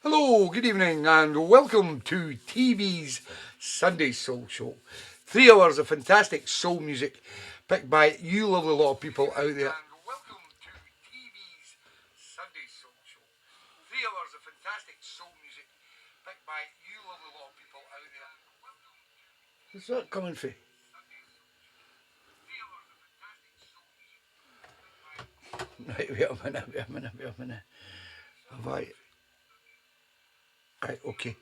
Hello, good evening, and welcome to TeeBee's Sunday Soul Show. 3 hours of fantastic soul music picked by you lovely lot of people out there. Welcome to TeeBee's Sunday Soul Show. 3 hours of fantastic soul music picked by you lovely lot of people out there. Is that coming for? Right, wait a minute. Have I? Right, okay.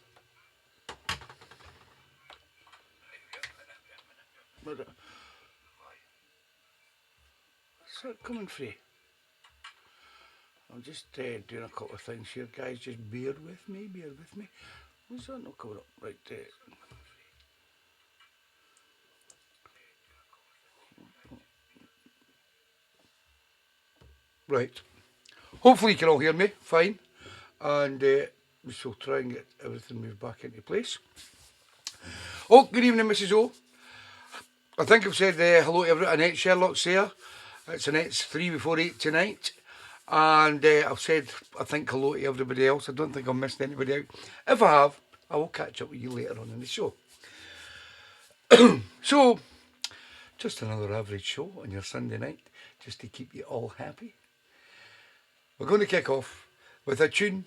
Where's that coming from? I'm just doing a couple of things here, guys. Just bear with me. What's that not coming up? Right there. Right. Hopefully you can all hear me fine. And we shall try and get everything moved back into place. Oh, good evening, Mrs. O. I think I've said hello to everyone. Annette Sherlock's there. It's Annette's 3 before 8 tonight. And I've said, I think, hello to everybody else. I don't think I've missed anybody out. If I have, I will catch up with you later on in the show. So, just another average show on your Sunday night, just to keep you all happy. We're going to kick off with a tune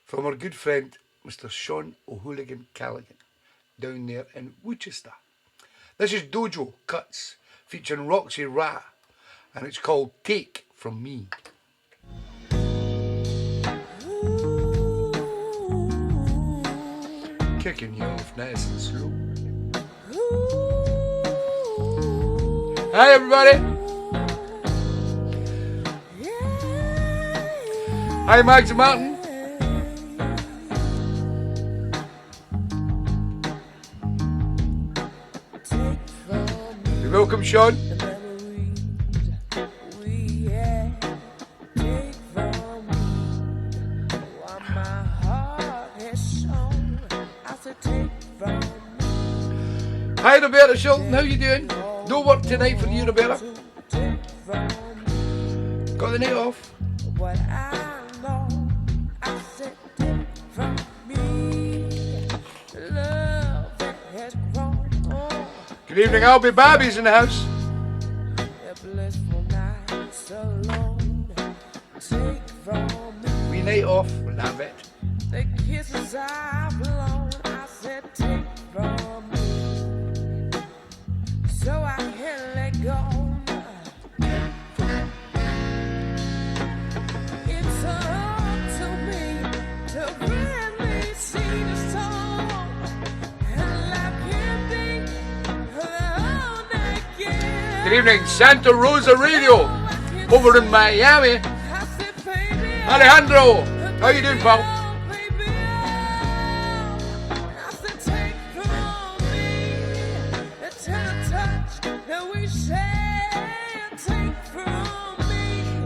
from our good friend, Mr. Sean Ohooligan Callaghan, down there in Worcester. This is Dojo Cuts, featuring Roxy Ra, and it's called Take From Me. Kicking you off nice and slow. Hi everybody! Hi Max and Martin! Welcome, Sean. Hi, Roberta Shilton. How you doing? No work tonight for you, Roberta. Got the night off. Good evening, I'll be Bobby's in the house. We night off, love it. The kisses I've blown, I said take from me, so I can let go. It's up to me to really see the song, and I can't be alone again. Good evening, Santa Rosa Radio over in Miami. Alejandro, how you doing, pal?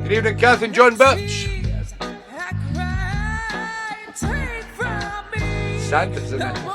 Good evening, Cath and John Birch. Santa's in the house.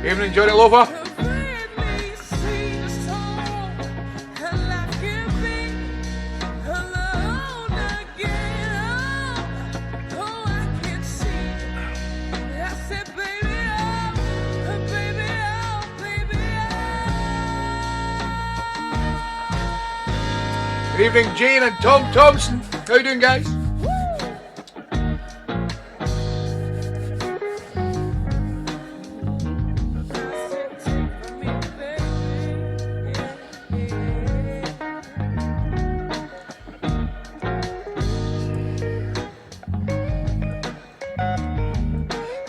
Evening, Johnny Lover. Good evening, Jane and Tom Thompson. How you doing, guys?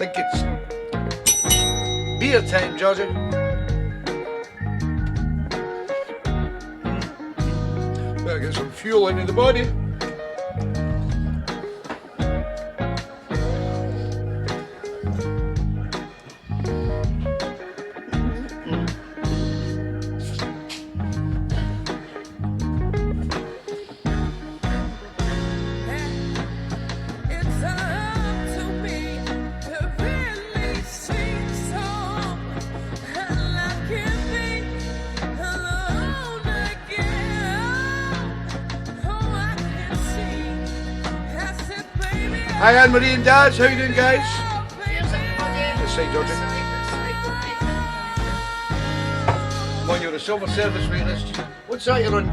think it's beer time, Georgie. Better get some fuel into the body. Hi Anne-Marie and Daz, how you doing guys? Cheers everybody. This side, Georgie. I'm on your silver service wait list. What's that you're on?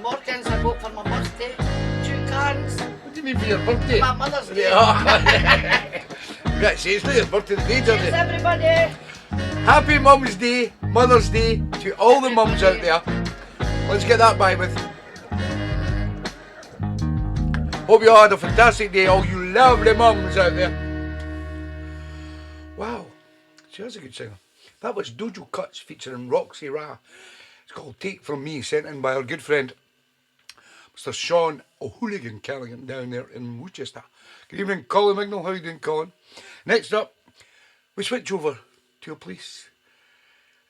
Morgans I bought for my birthday. 2 cans. What do you mean for your birthday? My Mother's Day. Yeah. Right, say it's not your birthday today, Georgie. Cheers everybody. Happy Mum's Day, Mother's Day to all the mums out there. Let's get that by with. Hope you all had a fantastic day, all you lovely mums out there. Wow, she is a good singer. That was Dojo Cuts featuring Roxy Ra. It's called Take From Me, sent in by our good friend Mr. Sean Ohooligan Callaghan down there in Worcester. Good evening, Colin Mignall. How are you doing, Colin? Next up, we switch over to a place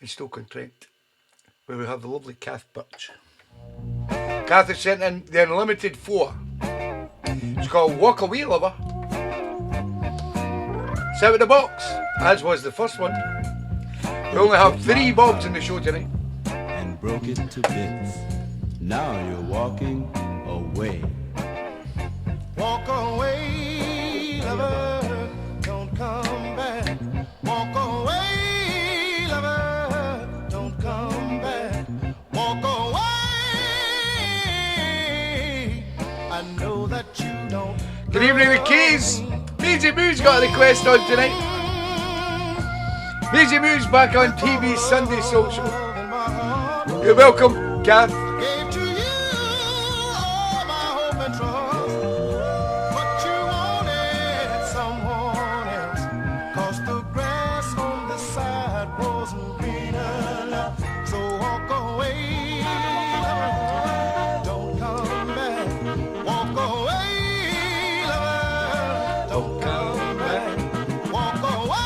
in Stoke-on-Trent where we have the lovely Cath Patch. Cath has sent in the Unlimited 4. It's called Walk Away Lover. It's out of the box, as was the first one. We only have 3 bobs in the show tonight. And broke it to bits. Now you're walking away. Walk away, lover, don't come back. Walk away, lover, don't come back. Walk away. I know that you don't. Good evening, the Keys. Maisie Moo's got a request on tonight. Maisie Moo's back on TeeBee's Sunday Social. You're welcome, Cath. Gave to you all my hope and trust, but you wanted someone else. 'Cause the grass on the side wasn't green enough. So walk away, lover, don't come back. Walk away, lover, don't come back. Walk away.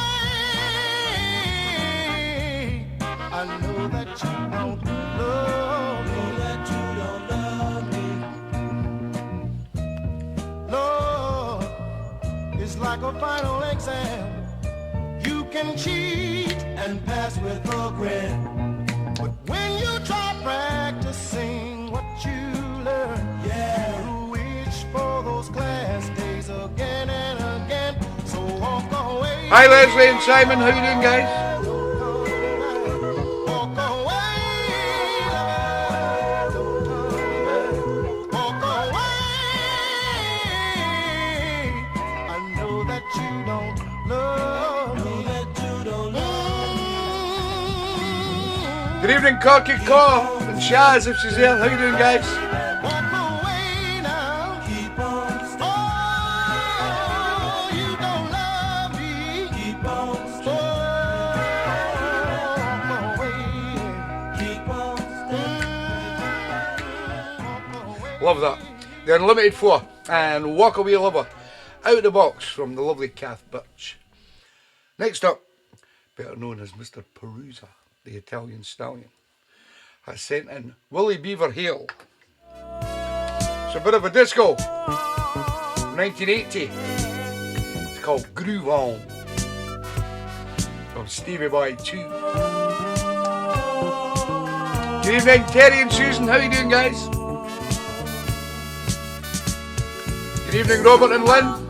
I know that you don't love me. That you don't love me. Love is like a final exam. You can cheat and pass with a grin. But when you try practicing what you learn, you wish for those class days again and again. So walk away. Hi, Leslie and Simon. How you doing, guys? Walk away, lover, don't come back. Walk away. I know that you don't love me. Good evening, Corky Caw and Shaz, if she's there. How you doing, guys? Walk away now. Keep on staying. Oh, you don't love me. Keep on staying. Walk away. Keep on staying. Love that. The Unlimited 4 and Walk Away Lover. Out of the box from the lovely Cath Patch. Next up, better known as Mr. Perusa, the Italian stallion, has sent in Willie Beaver Hale. It's a bit of a disco. 1980. It's called Grooval. From Stevie Boy 2. Good evening, Terry and Susan. How you doing, guys? Good evening, Robert and Lynn.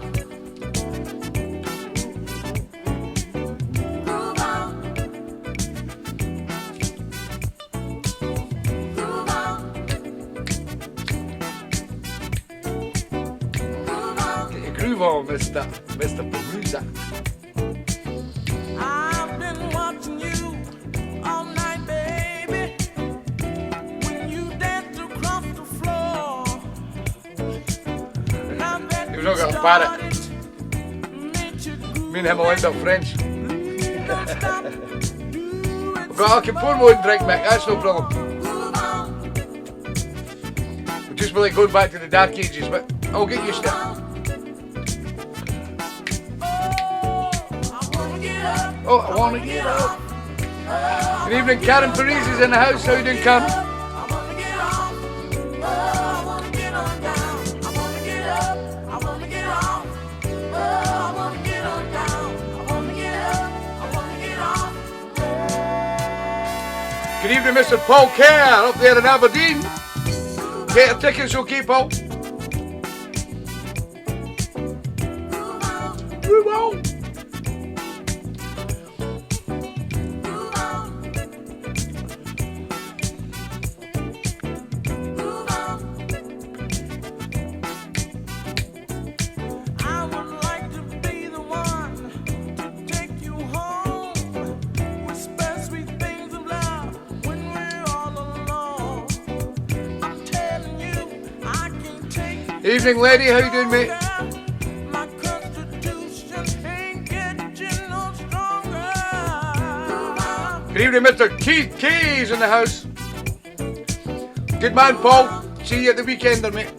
Mr. Perusa. I've been watching you all night, baby. When you dance across the floor, and I bet You've not got a parrot. Me and him will end up friends. Don't stop. But I can pour my own drink, Mick, that's no problem. We'll just be like going back to the dark ages, but I'll get used to it. Oh, I wanna get up. Good evening, Karen Paris is in the house. How you doing, Karen? Good evening, Mr. Paul Kerr up there in Aberdeen. Get your tickets, okay, Paul? Grooval. Evening, lady. How you doing, mate? Good evening, Mr. Keith K's in the house. Good man, Paul. See you at the weekender, mate.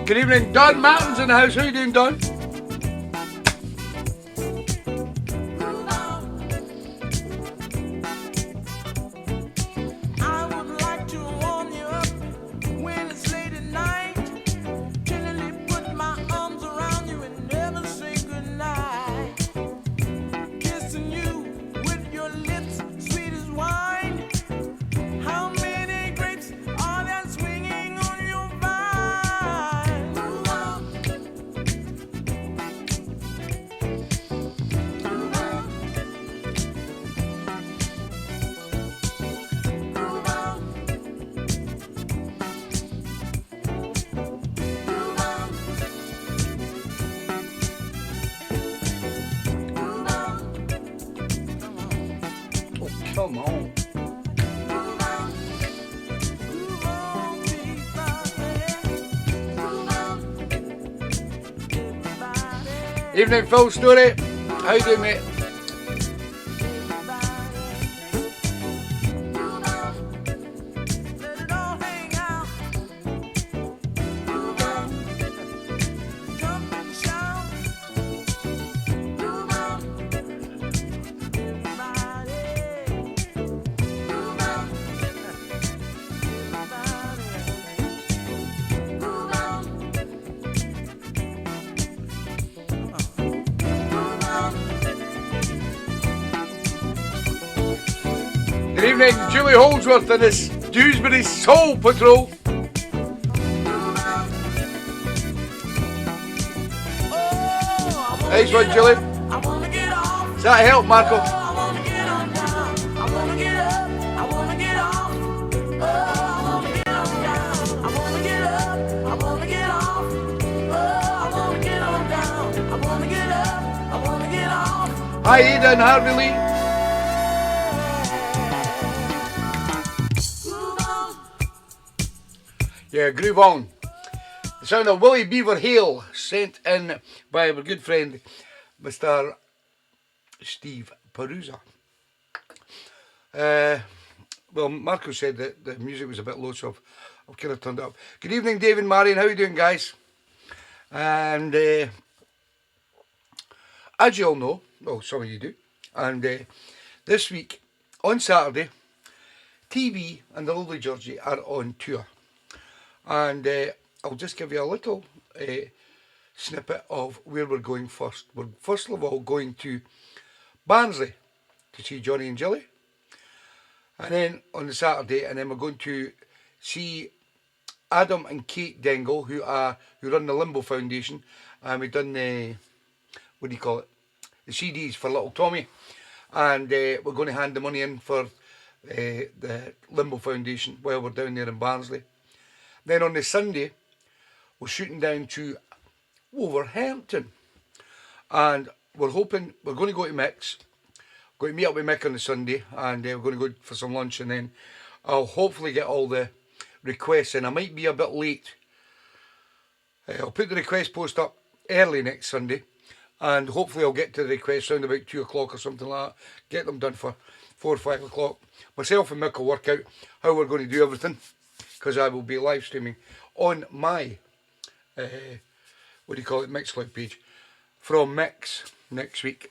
Good evening, Don Martin's in the house. How you doing, Don? Come on. Evening, Phil Story. How you doing, mate? Good evening, Julie Holdsworth and this Dewsbury Soul Patrol. Nice one, Julie. Does that help, Marco? Hi, Ada and Harvey Lee. Yeah, groove on. The sound of Willie Beaver Hale, sent in by our good friend, Mr. Steve Perusa. Well, Marco said that the music was a bit low, so I've kind of turned it up. Good evening, Dave and Marion. How are you doing, guys? And as you all know, well, some of you do, and this week, on Saturday, TeeBee's and the lovely Georgie are on tour. And I'll just give you a little snippet of where we're going first. We're first of all going to Barnsley to see Johnny and Jilly. And then on the Saturday, and then we're going to see Adam and Kate Dengle, who run the Limbo Foundation. And we've done the, what do you call it? The CDs for little Tommy. And we're going to hand the money in for the Limbo Foundation while we're down there in Barnsley. Then on the Sunday, we're shooting down to Wolverhampton. And we're hoping, we're going to go to Mick's. We're going to meet up with Mick on the Sunday, and we're going to go for some lunch, and then I'll hopefully get all the requests in. I might be a bit late. I'll put the request post up early next Sunday, and hopefully I'll get to the requests around about 2 o'clock or something like that. Get them done for 4 or 5 o'clock. Myself and Mick will work out how we're going to do everything, because I will be live streaming on my, what do you call it, Mixcloud page, from Mix next week.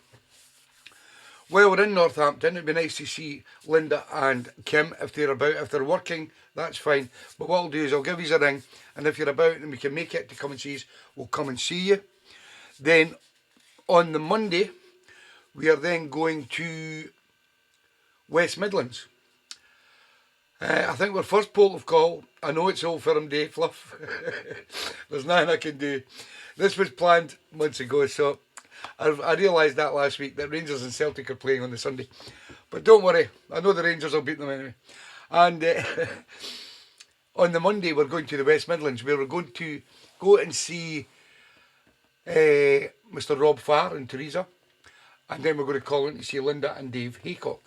Well, we're in Northampton. It'd be nice to see Linda and Kim if they're about. If they're working, that's fine. But what I'll do is I'll give you a ring, and if you're about and we can make it to come and see us, we'll come and see you. Then on the Monday, we are then going to West Midlands. I think we're first port of call. I know it's Old Firm Day, Fluff. There's nothing I can do. This was planned months ago, so I realised that last week, that Rangers and Celtic are playing on the Sunday. But don't worry, I know the Rangers will beat them anyway. And on the Monday, we're going to the West Midlands, where we're going to go and see Mr. Rob Farr and Teresa. And then we're going to call in to see Linda and Dave Haycock.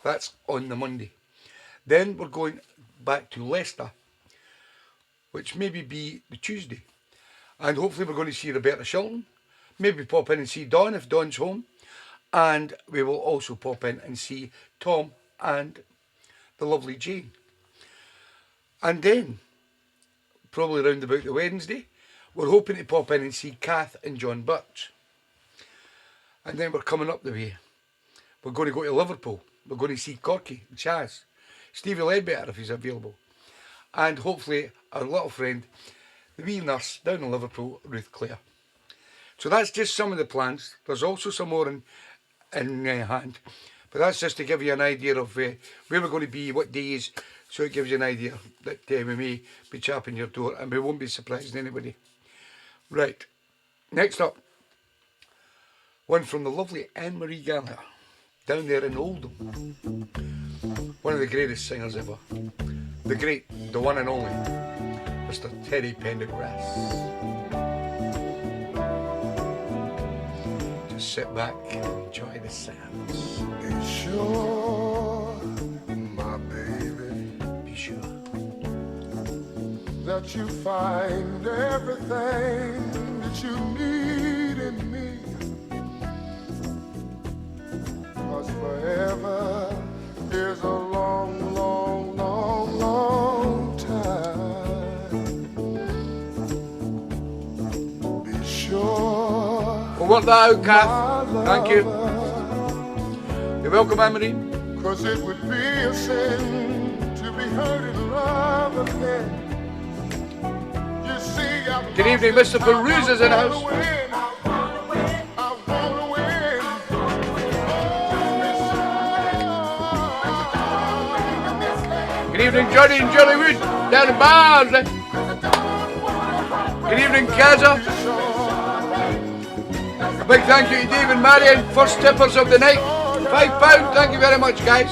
That's on the Monday. Then we're going back to Leicester, which maybe be the Tuesday. And hopefully we're going to see Roberta Shilton. Maybe pop in and see Don if Don's home. And we will also pop in and see Tom and the lovely Jane. And then, probably around about the Wednesday, we're hoping to pop in and see Cath and John Birch. And then we're coming up the way. We're going to go to Liverpool. We're going to see Corky and Chaz. Stevie Ledbetter if he's available. And hopefully our little friend, the wee nurse down in Liverpool, Ruth Clare. So that's just some of the plans. There's also some more in hand. But that's just to give you an idea of where we're going to be, what days, so it gives you an idea that we may be chapping your door, and we won't be surprising anybody. Right, next up, one from the lovely Anne-Marie Gallagher, down there in Oldham. One of the greatest singers ever. The great, the one and only, Mr. Teddy Pendergrass. Just sit back and enjoy the sounds. Be sure, my baby, be sure that you find everything that you need in me. 'Cause forever is a long, long, long, long time. Be sure. We'll work that out, Kath. Thank you. You're welcome, Anne-Marie. 'Cause it would be a sin to be hurt in love again. You see, I've Good evening, Mr. Perusa's in the house. Good evening, Johnny and Jollywood down in Barnsley. Good evening, Gaza. A big thank you to Dave and Marion, first tippers of the night. £5, thank you very much, guys.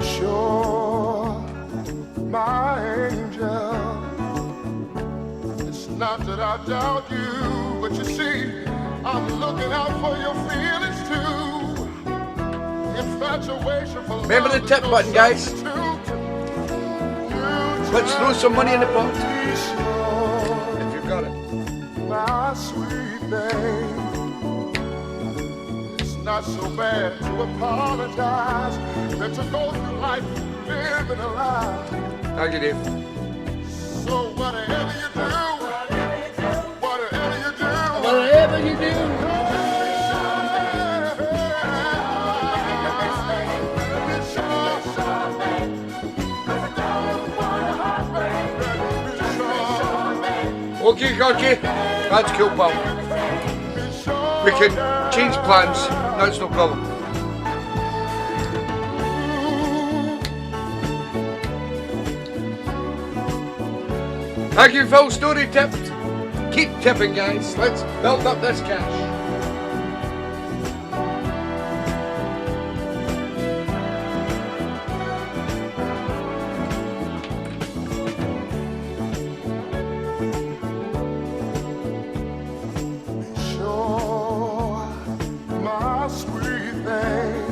Sure, my angel. It's not that I doubt you, but you see, I'm looking out for your feelings too. Infatuation for remember the tip button, guys. Let's throw some money in the pot. If you've got it. My sweet babe, it's not so bad to apologize, than to go through life living a lie. Thank you, Dave. So whatever you do, whatever you do, Whatever you do. Okay, okay. That's cool, pal. We can change plans. That's no problem. Thank you, Phil Story tipped. Keep tipping, guys. Let's build up this cash. sure, my sweet thing.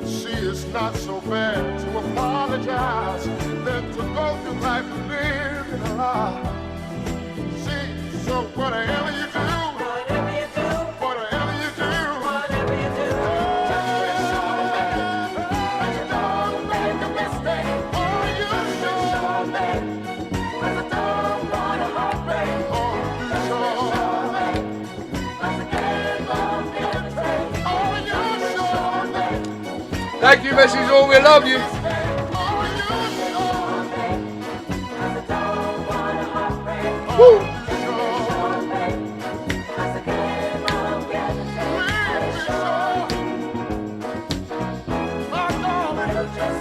See, it's not so bad to apologize than to go through life living a lie. See, so whatever you do, whatever you do, whatever you do, whatever you do, don't make a mistake. Oh, you sure make. 'Cause I don't want to heartbreak. Oh, you sure make. 'Cause I can't love you straight. Oh, you sure make. Thank you, Mrs. O. We love you. Oh, you sure make. 'Cause I don't want to heartbreak. Woo. You sure make. 'Cause I can't love you straight. My darling, just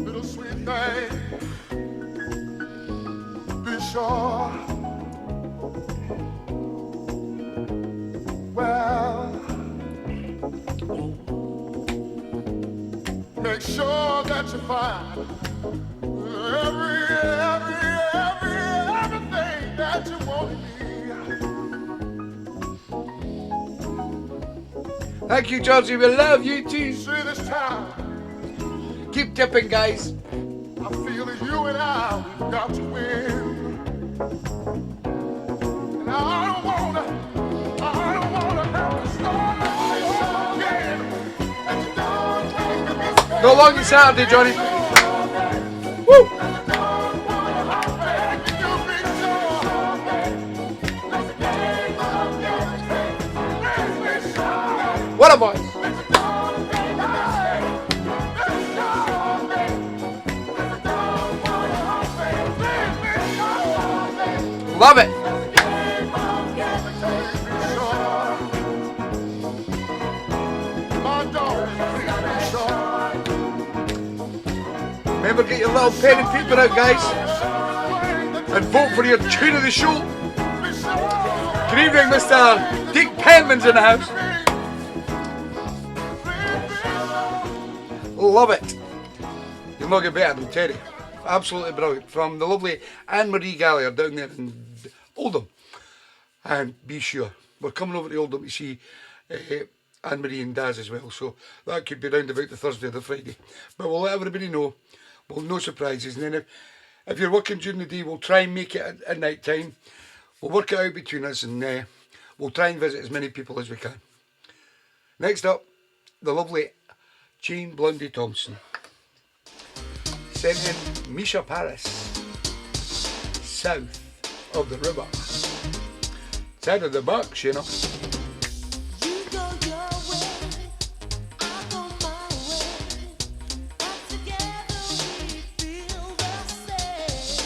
little sweet thing. Be sure. Well, make sure that you find everything that you want to be. Thank you, Georgie. We love you too. See, this time, Keep tipping, guys. I feel that you and I, we've got to win. And I don't wanna have to start again. And you don't make a mistake. No longer Saturday, Johnny. Woo! You be sure. What a boy. Love it. Remember, get your little pen and paper out, guys, and vote for your tune of the show. Good evening, Mr. Dick Penman's in the house. Love it. You'll not get better than Terry. Absolutely brilliant. From the lovely Anne-Marie Gallier down there in Oldham. And be sure, we're coming over to Oldham to see Anne-Marie and Daz as well. So that could be round about the Thursday or the Friday. But we'll let everybody know. Well, no surprises. And then if you're working during the day, we'll try and make it at night time. We'll work it out between us and we'll try and visit as many people as we can. Next up, the lovely Jane Blondie Thompson. Sent in Misha Paris, south of the river. South of the Bucks, you know. You go your way, I go my way, but together we feel the same.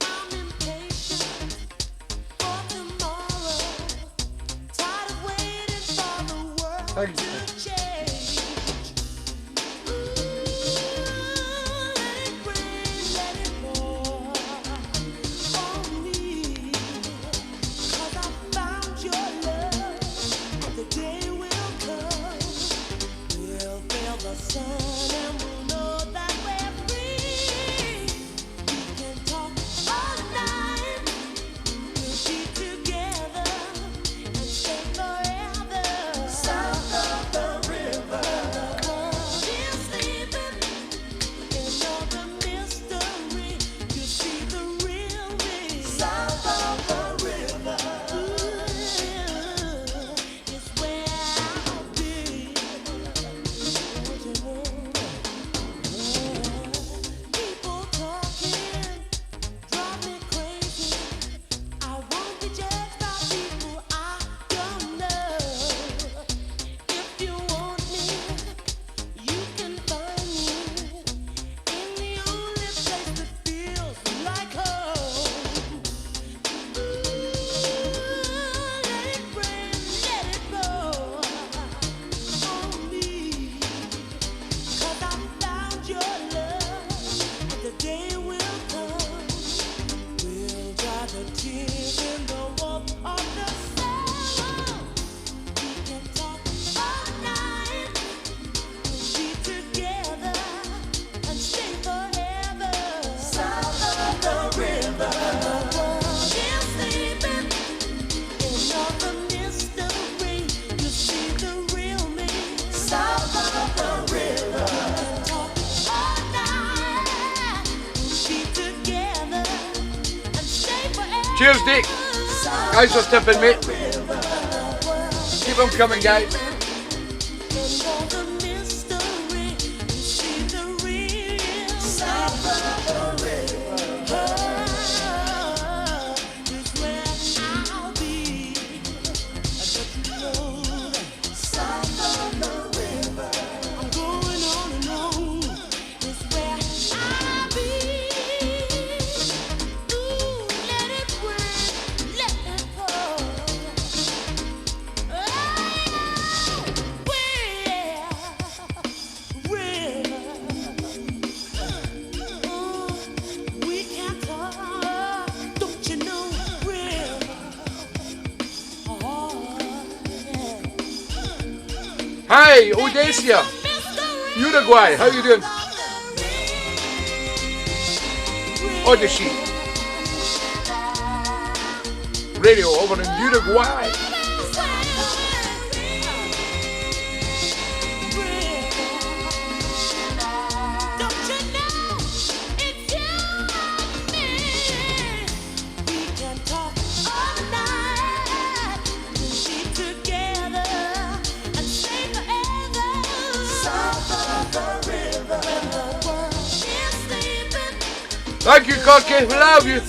I'm impatient for tomorrow, tired of waiting for the Thanks. Cheers, Dick. Guys are tipping, mate. Keep them coming, guys. Hi, Odessia, Uruguay, how you doing? Odyssey Radio over in Uruguay. Thank you, Corky. We love you.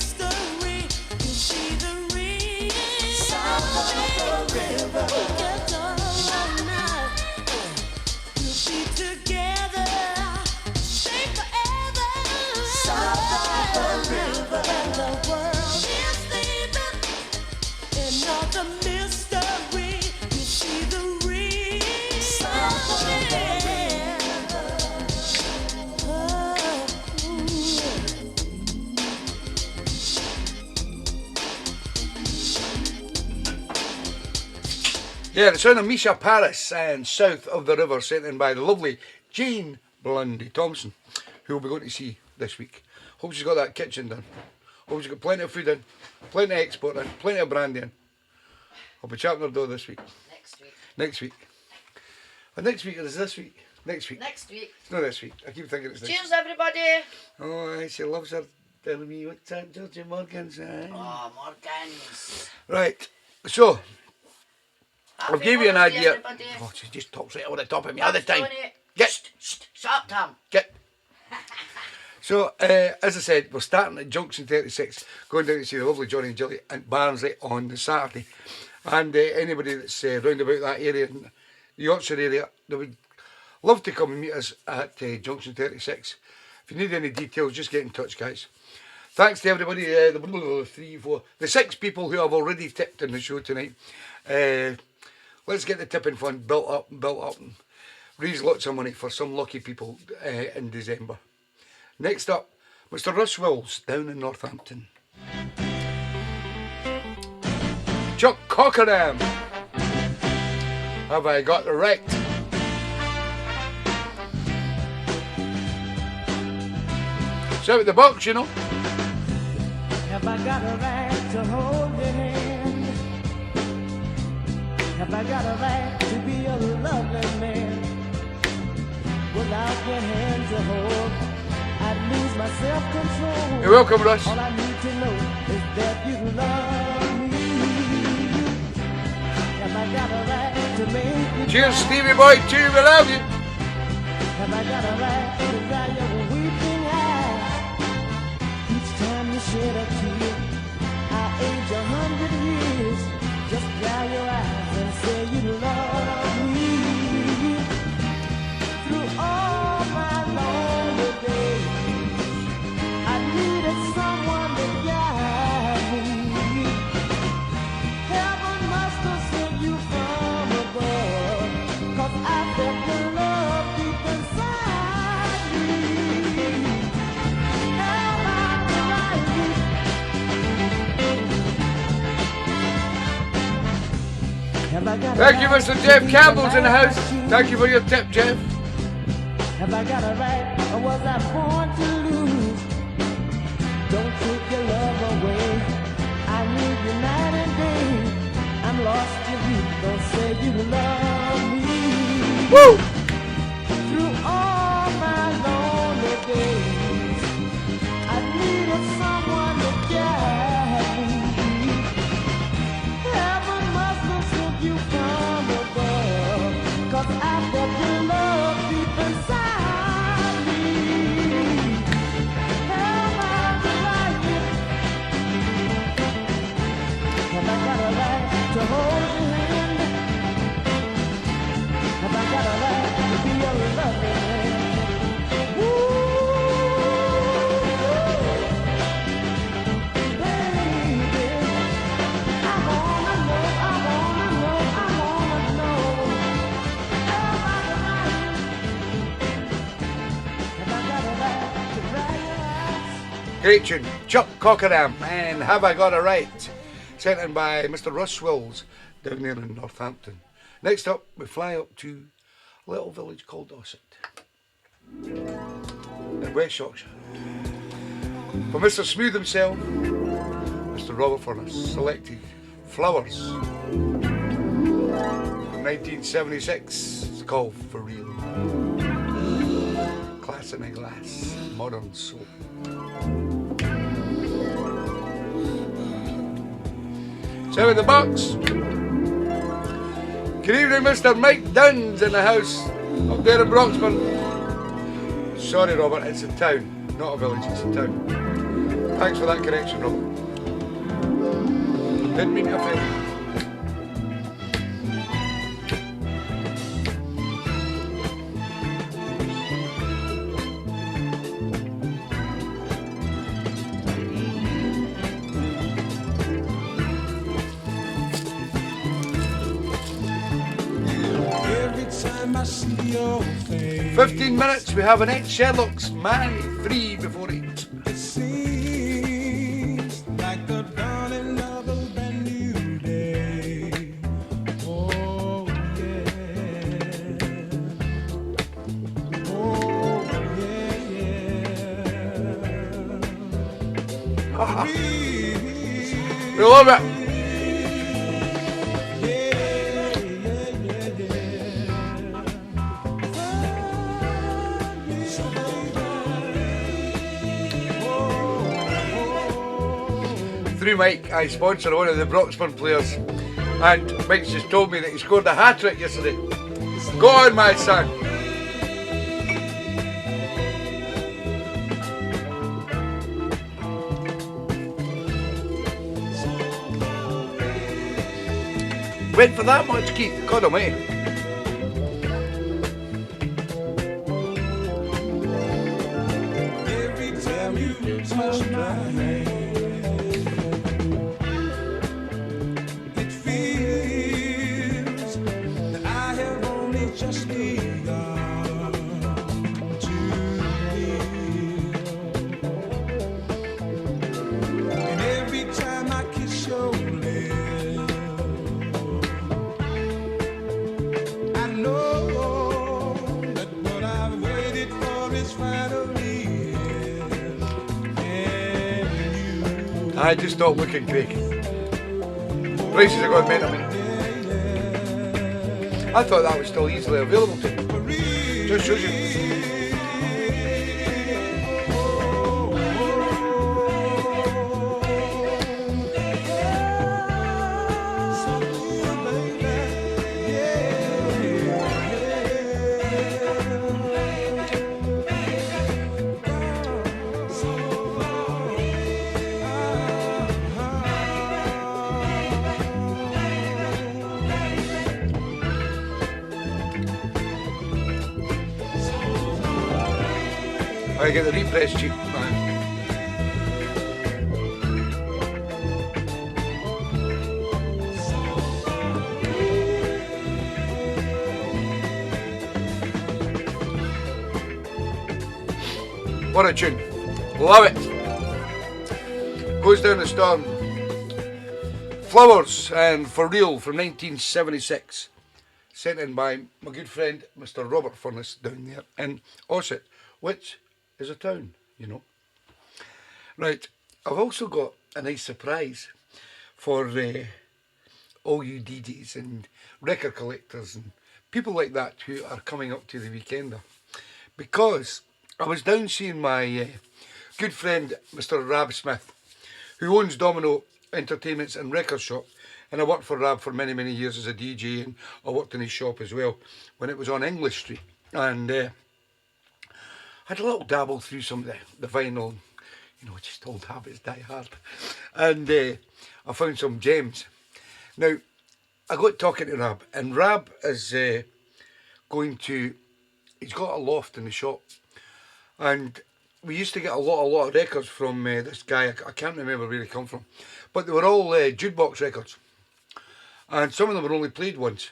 Yeah, the sound of Misha Paris and South of the River, sent in by the lovely Jane Blundy Thompson, who we'll be going to see this week. Hope she's got that kitchen done. Hope she's got plenty of food in, plenty of export in, plenty of brandy in. I'll be chatting her door this week. Next week. Next week. And next week, or is this week? Next week. Next week. It's not this week. I keep thinking it's this week. Cheers, everybody. Oh, she loves her telling me what's that, Georgie Morgan's. Oh, Morgans. Right, so I'll Happy give you an Mother's Day, idea. everybody. Oh, she just talks right over the top of me all the time. Tony. Get. Shut up, Tom. Get. So, as I said, we're starting at Junction 36, going down to see the lovely Johnny and Jilly at Barnsley on the Saturday. And anybody that's round about that area, in the Yorkshire area, they would love to come and meet us at Junction 36. If you need any details, just get in touch, guys. Thanks to everybody, the 6 people who have already tipped in the show tonight. let's get the tipping fund built up and raise lots of money for some lucky people in December. Next up, Mr. Russ Wills down in Northampton. Chuck Cockerham. Have I got the right? Shout at the box, you know. Have I got a right to hold your hand? Have I got a right to be a lovely man? Without your hand to hold, I'd lose my self-control. You're welcome, Russ. All I need to know is that you love me. Have I got a right to make you Cheers, cry? Stevie boy, too. We love you. Have I got a right to dry your weeping eyes? Each time you shed a tear, I'll age 100 years. Just dry your eyes and say you love me. Through all my lonely days, I needed someone to guide me. Heaven must have sent you from above, 'cause I felt your love deep inside me. Am I right? Have I got a Thank you, right Mr. to Jeff be Campbell's in the like house. you? Thank you for your tip, Jeff. Have I got a right, or was I born to lose? Don't take your love away. I need you night and day. I'm lost to you. Don't say you love me. Woo! Through all my lonely days, I needed someone to guide me. Heaven must have sent you from above, 'cause I felt your love deep inside me. Am I right? Have I got a right to hold your hand? Have I got a right to be a loving man? Baby, I wanna know. Am I right? Have I got a right to dry your eyes? Great tune. Chuck Cockerham and Have I Got It Right? Sent in by Mr. Russ Wills down there in Northampton. Next up, we fly up to a little village called Ossett in West Yorkshire. For Mr. Smooth himself, Mr. Robert Furness selected Flowers from 1976. It's called For Real. Class in a Glass, Modern Soul. So in the box. Good evening, Mr. Mike Dunn's in the house up there in Broxburn. Sorry, Robert, it's a town, not a village, it's a town. Thanks for that correction, Robert. Didn't mean to offend you. 15 minutes, we have an 8 Sherlock's Man 3 before 8. It seems like the dawning of a brand new day. Oh yeah. Oh yeah. We love it. Through Mike, I sponsor one of the Broxburn players, and Mike's just told me that he scored a hat-trick yesterday. Go on, my son. Went for that much, Keith. God almighty. Every time you touch my hand, it feels just begun to live. And every time I kiss your lips, I know that what I've waited for is finally here. And you, I just stopped looking, Craig. Prices are going mental, mate. I thought that was still easily available to you. Just shows you. I get the repress cheap, man. What a tune. Love it. Goes down the storm. Flowers and For Real from 1976. Sent in by my good friend Mr. Robert Furness down there in Ossett, which is a town, you know. Right, I've also got a nice surprise for all you DJs and record collectors and people like that who are coming up to the weekender. Because I was down seeing my good friend Mr. Rab Smith, who owns Domino Entertainments and Record Shop, and I worked for Rab for many, many years as a DJ, and I worked in his shop as well when it was on English Street. And had a little dabble through some of the vinyl, you know, just old habits die hard. And I found some gems. Now, I got talking to Rab, and Rab is he's got a loft in the shop. And we used to get a lot of records from this guy. I can't remember where he come from. But they were all jukebox records. And some of them were only played once.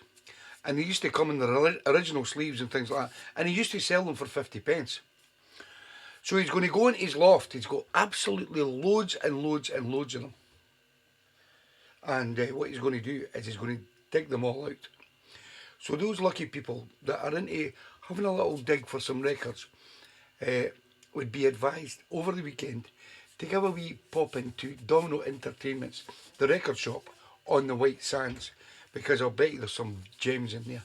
And they used to come in the original sleeves and things like that. And he used to sell them for 50 pence. So he's going to go into his loft. He's got absolutely loads and loads and loads of them. And what he's going to do is he's going to dig them all out. So those lucky people that are into having a little dig for some records would be advised over the weekend to give a wee pop into Domino Entertainments, the record shop on the White Sands, because I'll bet you there's some gems in there.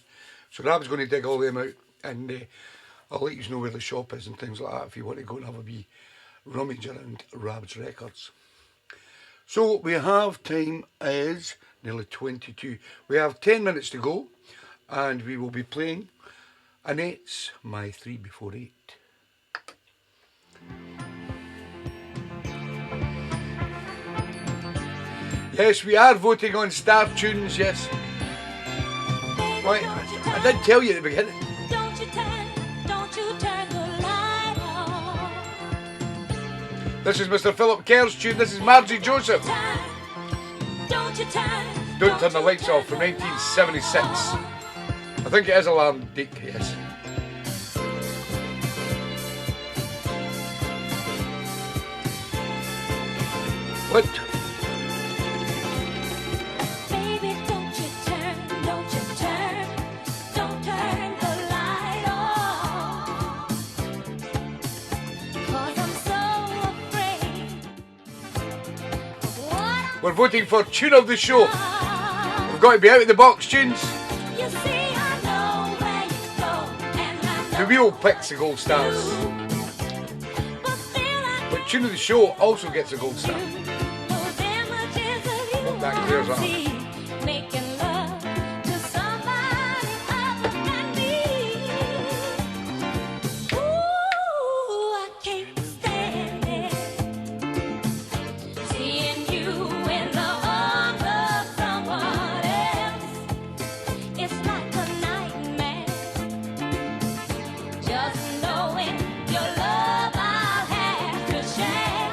So Rab's going to dig all them out, and I'll let you know where the shop is and things like that if you want to go and have a wee rummage around Rab's records. So we have, time is nearly 22. We have 10 minutes to go, and we will be playing Annette's My 3 Before 8. Yes, we are voting on Star Tunes, yes. Right, I did tell you at the beginning. Don't you turn the light on. This is Mr. Philip Kerr's tune. This is Margie Joseph. Don't Turn the Lights Off from 1976. I think it is Alarm Dick, yes. What? Baby, don't turn the light on. 'Cause I'm so afraid of what We're voting for Tune of the Show. We've got to be out of the box tunes. you see. I know where you go, and I know The wheel picks the gold stars. but still I But Tune of the Show also gets a gold star. those images of you That clears I up. see, making love to somebody other than me. Ooh, I can't stand it, seeing you in the arms of someone else. It's like a nightmare, just knowing your love I'll have to share.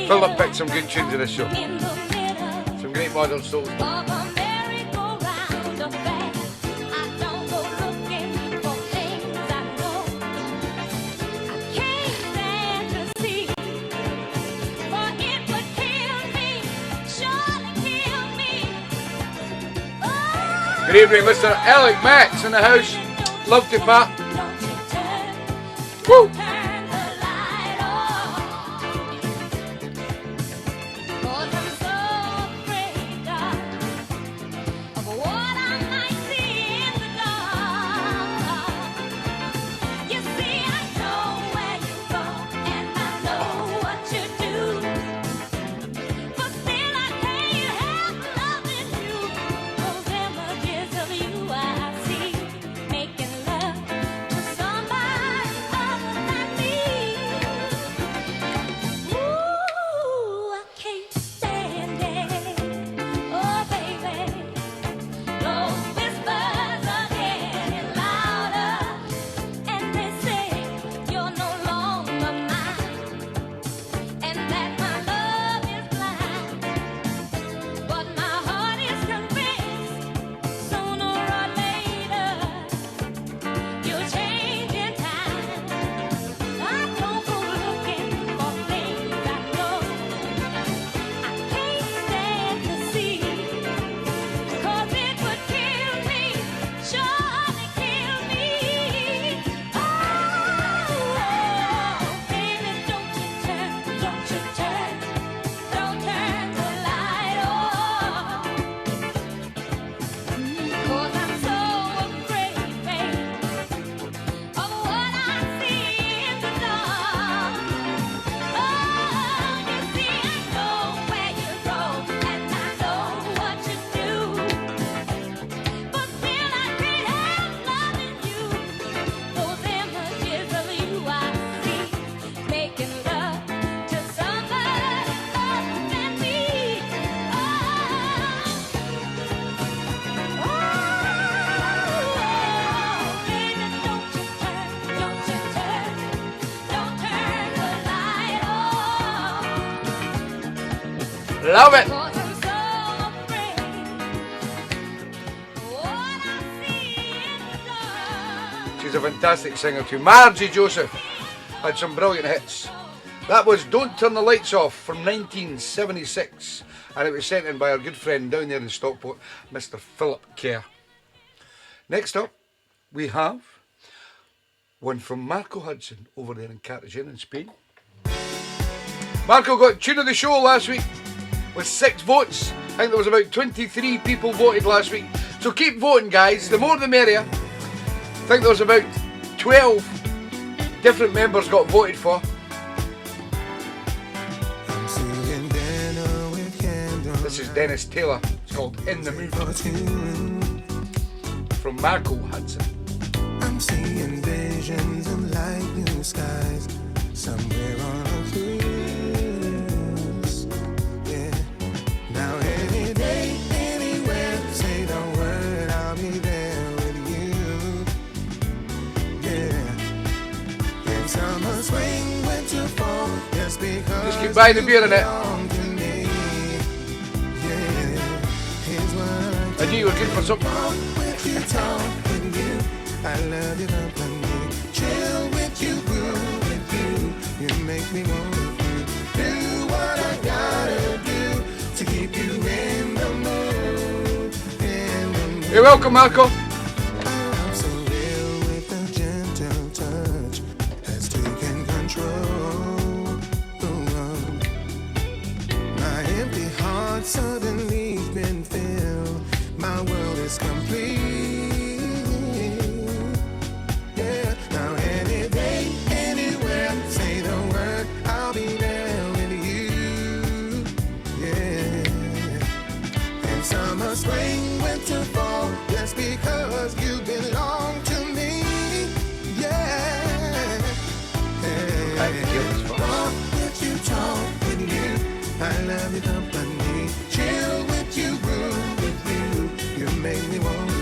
Philip picked some good tunes in this show. In the middle Some great modern souls. of a merry-go-round affair, Good evening, Mr. Alec Max in the house. Love to Pat. Woo! Love it. She's a fantastic singer too. Margie Joseph had some brilliant hits. That was Don't Turn the Lights Off from 1976, and it was sent in by our good friend down there in Stockport, Mr. Philip Kerr. Next up, we have one from Marco Hudson over there in Cartagena in Spain. Marco got tune of the show last week with 6 votes. I think there was about 23 people voted last week. So keep voting, guys. The more the merrier. I think there was about 12 different members got voted for. This is Dennis Taylor. It's called In the Mood. From Marco Hudson. I'm seeing visions of light blue skies somewhere on a cruise. Yeah. Now any day, anywhere, say the word, I'll be there with you. Yeah. In summer, spring, winter, fall, just because. Just keep buying the beer in it. I knew you were good for something. I love you company, chill with you, groove with you. You make me want to do what I gotta do to keep you in the mood. You're welcome, Marco. I'm so real with a gentle touch has taken control. My empty heart suddenly been filled. My world is complete. Spring, winter, fall, just because you belong to me. Yeah. Walk with you, talk with you. I love your company. Chill with you, groove with you. You make me want to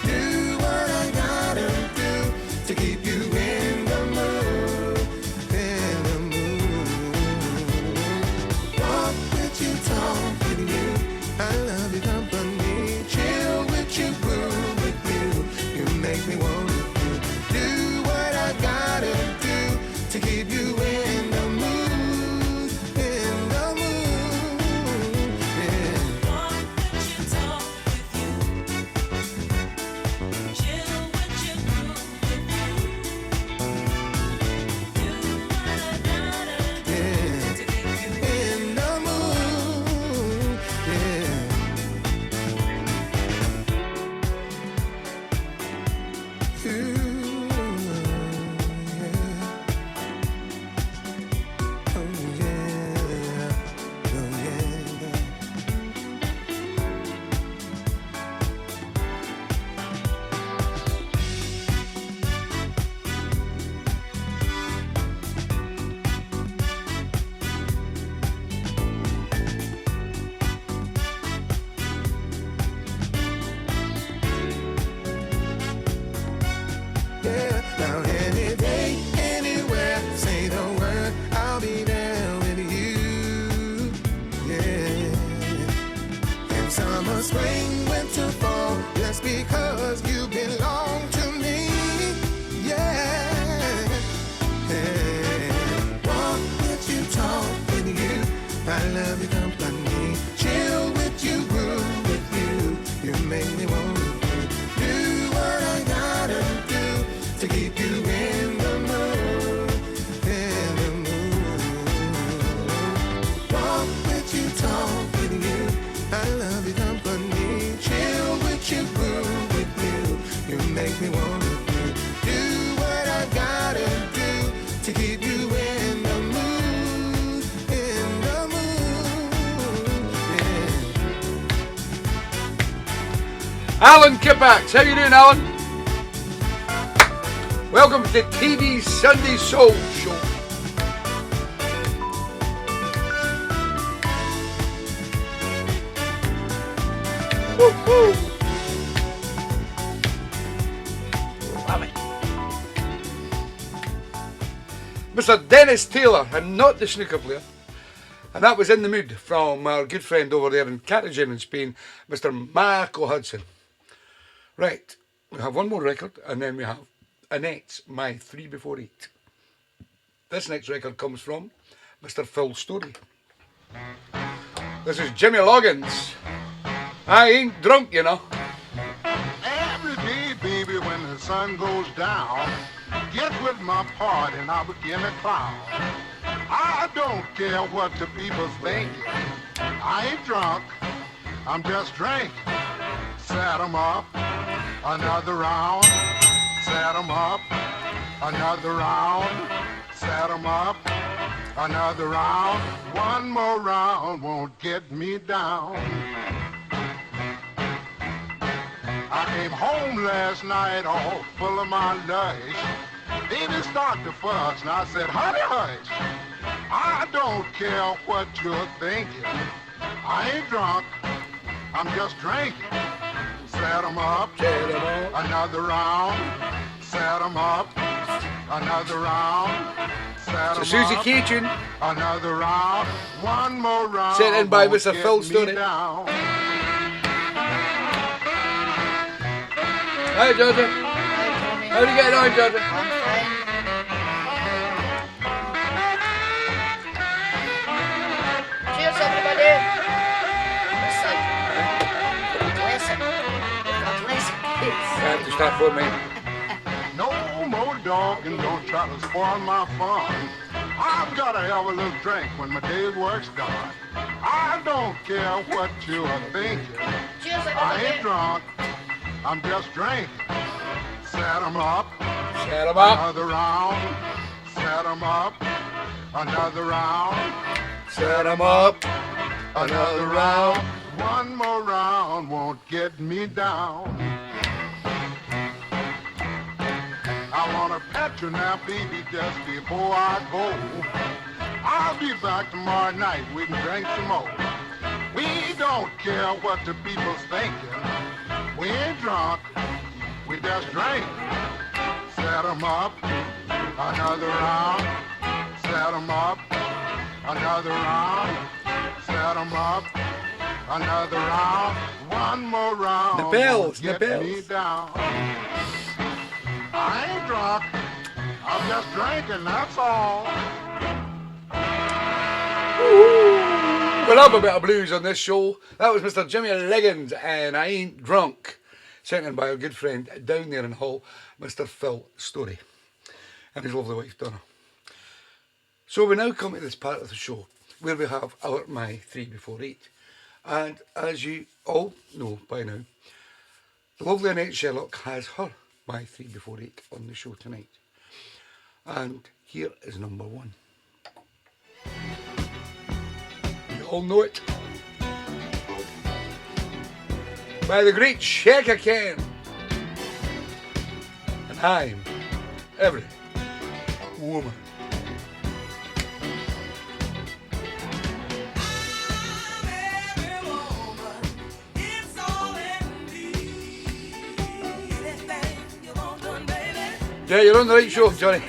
do what I gotta do to keep you in the mood. In the mood. Walk with you, talk with you. I love your company. You groove with you, you make me want to do what I gotta do to keep you in the mood, in the mood. That's because you belong to me. Yeah. Walk with you, talk with you. I love your company. Chill with you, groove with you. You make me want to do what I gotta do to keep you in the mood. In the mood. Walk with you, talk with you. I love your company. Chill with you, groove with you. You make me want to do what I gotta do to keep you in the mood. In the mood. Yeah. Alan Kippax, how you doing, Alan? Welcome to TeeBee's Sunday Soul Show. Woo-hoo. Love it. Mr. Dennis Taylor, and not the snooker player. And that was In the Mood from our good friend over there in Cartagena in Spain, Mr. Marco Hudson. Right, we have one more record, and then we have Annette's My 3 Before 8. This next record comes from Mr. Phil Story. This is Jimmy Loggins. I ain't drunk, you know. Every day, baby, when the sun goes down, get with my party and I'll begin to clown. I don't care what the people's thinking. I ain't drunk, I'm just drinking. Set 'em up, another round. Set 'em up, another round. Set 'em up, another round. One more round won't get me down. I came home last night all full of my lush. Baby started to fuss and I said, honey, hush. I don't care what you're thinking. I ain't drunk, I'm just drinking. Set 'em up, another round. Set 'em up, another round. Set 'em Susie up, Kitchen, another round. One more round. sent in by won't Mr. get Phil me Story. down. Hi, Georgia. Hi, Tommy. How are you getting on, Georgia? I'm fine. Cheers, everybody. Listen. Listen. Listen, kids. I have to start for me. No more dogging, don't try to spoil my fun. I've got to have a little drink when my day's work's done. I don't care what you are thinking. Cheers, I everybody. ain't drunk, I'm just drinking. Set 'em up, Set 'em up. another round. Set 'em up, another round. Set 'em up. Another round. One more round won't get me down. I wanna pet you now, baby, just before I go. I'll be back tomorrow night, we can drink some more. We don't care what the people's thinking. We ain't drunk, we just drink. Set 'em up, another round. Set 'em up, another round. Set 'em up, another round. One more round. The bells, won't the get bells. me down. I ain't drunk, I'm just drinking, that's all. We love a bit of blues on this show. That was Mr. Jimmy Liggins and I Ain't Drunk, sent in by our good friend down there in Hull, Mr. Phil Story, and his lovely wife Donna. So we now come to this part of the show where we have our My 3 Before 8. And as you all know by now, the lovely Annette Sherlock has her My 3 Before 8 on the show tonight. And here is number 1. You all know it. By the great Shaka Khan. And I'm every woman. Yeah, you're on the right show, Johnny.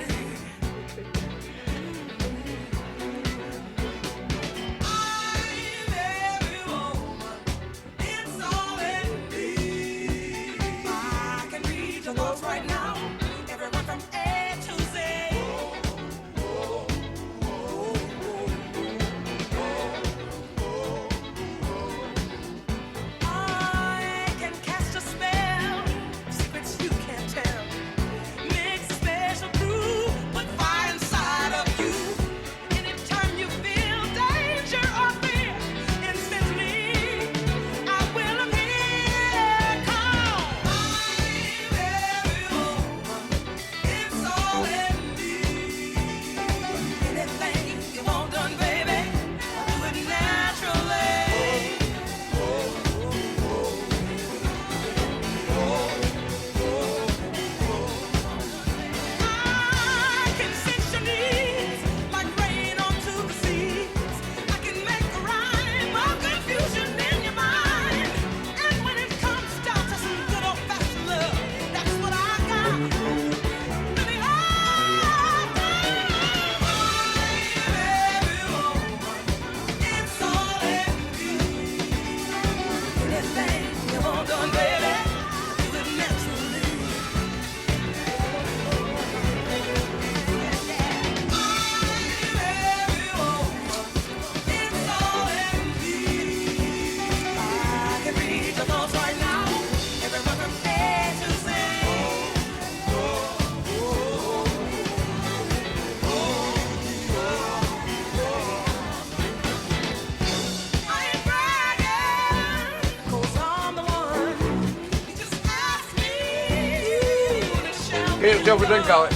Get yourself a drink, Alec.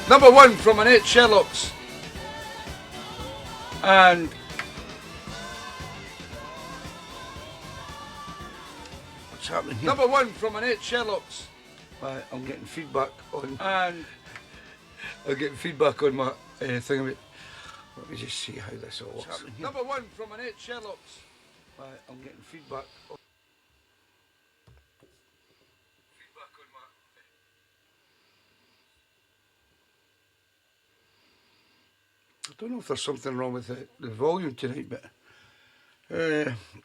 Number one from Annette Sherlock's. And what's happening here? Number one from Annette Sherlock's. Right, I'm getting feedback on, and I'm getting feedback on my thing of it. Let me just see how this all works. Number one from Annette Sherlock's. Right, I'm getting feedback on. I don't know if there's something wrong with the volume tonight, but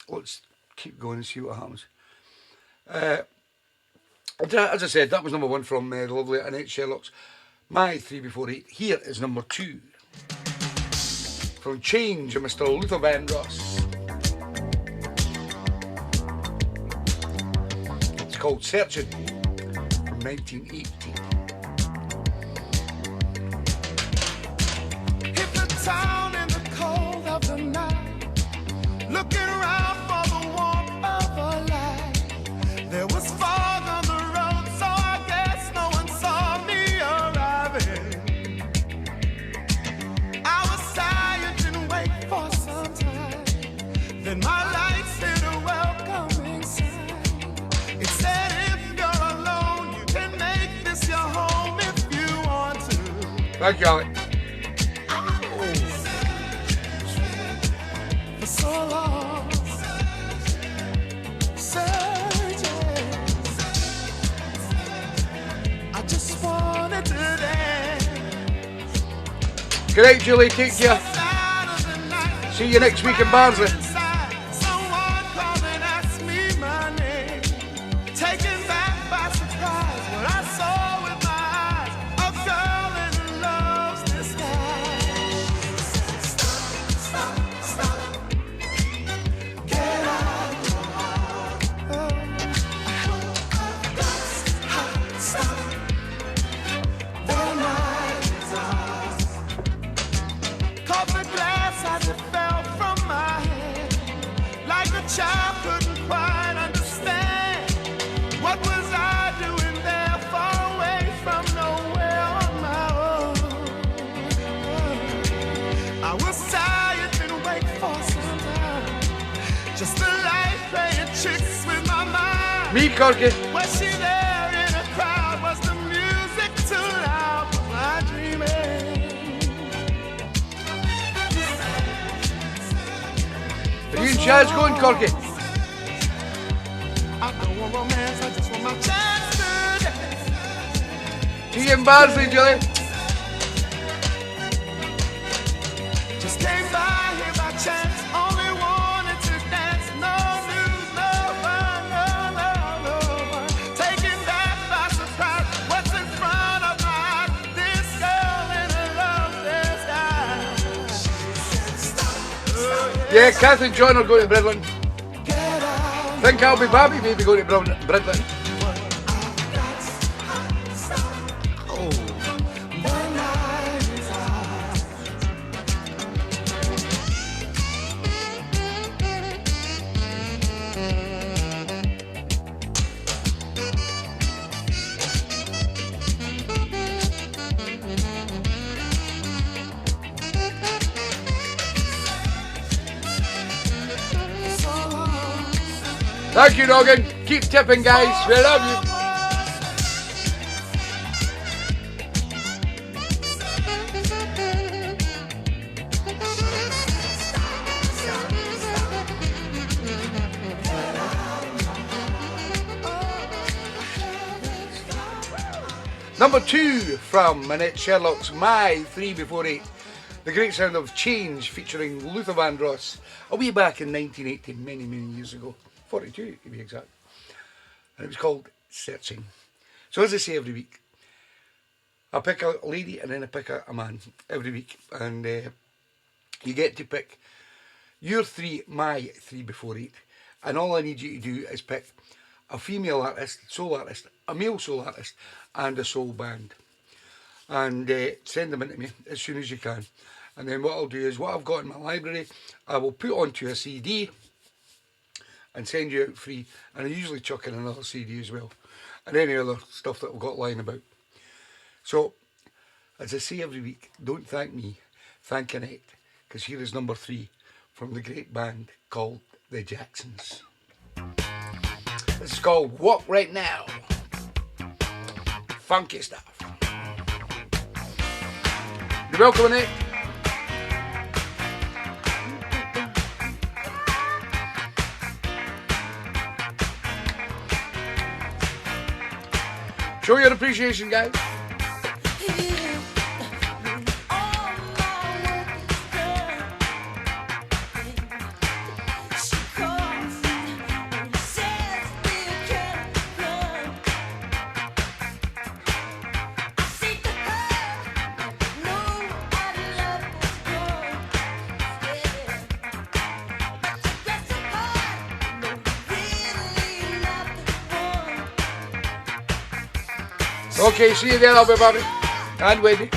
let's keep going and see what happens. As I said, that was number one from the lovely Annette Sherlock's. My 3 before 8. Here is number 2 from Change and Mr. Luther Vandross. It's called Searching from 1980. Town in the cold of the night, looking around for the warmth of a light. There was fog on the road, so I guess no one saw me arriving. I was silent and wait for some time. Then my lights hit a welcoming sign. It said, if you're alone, you can make this your home if you want to. Thank you, Alec. So long, searching. I just wanted to dance. Good night, Julie. Take care. See you next week in Barnsley. Someone called and asked me my name. Taken back by surprise when I saw with my eyes a girl in love's disguise. Stop. Child couldn't quite understand. What was I doing there, far away from nowhere on my own? I was tired and wait for some time. Just a life playing tricks with my mind. Me, Corky. Was she there in a crowd? Was the music too loud? Was I dreaming? Are you and Chaz going, Corky? I don't want romance, I just want my chance to dance. See you in Barnsley, Julie. Just came by here by chance, only wanted to dance. No news, no fun, no one. Taken back by surprise, what's in front of my eyes? This girl in a love disguise. Yeah, Cath and John are going to Bridlin. Think I'll be Bobby maybe going to Bridlin. Thank you, Noggin. Keep tipping, guys. We love you. Number 2 from Manette Sherlock's My 3 Before 8. The great sound of Change featuring Luther Vandross. A way back in 1980, many, many years ago. 42 to be exact. And it was called Searching. So as I say every week, I pick a lady and then I pick a man every week. And you get to pick your 3, my 3 before 8. And all I need you to do is pick a female artist, soul artist, a male soul artist, and a soul band. And send them in to me as soon as you can. And then what I'll do is, what I've got in my library, I will put onto a CD and send you out free. And I usually chuck in another CD as well. And any other stuff that I've got lying about. So, as I say every week, don't thank me, thank Annette. Because here is number 3 from the great band called The Jacksons. This is called Walk Right Now. Funky stuff. You're welcome, Annette. Show your appreciation, guys. Okay, see you there, I'll be Bobby and Wendy.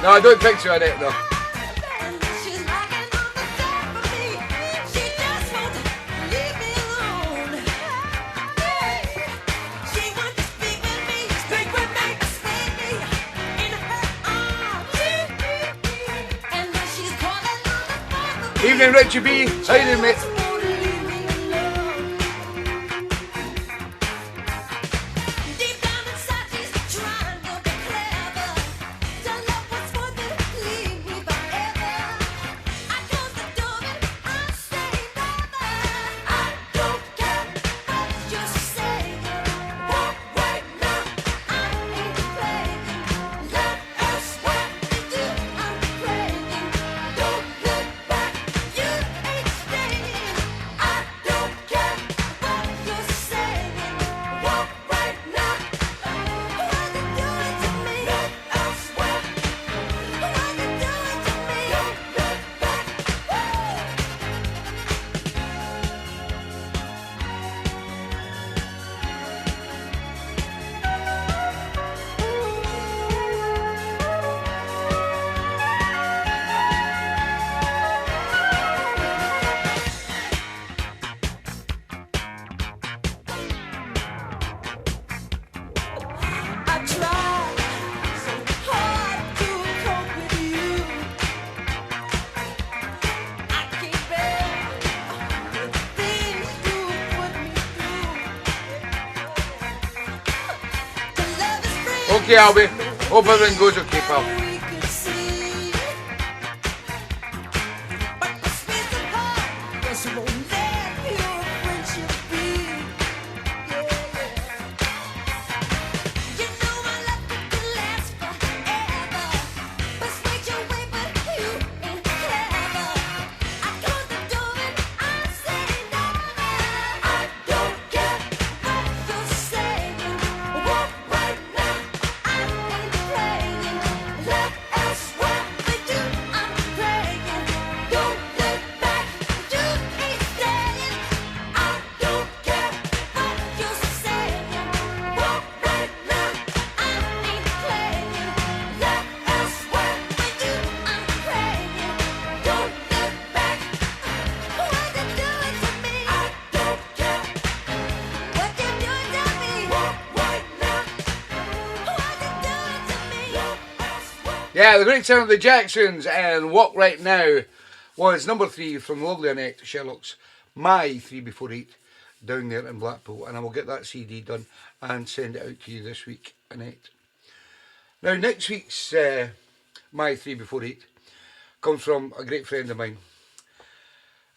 No, I don't think so, Annette, though. Evening, Richie B. How you doing, mate? Okay, Albie. Hope everything goes okay, pal. Yeah, the great sound of the Jacksons and Walk Right Now was number 3 from the lovely Annette Sherlock's My 3 Before 8 down there in Blackpool, and I will get that CD done and send it out to you this week, Annette. Now, next week's My 3 Before 8 comes from a great friend of mine,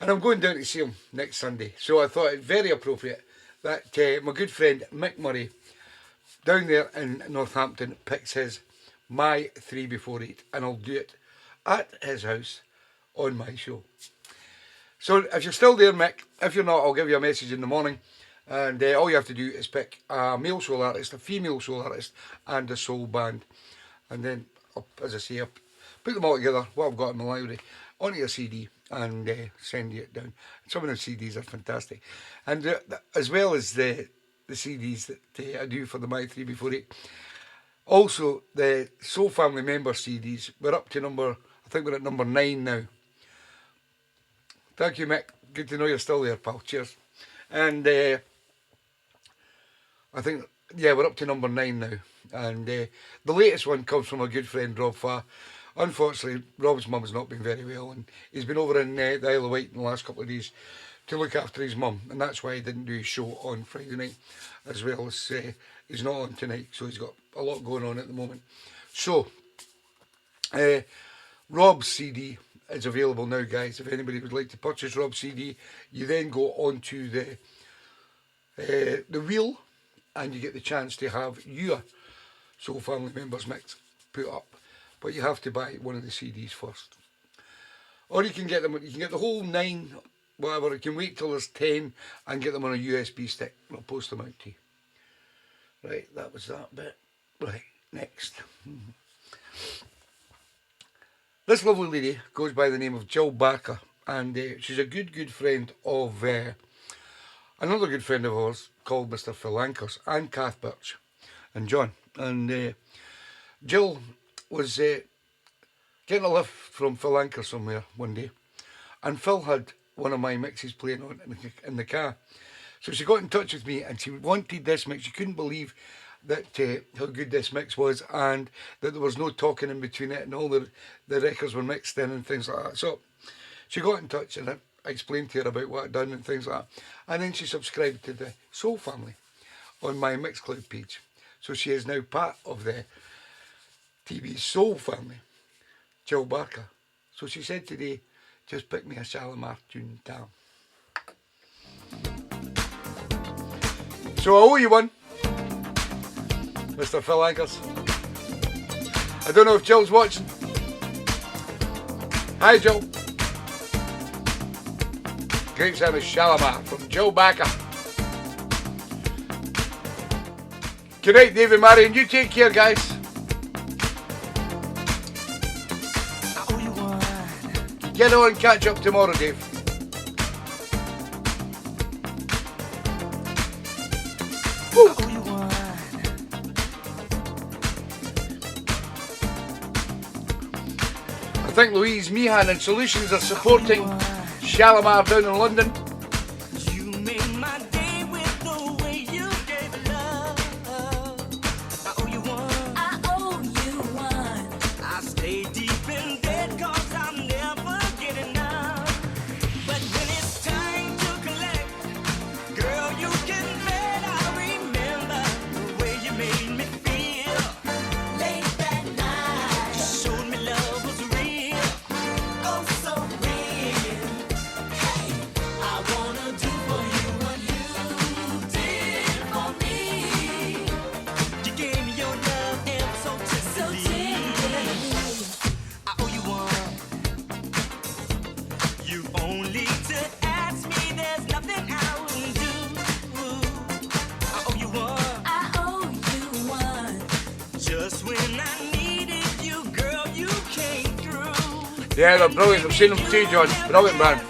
and I'm going down to see him next Sunday, so I thought it very appropriate that my good friend Mick Murray down there in Northampton picks his My 3 Before 8, and I'll do it at his house on my show. So if you're still there, Mick, if you're not, I'll give you a message in the morning, and all you have to do is pick a male soul artist, a female soul artist, and a soul band, and then, as I say, I'll put them all together, what I've got in my library, onto a CD, and send you it down. Some of the CDs are fantastic, and as well as the CDs that I do for the My 3 Before 8, also the Soul Family member CDs. We're up to I think we're at number 9 now. Thank you, Mick. Good to know you're still there, pal. Cheers. And I think, yeah, we're up to number 9 now. And the latest one comes from a good friend, Rob Farr. Unfortunately, Rob's mum's not been very well, and he's been over in the Isle of Wight in the last couple of days to look after his mum, and that's why he didn't do his show on Friday night, as well as he's not on tonight, so he's got a lot going on at the moment. So, Rob's CD is available now, guys. If anybody would like to purchase Rob's CD, you then go onto the wheel, and you get the chance to have your Soul Family members mix put up, but you have to buy one of the CDs first, or you can get them. You can get the whole 9, whatever. You can wait till there's 10 and get them on a USB stick. I'll post them out to you. Right, that was that bit. Right, next. This lovely lady goes by the name of Jill Barker, and she's a good friend of another good friend of ours called Mr. Phil Ankers, and Cath Patch and John. And Jill was getting a lift from Phil Ankers somewhere one day, and Phil had one of my mixes playing on in the car. So she got in touch with me, and she wanted this mix. She couldn't believe that how good this mix was, and that there was no talking in between it, and all the records were mixed in and things like that. So she got in touch, and I explained to her about what I'd done and things like that. And then she subscribed to the Soul Family on my Mixcloud page. So she is now part of the TeeBee's Soul Family, Jill Barker. So she said today, just pick me a Shalimar tune down. So I owe you one, Mr. Phil Ankers. I don't know if Jill's watching. Hi, Jill. Great sound of Shalimar from Jill Barker. Good night, David Marion. You take care, guys. Get on and catch up tomorrow, Dave. Woo. I think Louise Meehan and Solutions are supporting Shalimar down in London. Yeah, they're brilliant. I've seen them too, John. Brilliant band.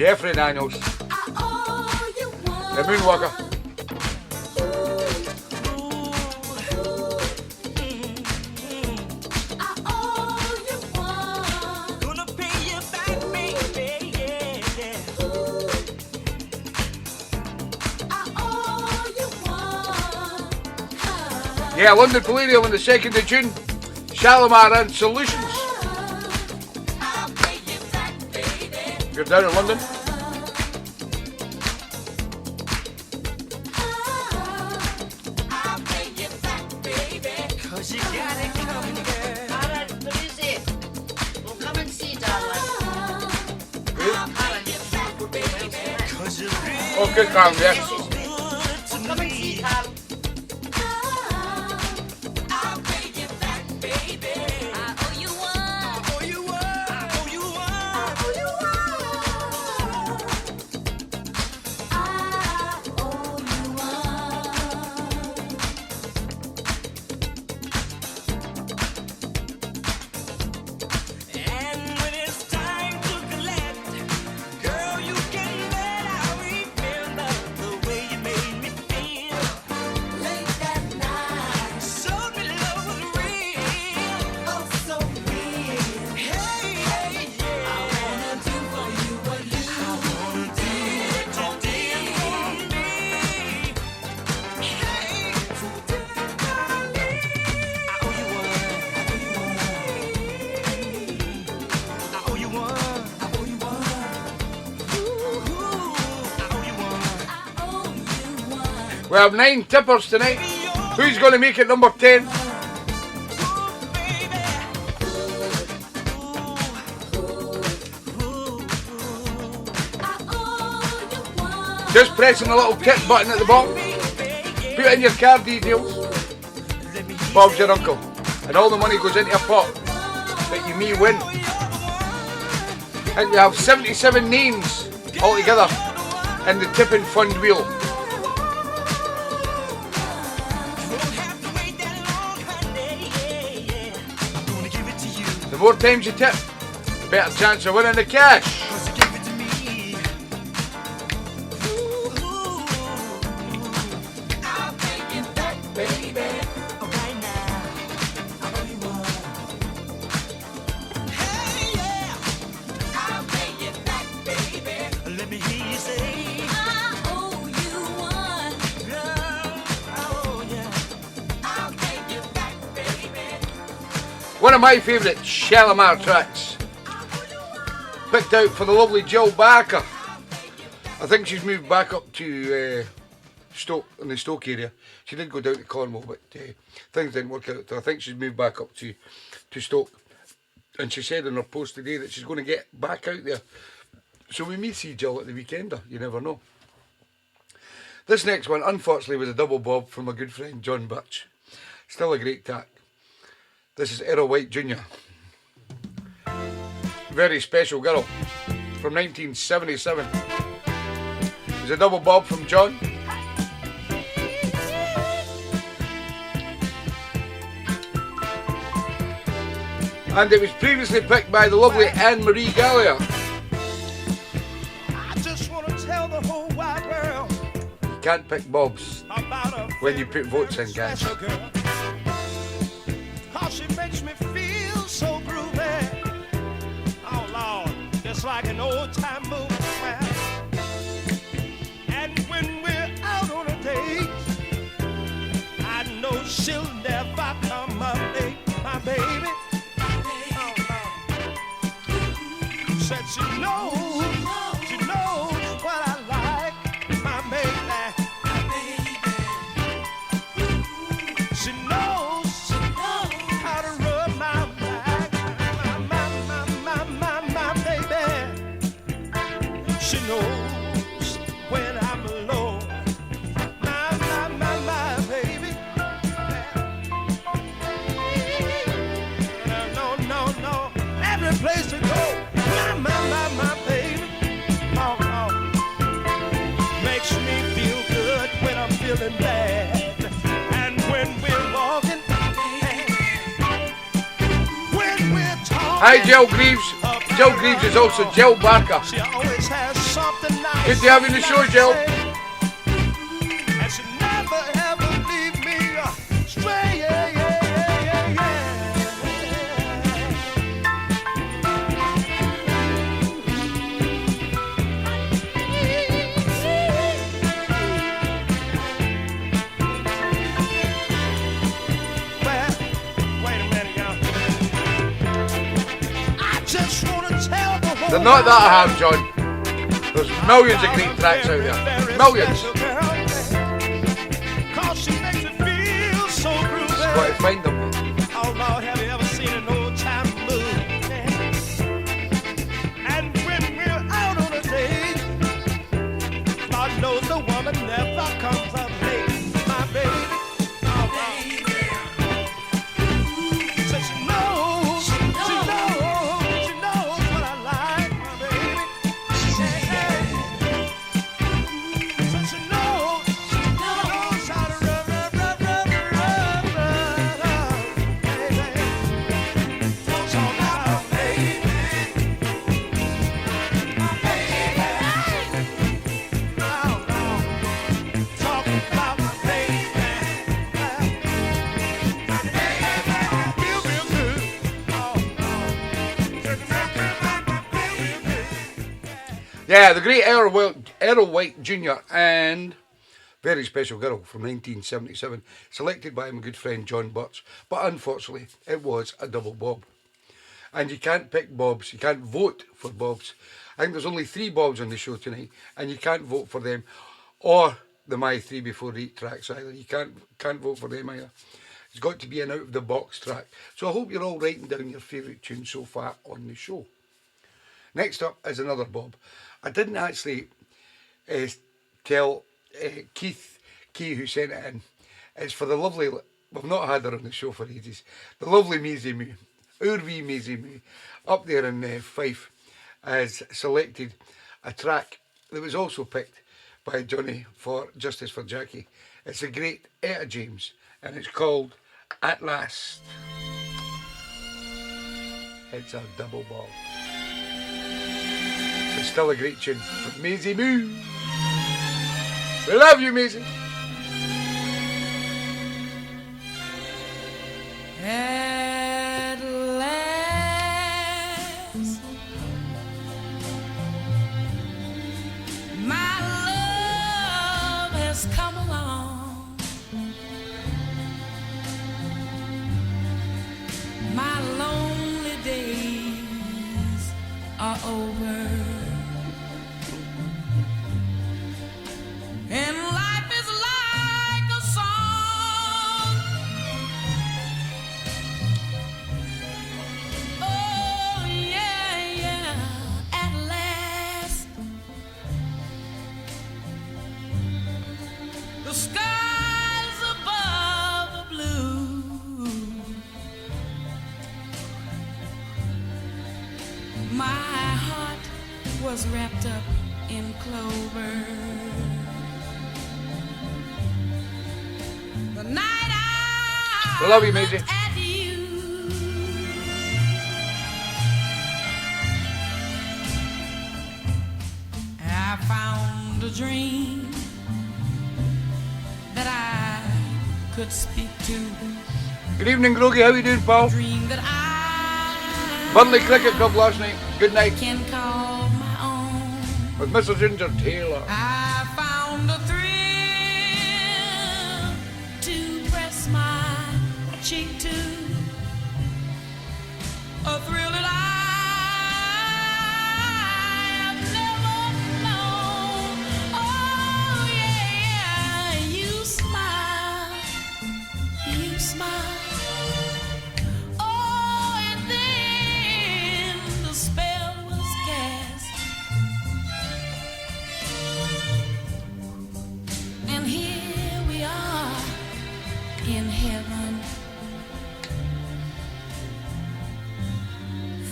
Jeffrey Daniels, the Moonwalker. Yeah, London Palladium on the 2nd of June. Shalimar and Solutions. You're down in London. Oh, good, Carl, yeah. Come and see, Carl. We have 9 tippers tonight. Who's going to make it number 10? Just pressing the little tip button at the bottom. Put in your card details. Bob's your uncle. And all the money goes into a pot that you may win. And we have 77 names altogether in the tipping fund wheel. The more times you tip, the better chance of winning the cash. One of my favourite Shalimar tracks, picked out for the lovely Jill Barker. I think she's moved back up to Stoke, in the Stoke area. She did go down to Cornwall, but things didn't work out. So I think she's moved back up to Stoke. And she said in her post today that she's going to get back out there. So we may see Jill at the weekender, you never know. This next one, unfortunately, was a double bob from my good friend John Birch. Still a great tack. This is Errol White Jr. Very Special Girl from 1977. It's a double bob from John. And it was previously picked by the lovely Anne-Marie Gallier. I just want to tell the whole wide world You can't pick bobs about a when you put votes in, guys. special girl. She makes me feel so groovy. Oh Lord, just like an old time movie. And when we're out on a date, I know she'll never come up late, my baby. Oh Lord. Said she knows what I like, my baby. She knows. She knows when I'm alone. My baby. No. Every place to go. My baby. Oh. Makes me feel good when I'm feeling bad. And when we're walking. When we're talking. Hi, Jill Greaves. Jill Greaves is also Jill Barker. She always has Good to have you in the show, Jill. And she never ever leave me astray. Yeah, yeah, yeah, yeah, Well, wait a minute, y'all. I just want to tell the whole They're not that hard, John. There's millions of great tracks out there. Millions. Cause she makes it feel so groovy. Just got to find them. Oh Lord, have you ever seen an old time move? And when we're out on a date, God knows the woman never comes up late. My baby, oh baby, so she knows what I like, my baby. So she knows how to rub, baby. So now, baby, talking about my baby, feel real good. Yeah, the great Errol White Jr. and very special girl from 1977, selected by my good friend John Butts. But unfortunately, it was a double bob. And you can't pick bobs, you can't vote for bobs. I think there's only 3 bobs on the show tonight, and you can't vote for them or the My 3 Before 8 tracks either. You can't vote for them either. It's got to be an out of the box track. So I hope you're all writing down your favourite tunes so far on the show. Next up is another bob. I didn't actually tell Keith Key who sent it in. It's for the lovely, we've not had her on the show for ages, the lovely Maisie Moo, our wee Maisie Moo, up there in Fife, has selected a track that was also picked by Johnny for Justice for Jackie. It's a great Etta James, and it's called At Last. It's a double ball. It's still a great tune from Maisie Moo. We love you, Maisie. At last, my love has come along. My lonely days are over. And life is like a song. Oh, yeah, yeah, at last. The skies above are blue. My heart was wrapped up in clover. The night I love you, Maisie. looked at you, I found a dream that I could speak to. Good evening, Grogie. How you doing, pal? Dream that I Burnley Cricket Club last night. Good night. can call my own. With Mr. Ginger Taylor. I found a thrill to press my cheek to, a thrill that I've never known. Oh yeah, you smile, you smile. Oh, and then the spell was cast. And here we are in heaven.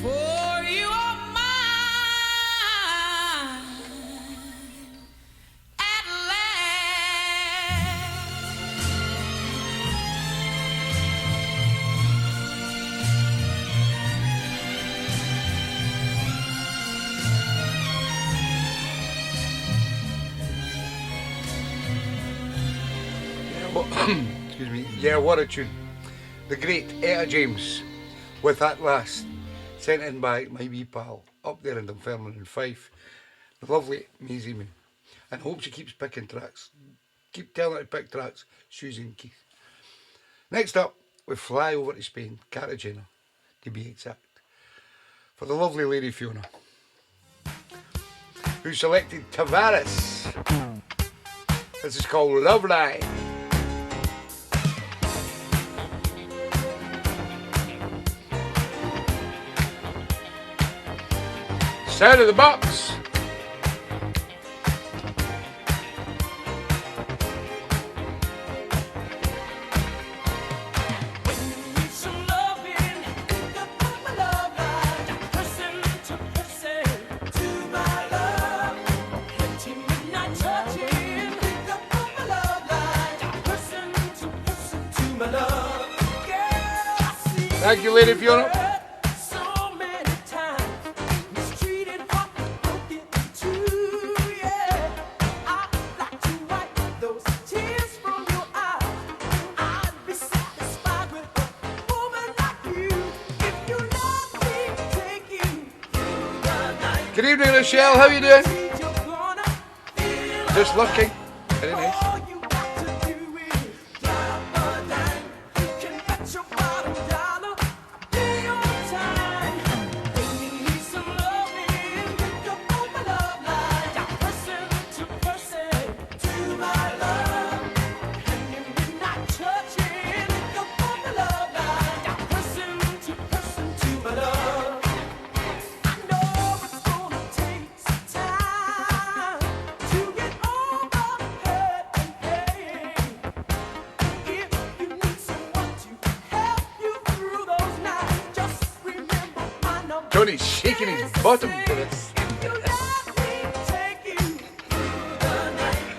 For you are mine at last. Excuse me. Yeah, what a tune. The great Etta James with At Last, sent in by my wee pal up there in Dunfermline in Fife, the lovely Maisie Moon. And hope she keeps picking tracks. Keep telling her to pick tracks, Susie and Keith. Next up, we fly over to Spain, Cartagena, to be exact, for the lovely lady Fiona, who selected Tavares. This is called Love Line. Sound of the box. Thank you, Lady Fiona. Good evening, Rochelle. How are you doing? Just looking. Very nice. Johnny's shaking his bottom for this.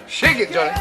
Shake it, Johnny.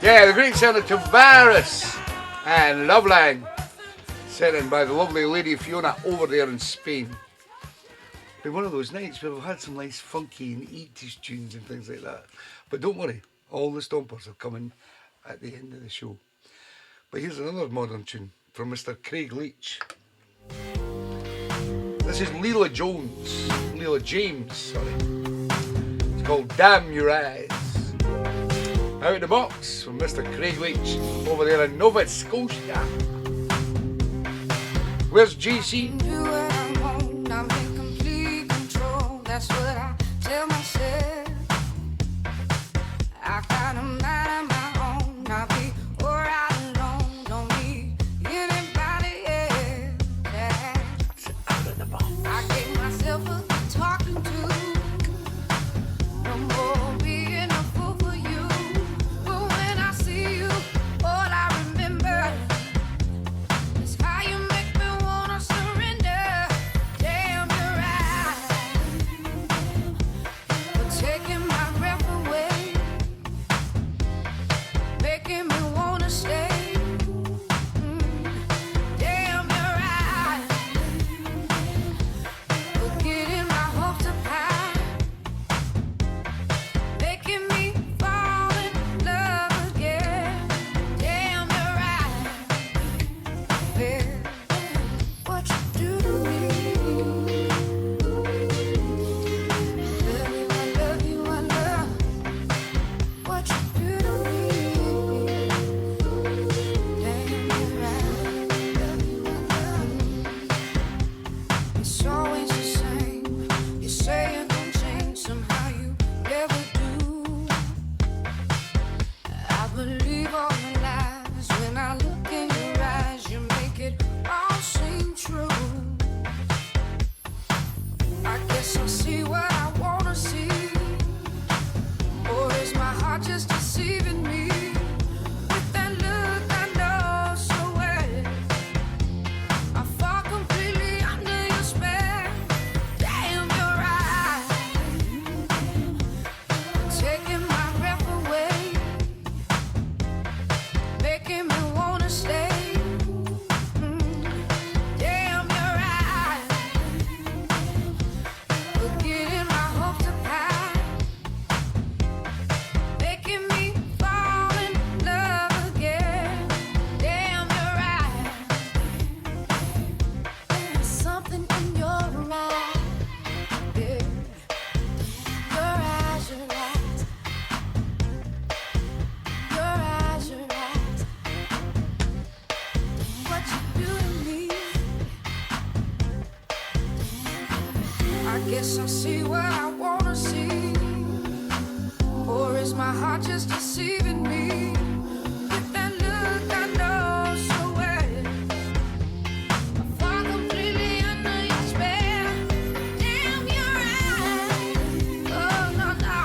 Yeah, the great sound of Tavares and Loveline, sent in by the lovely lady Fiona over there in Spain. Been one of those nights where we've had some nice funky and 80s tunes and things like that. But don't worry, all the stompers are coming at the end of the show. But here's another modern tune from Mr. Craig Leach. This is Leela James, sorry. It's called Damn Your Eyes. Out of the box from Mr. Craig Leach over there in Nova Scotia. Where's GC? Do what I want, I'm in complete control. That's what I tell myself. I got a mind of my own. I'll be alright alone. Don't need anybody else. I gave myself a good talking to. No more being a fool for you. But when I see you, all I remember is how you make me wanna surrender. Damn, you're right. But taking my breath away, making me wanna stay. Damn, you're right. But getting my hopes up high, making me fall in love again. Damn, you're right. Yeah. What you do to me? Love you, I love. What you do to me? Damn, you're right. Love you, I love. It's always the same. You say you don't change, somehow you never do. I believe all your lies when I look in your eyes. You make it all seem true. I guess I see what I wanna see. Or is my heart just deceiving me? With that look I know so well, I fall completely under your spell. Damn, you're right. Taking my breath away, making me wanna stay. Damn, you're right. But getting my hopes up high, making me fall in love again. Damn, you're right. There's something in your eyes. Yeah. Your eyes, your eyes. Your eyes, your eyes. What you do to me? I guess I see what I wanna see. Or is my heart just deceiving me? With that look I know so well, I fall completely under your spell. Damn, you're right. Oh, no, no.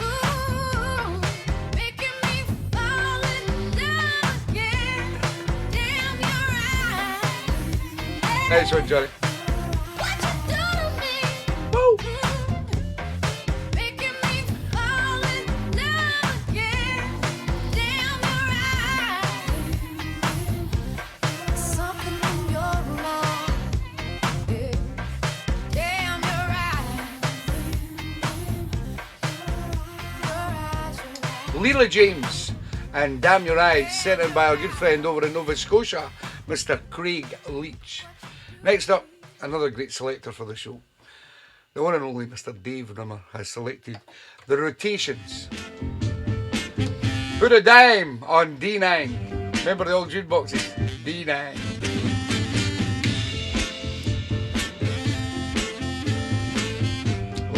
Ooh, making me fall in love again. Damn, you're right. Nice one, Johnny. What you do to me? Woo! Making me fall in love again. Damn, you're right. Something in your eyes. Yeah. Damn, you're right. Your eyes, your eyes. Leela James and Damn Your Eyes, sent in by our good friend over in Nova Scotia, Mr. Craig Leach. Next up, another great selector for the show. The one and only Mr. Dave Rimmer has selected The Rotations. Put a dime on D9. Remember the old jukeboxes? D9.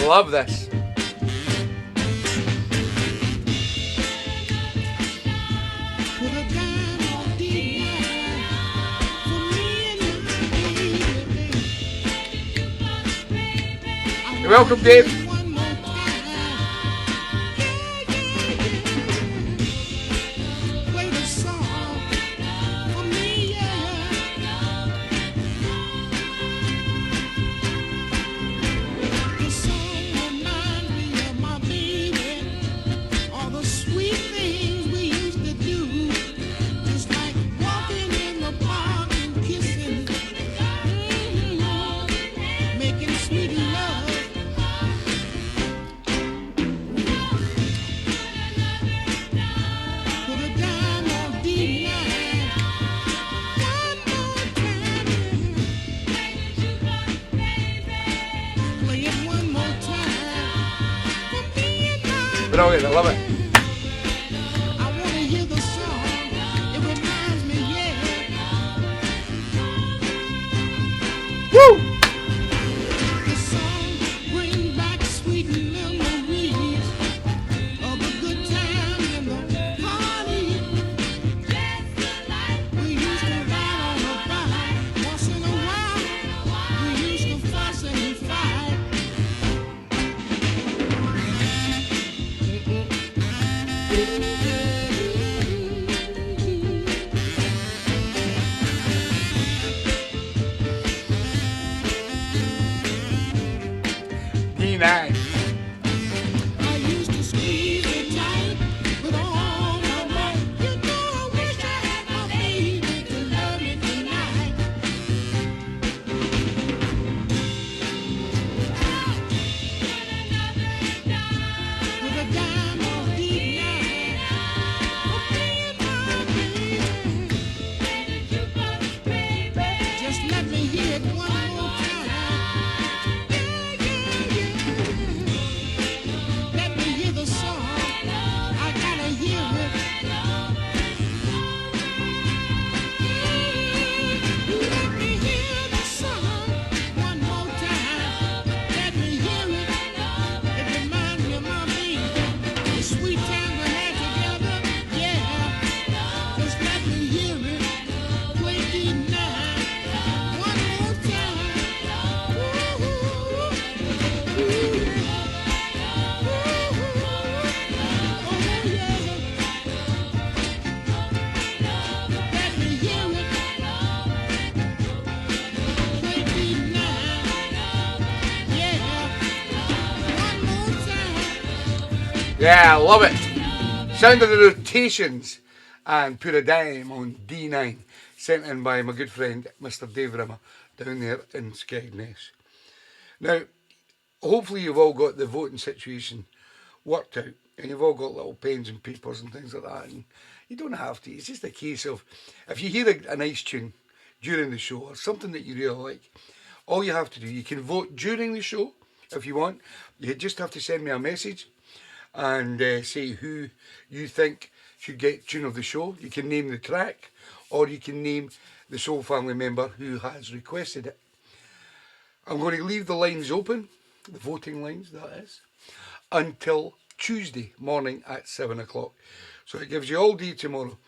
Love this. Put a dime on D9 for me and my baby. You're welcome, Dave. One more time. Play the song for me, The song reminds me of my baby. All the sweet things we used to do. Just like walking in the park and kissing. Making sweet love. brilliant, I love it. I wanna hear the song. It reminds me, yeah. Woo! The song brings back sweet memories of a good time in the party. We used to ride on a bike. Once in a while, we used to fuss and fight. D9. I used to squeeze it tight with all my might. You know I wish I had my baby to love me tonight. With a dime or D9, oh baby, just let me hear it one more time. Let me hear the song. I gotta hear it. Let me hear the song one more time. Let me hear it. It reminds me of my baby. The sweet time we had together. Yeah. Just let me hear it. Play D9 one more time. Ooh, ooh, yeah. Yeah, I love it. Sound of the Rotations and Put a Dime on D9, sent in by my good friend Mr. Dave Rimmer down there in Skegness. Now, hopefully you've all got the voting situation worked out and you've all got little pens and papers and things like that, and you don't have to. It's just a case of, if you hear a nice tune during the show or something that you really like, all you have to do, you can vote during the show if you want. You just have to send me a message and say who you think should get tune of the show. You can name the track, or you can name the Soul Family member who has requested it. I'm going to leave the lines open, the voting lines that is, until Tuesday morning at 7 o'clock. So it gives you all day tomorrow.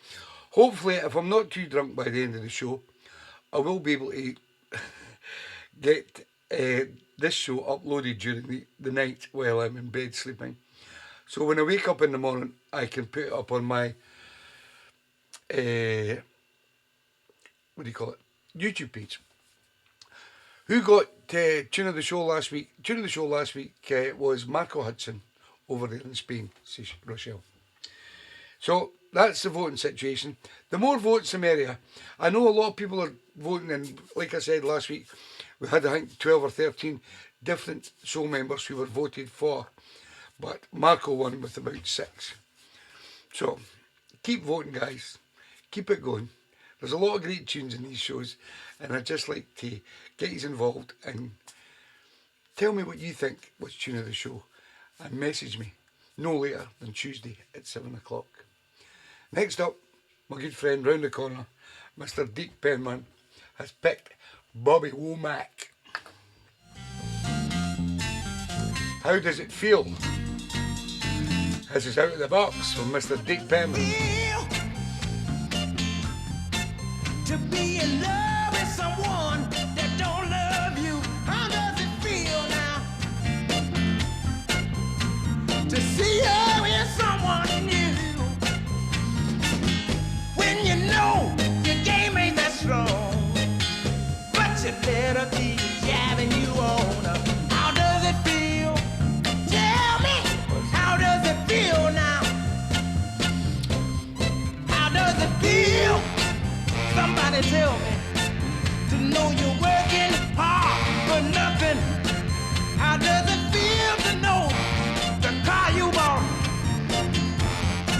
Hopefully, if I'm not too drunk by the end of the show, I will be able to get this show uploaded during the night while I'm in bed sleeping. So when I wake up in the morning, I can put it up on my, YouTube page. Who got tune of the show last week? Tune of the show last week was Marco Hudson over there in Spain, Rochelle. So that's the voting situation. The more votes, the merrier. I know a lot of people are voting, and like I said last week, we had, I think, 12 or 13 different soul members who were voted for. But Marco won with about 6. So, keep voting, guys. Keep it going. There's a lot of great tunes in these shows, and I'd just like to get you involved and tell me what you think was tune of the show, and message me no later than Tuesday at 7 o'clock. Next up, my good friend round the corner, Mr. Deep Penman, has picked Bobby Womack. How does it feel? This is Out of the Box from Mr. Deep Penman. To be in love with someone that don't love you, how does it feel now? To see you in someone new, when you know your game ain't that strong, but you let her keep jabbing you on. How does it feel? Tell me, how does it feel now? How does it feel? Somebody tell me, to know you're working hard for nothing. How does it feel to know the car you bought,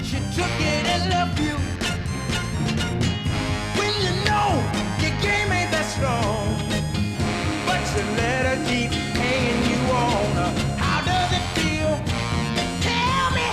she took it and left you? When you know your game ain't that strong, but you let her keep hanging you on. How does it feel? Tell me.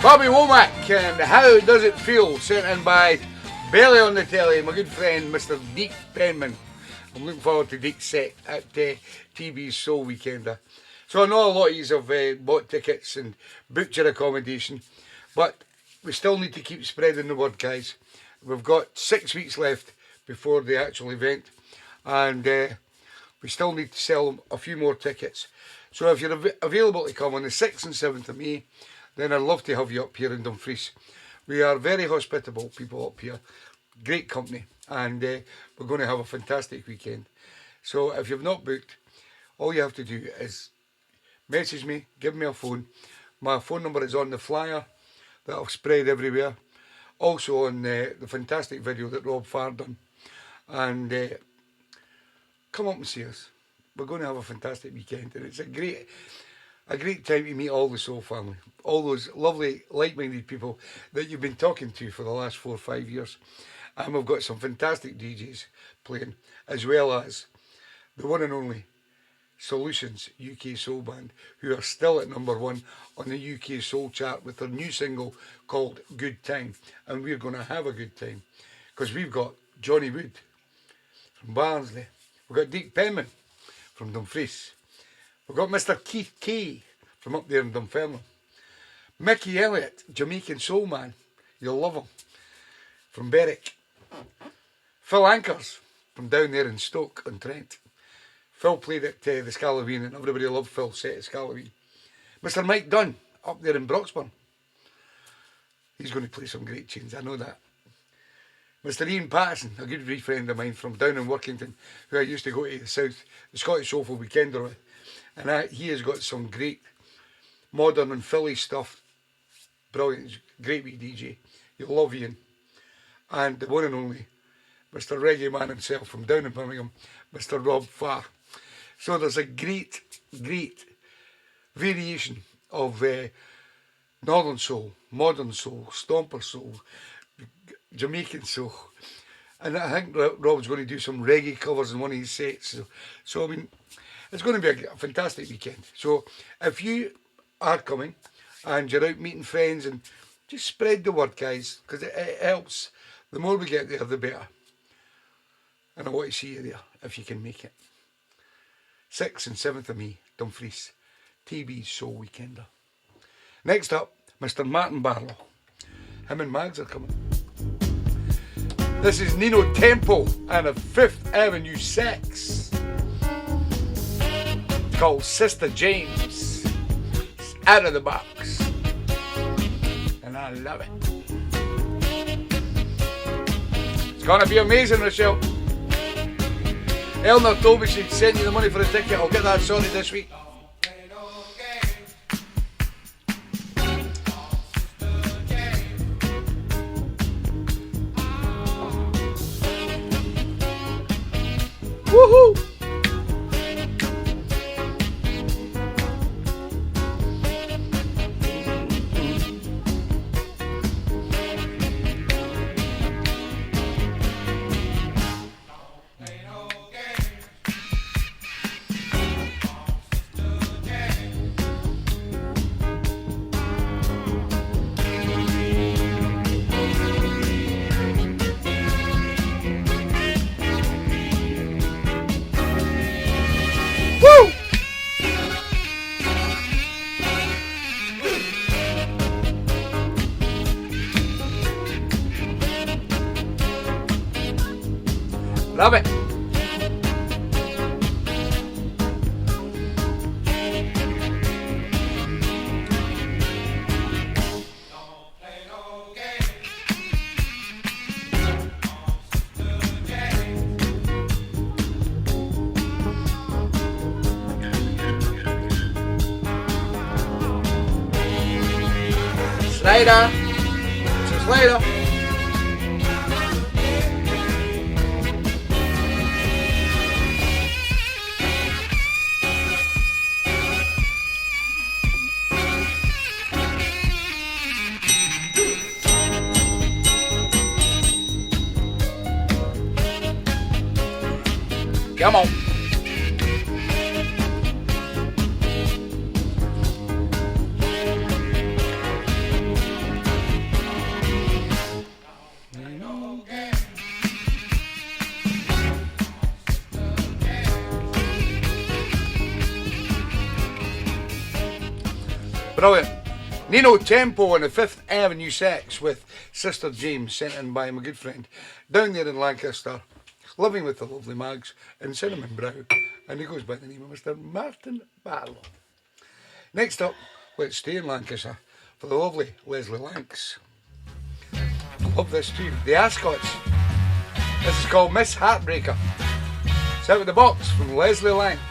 Bobby Womack and How Does It Feel, sent in by Belly on the Telly, my good friend Mr. Deke Penman. I'm looking forward to Deke's set at TeeBee's Soul Weekender. So I know a lot of you have bought tickets and booked your accommodation, but we still need to keep spreading the word, guys. We've got 6 weeks left before the actual event, and we still need to sell a few more tickets. So if you're available to come on the 6th and 7th of May, then I'd love to have you up here in Dumfries. We are very hospitable people up here, great company, and we're going to have a fantastic weekend. So if you've not booked, all you have to do is message me, give me a phone. My phone number is on the flyer that I've spread everywhere, also on the fantastic video that Rob Farr done. And come up and see us. We're going to have a fantastic weekend, and it's a great time to meet all the Soul family, all those lovely, like-minded people that you've been talking to for the last 4 or 5 years. And we've got some fantastic DJs playing, as well as the one and only Solutions UK Soul Band, who are still at #1 on the UK Soul chart with their new single called Good Time. And we're going to have a good time, because we've got Johnny Wood from Barnsley, we've got Deke Penman from Dumfries, we've got Mr. Keith Kay from up there in Dunfermline, Mickey Elliott, Jamaican Soul Man, you'll love him, from Berwick, Phil Ankers from down there in Stoke-on-Trent. Phil played at the Scalloween, and everybody loved Phil's set at Scalloween. Mr. Mike Dunn up there in Broxburn, he's going to play some great tunes, I know that. Mr. Ian Patterson, a good wee friend of mine from down in Workington, who I used to go to the South, the Scottish Soulful Weekender with, and he has got some great modern and Philly stuff. Brilliant, great wee DJ. You'll love Ian. And the one and only Mr. Reggae Man himself from down in Birmingham, Mr. Rob Farr. So there's a great variation of Northern Soul, Modern Soul, Stomper Soul, Jamaican Soul. And I think Rob's going to do some reggae covers in one of his sets. So I mean, it's going to be a fantastic weekend. So if you are coming and you're out meeting friends, and just spread the word, guys, because it helps. The more we get there, the better. And I want to see you there, if you can make it. 6th and 7th of May, Dumfries, TeeBee's Soul Weekender. Next up, Mr. Martin Barlow. Him and Mags are coming. This is Nino Tempo and a 5th Avenue 6. It's called Sister James. It's out of the box. And I love it. It's gonna be amazing, Rochelle. Eleanor told me she'd send you the money for the ticket. I'll get that sorted this week. Woohoo! Love it. Slider. It's a slider. Come on. Brilliant. Nino Tempo on the 5th Avenue Sex with Sister James, sent in by my good friend down there in Lancaster, living with the lovely Mags in Cinnamon Brow, and he goes by the name of Mr. Martin Barlow. Next up, let's stay in Lancashire for the lovely Leslie Lanks. I love this too. The Ascots. This is called Miss Heartbreaker. It's out of the box from Leslie Lanks.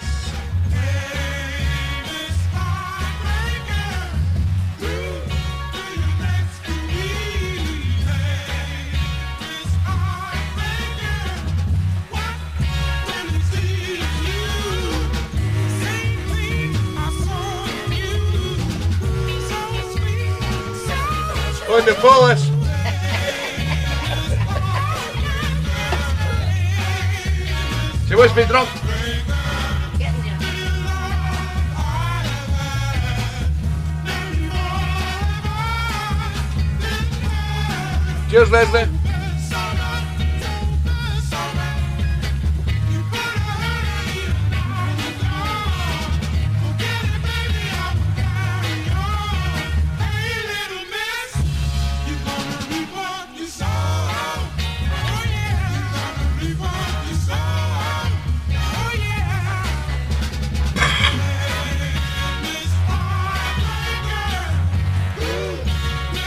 On the fullest. She must be drunk. Cheers, Leslie.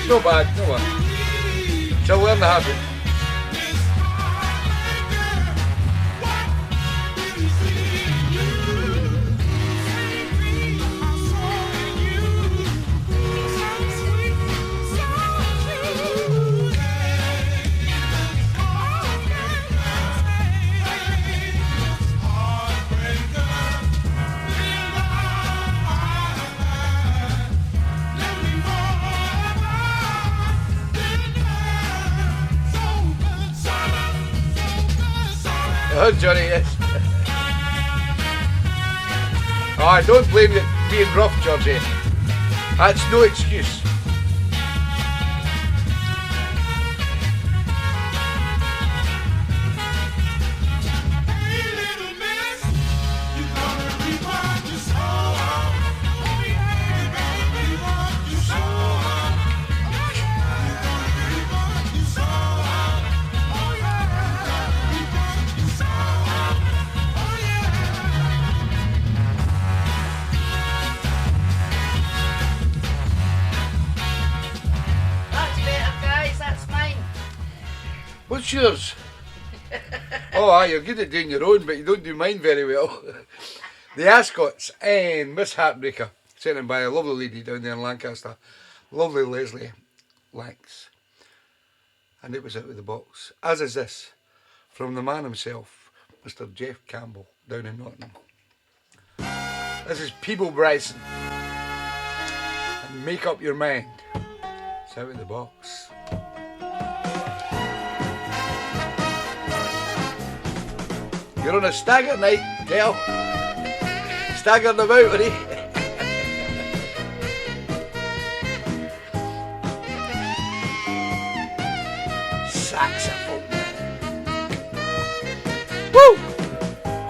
No bad, no one. She'll learn the habit. Oh, Johnny, yes. Oh, I don't blame you being rough, Georgie. That's no excuse. What's yours? Oh, aye, you're good at doing your own, but you don't do mine very well. The Ascots and Miss Heartbreaker, sent in by a lovely lady down there in Lancaster, lovely Leslie Lanks. And it was out of the box, as is this, from the man himself, Mr. Jeff Campbell, down in Nottingham. This is Peeble Bryson. And Make Up Your Mind. It's out of the box. You're on a stagger night, Kel. Staggering about, buddy. Saxophone. Woo!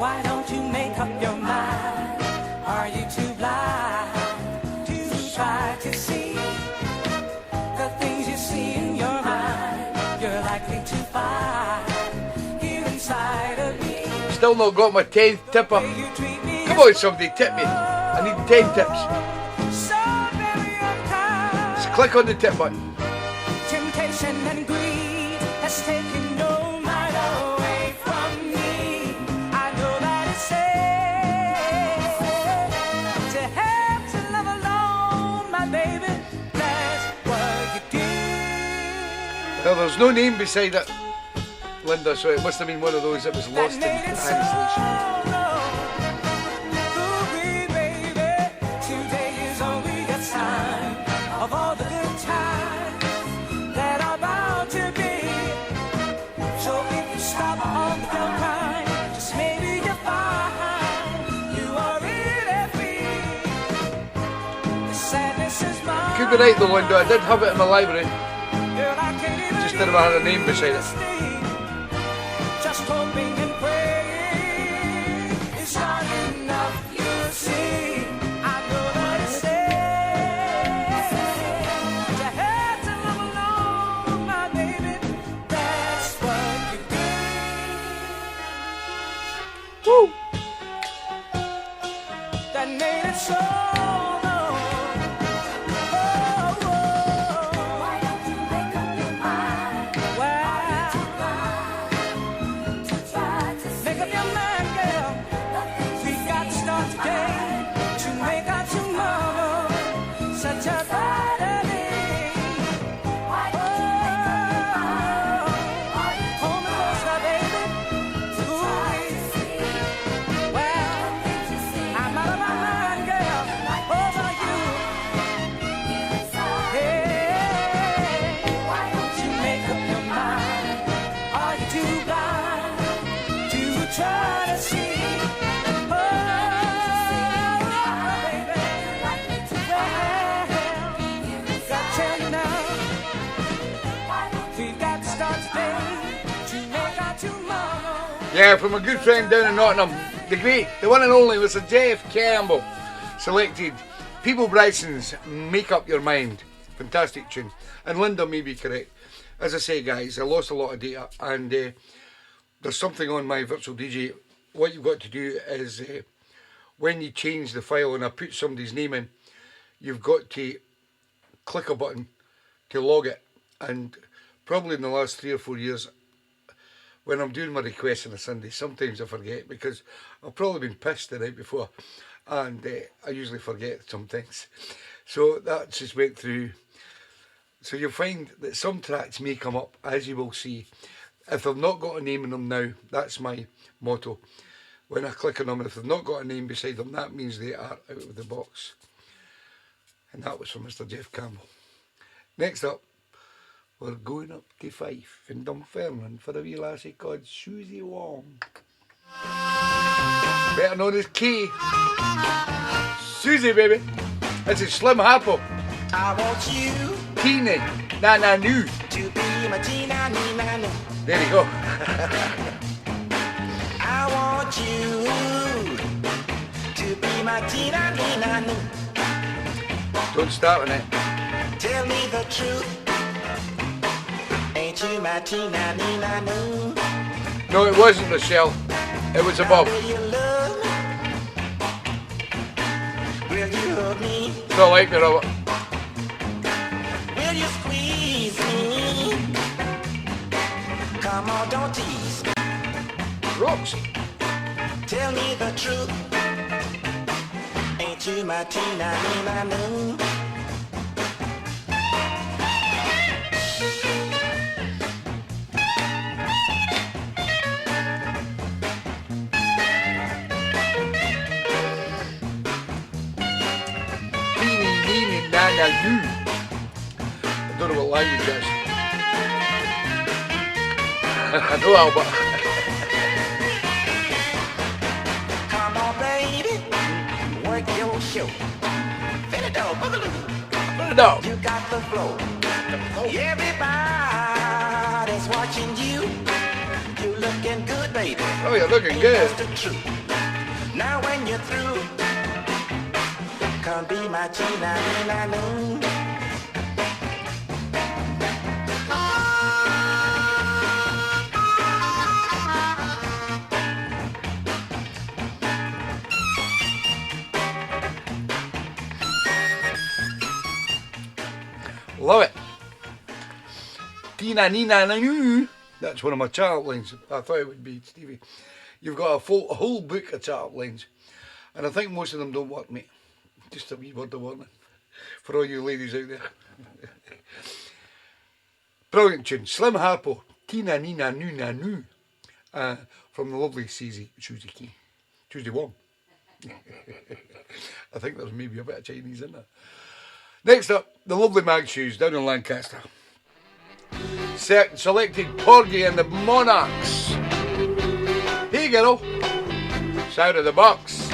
Why don't you make up your mind? Are you too blind to try to see the things you see in your mind? You're likely to find here inside of me. Still not got my 10th tipper. Come on, somebody tip me. I need 10 tips. Just click on the tip button. Temptation and greed has taken your mind away from me. I know that it's sad to have to love alone, my baby. That's what you do. Well, there's no name beside it, Linda, so it must have been one of those that was lost in translation. Of all the good times that are bound to be. So if you stop on the climb, just maybe you'll find you are really free. The sadness is mine. You could be right though, Linda. I did have it in my library. Just didn't have a name beside it. Just hoping and praying it's not enough, you see. I know that it's sad. Yeah, from a good friend down in Nottingham, the great, the one and only Mr. Jeff Campbell, selected People Bryson's Make Up Your Mind. Fantastic tune. And Linda may be correct. As I say, guys, I lost a lot of data, and there's something on my virtual DJ. What you've got to do is, when you change the file and I put somebody's name in, you've got to click a button to log it. And probably in the last 3 or 4 years, when I'm doing my requests on a Sunday, sometimes I forget, because I've probably been pissed the night before, and I usually forget some things. So that just went through. So you'll find that some tracks may come up, as you will see. If I've not got a name in them now, that's my motto. When I click on them, if they've not got a name beside them, that means they are out of the box. And that was from Mr. Jeff Campbell. Next up, we're going up to Fife in Dunfermline for a wee lassie called Susie Wong. Better known as Kay. Susie, baby. This is Slim Harpo. I want you Teeny, na na new. to be my Tina Nina. There you go. I want you to be my Tina Nina. Don't start on it. Tell me the truth. Ain't you my Tina Nina? No, it wasn't Michelle. It was above. Will you love me? Will you hug me? It's not like me, Robert. Will you squeeze me? Come on, don't tease me. Rocks. Tell me the truth. Ain't you my Tina Nina? Teeny, na na new. I don't know what language that is. I know Albert. Come on, baby. Work your show. Fit it up, boogaloo. No. You got the flow. Everybody's watching you. You looking good, baby. Oh, you're looking good. That's the truth. Now when you're through, come be my Tina Nina. Love it. Tina Nina Nanu. That's one of my chart lines. I thought it would be Stevie. You've got a whole book of chart lines, and I think most of them don't work, mate. Just a wee word of warning for all you ladies out there. Brilliant tune. Slim Harpo. Tina Nina Nu Nanu. From the lovely Susie Key. Tuesday Wong. I think there's maybe a bit of Chinese in there. Next up, the lovely Mag Shoes down in Lancaster. Selected Porgy and the Monarchs. Hey girl, it's out of the box.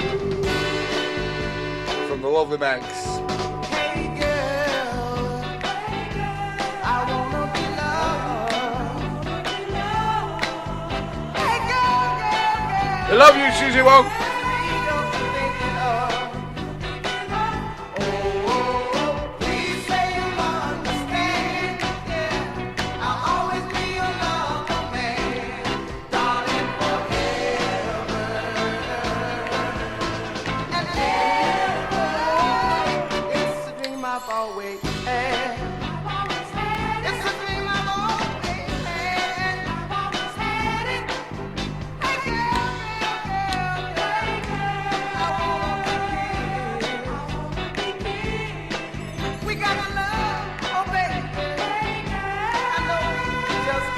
From the lovely Mags. Hey girl, I wanna be loved. Hey girl, I love you, Susie Wong. Always had. It's a dream I've always had. Hey girl, I wanna be kissed. We got love, oh baby. I know we just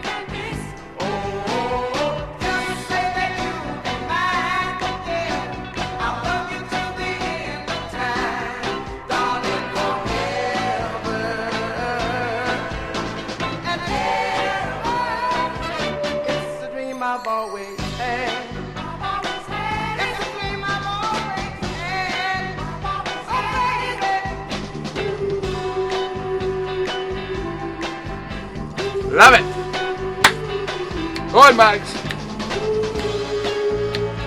can't miss. Oh, just say that you and mine, yeah. I'll love you till the end of time. Darling, forever and ever. It's a dream I've always had. It's a dream I've always had. Oh, baby. Love it. Go on, Max.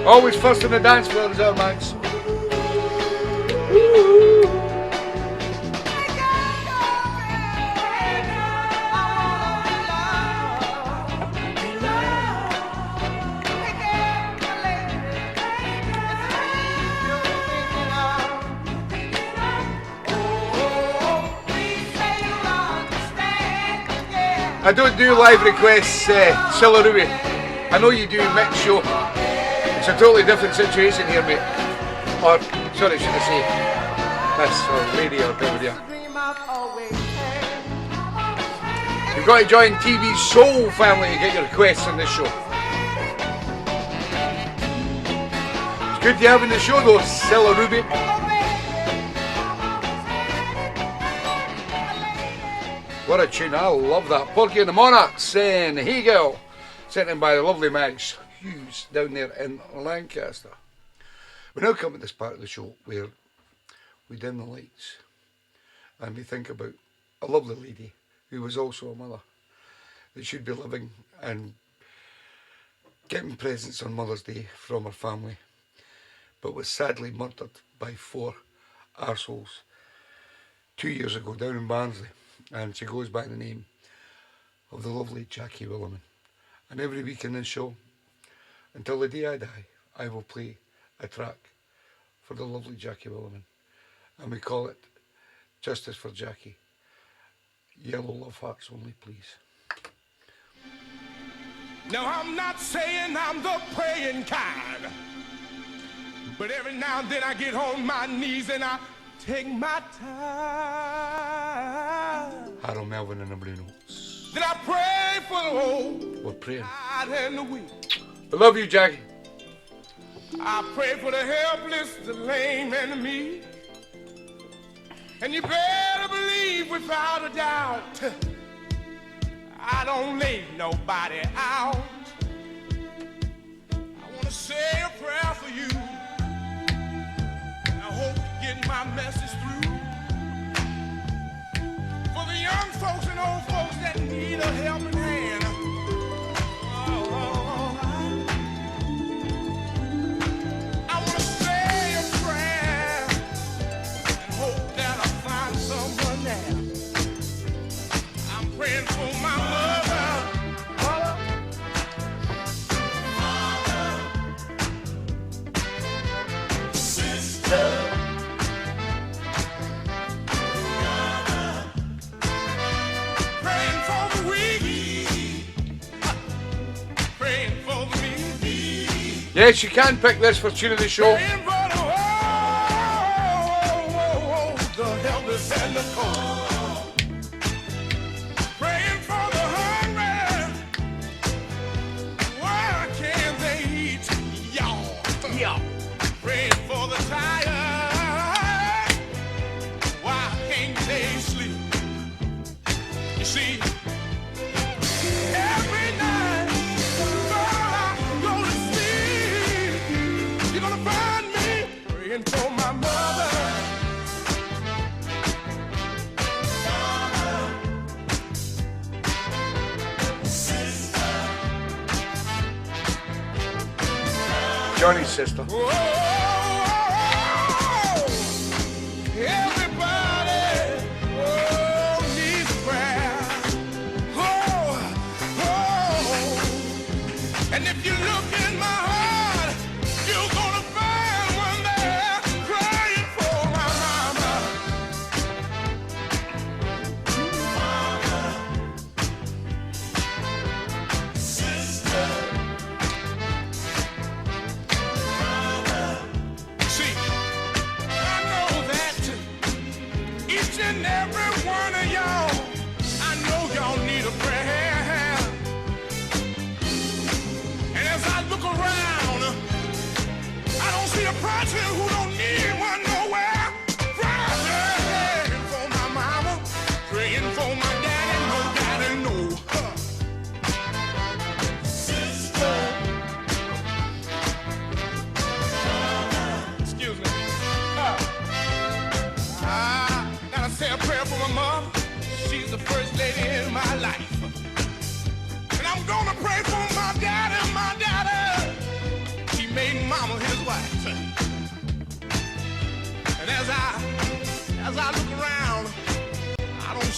Always first in the dance floor is our Max. I don't do live requests, Sillaruby. I know you do mix show. It's a totally different situation here, mate. Or, sorry, should I say, miss or lady or whatever you are. You've got to join TeeBee's Soul family to get your requests on this show. It's good to have in the show though, Sillaruby. What a tune, I love that. Porky and the Monarchs saying, hey girl, sent in by the lovely Max Hughes down there in Lancaster. We now come to this part of the show where we dim the lights and we think about a lovely lady who was also a mother that should be living and getting presents on Mother's Day from her family, but was sadly murdered by 4 arseholes 2 years ago down in Barnsley. And she goes by the name of the lovely Jackie Williman. And every week in this show, until the day I die, I will play a track for the lovely Jackie Williman. And we call it Justice for Jackie. Yellow love hearts only, please. Now I'm not saying I'm the praying kind, but every now and then I get on my knees and I take my time. Harold Melvin and the Blue Notes. Then I pray for the old. We're praying. And the weak. I love you, Jackie. I pray for the helpless, the lame, and the meek. And you better believe without a doubt, I don't lay nobody out. I want to say a prayer for you. I hope you get my message through. For the young folks and old folks that need a helping hand. I want to say a prayer and hope that I find someone there. I'm praying for my mother. Sister. Yes, you can pick this for tune of the show. The helpless and the cold. Praying for the hungry. Why can't they eat? Y'all. Praying for the tired. Why can't they sleep? You see, every night before I go to sleep, you're gonna find me praying for my mother. Johnny's sister. Oh, everybody needs prayer. And if you look in my heart, you're gonna find one there crying for my mama. Sister. See, I know that each and every one of y'all, I know y'all need a prayer. And as I look around, I don't see a person who don't need one nowhere. Praying for my mama, praying for my daddy, no daddy, no. Sister. Excuse me. I gotta say a prayer for my mom. She's the first lady in my life. And I'm gonna pray for my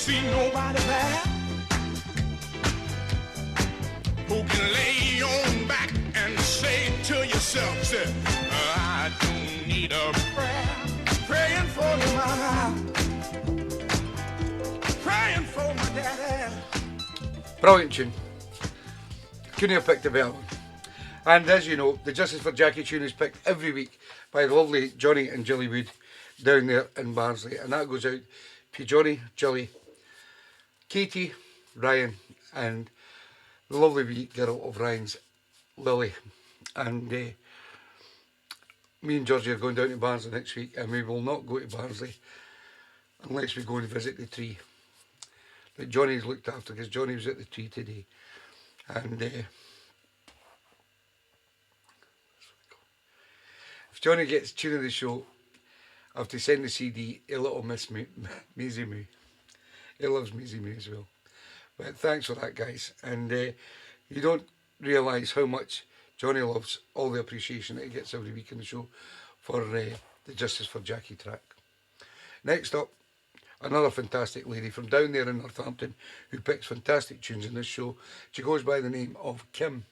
see nobody there who can lay on back and say to yourself, say, I don't need a prayer. Praying for your mama, praying for my daddy. Brilliant tune. Couldn't have picked a better one. And as you know, the Justice for Jackie tune is picked every week by the lovely Johnny and Jilly Wood down there in Barnsley. And that goes out to Johnny, Jilly, Katie, Ryan, and the lovely wee girl of Ryan's, Lily. And me and Georgie are going down to Barnsley next week, and we will not go to Barnsley unless we go and visit the tree that Johnny's looked after, because Johnny was at the tree today. And if Johnny gets tune of the show, I have to send the CD a little Miss Maisie Moo. He loves Maisie Moo as well. But thanks for that, guys. And you don't realise how much Johnny loves all the appreciation that he gets every week in the show for the Justice for Jackie track. Next up, another fantastic lady from down there in Northampton who picks fantastic tunes in this show. She goes by the name of Kim,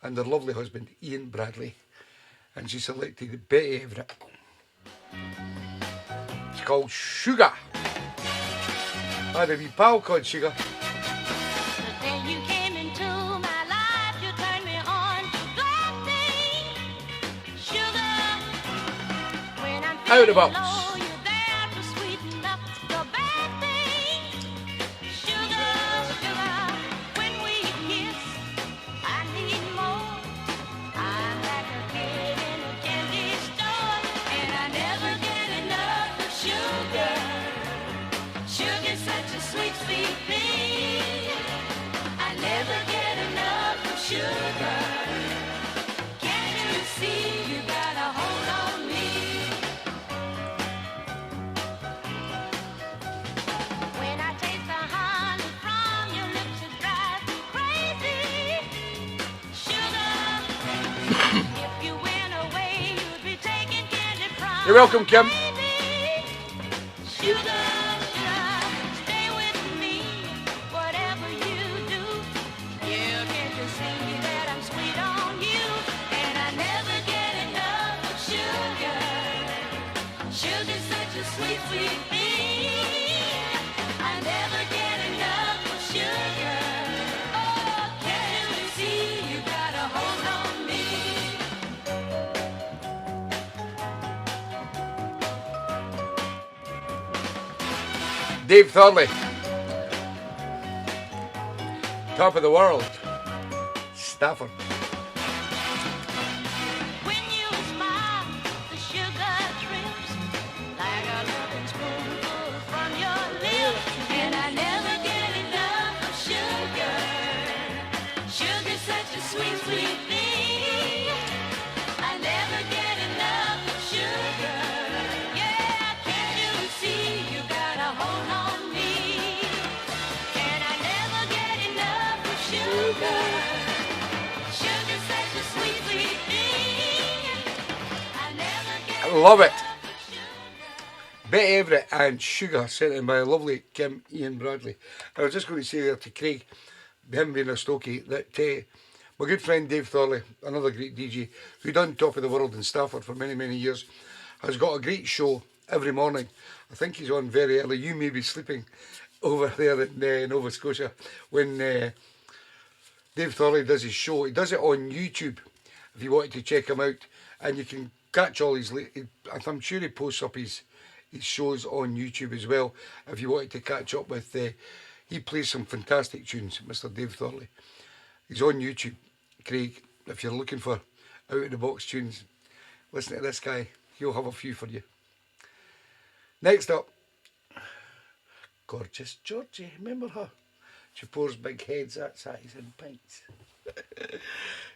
and her lovely husband Ian Bradley, and she selected Betty Everett. It's called Sugar. I had a wee pal called Sugar. The day you came into my life, you turned me on to black tea, sugar. When I'm Out of the feeling box. low, you're there to sweeten up the bad things. Sugar, sugar. When we kiss, I need more. I'm like a kid in a candy store, and I never get enough of sugar. Sugar's such a sweet, sweet thing. I never get enough of sugar. Can't you see you got a hold on me? When I taste the honey from your lips, it drives me crazy. Sugar, if you went away, you'd be taking candy from You're welcome, Kim. baby. Sugar, stay with me, whatever you do. Yeah, can't you see that I'm sweet on you? And I never get enough of sugar. Sugar's such a sweet, sweet thing. I never get enough of sugar. Oh, can't you see you got a hold on me? Dave Thorley. Top of the world. Stafford. When you smile, the sugar drips like a loving spoonful from your lips, and I never get enough of sugar. Sugar's such a sweet, sweet thing. I never get enough of sugar. Yeah, can't you see you got a hold on me? And I never get enough of sugar. Sugar's such a sweet, sweet thing. I never get I love it. enough of sugar. Betty Everett and Sugar, sent in by a lovely Kim Ian Bradley. I was just going to say there to Craig, him being a Stokey, that my good friend Dave Thorley, another great DJ, who done Top of the World in Stafford for many, many years, has got a great show every morning. I think he's on very early. You may be sleeping over there in Nova Scotia when Dave Thorley does his show. He does it on YouTube if you wanted to check him out, and you can catch all his I'm sure he posts up his shows on YouTube as well if you wanted to catch up with he plays some fantastic tunes, Mr. Dave Thorley. He's on YouTube, Craig. If you're looking for out of the box tunes, listen to this guy, he'll have a few for you. Next up, gorgeous Georgie, remember her? She pours big heads that size in pints.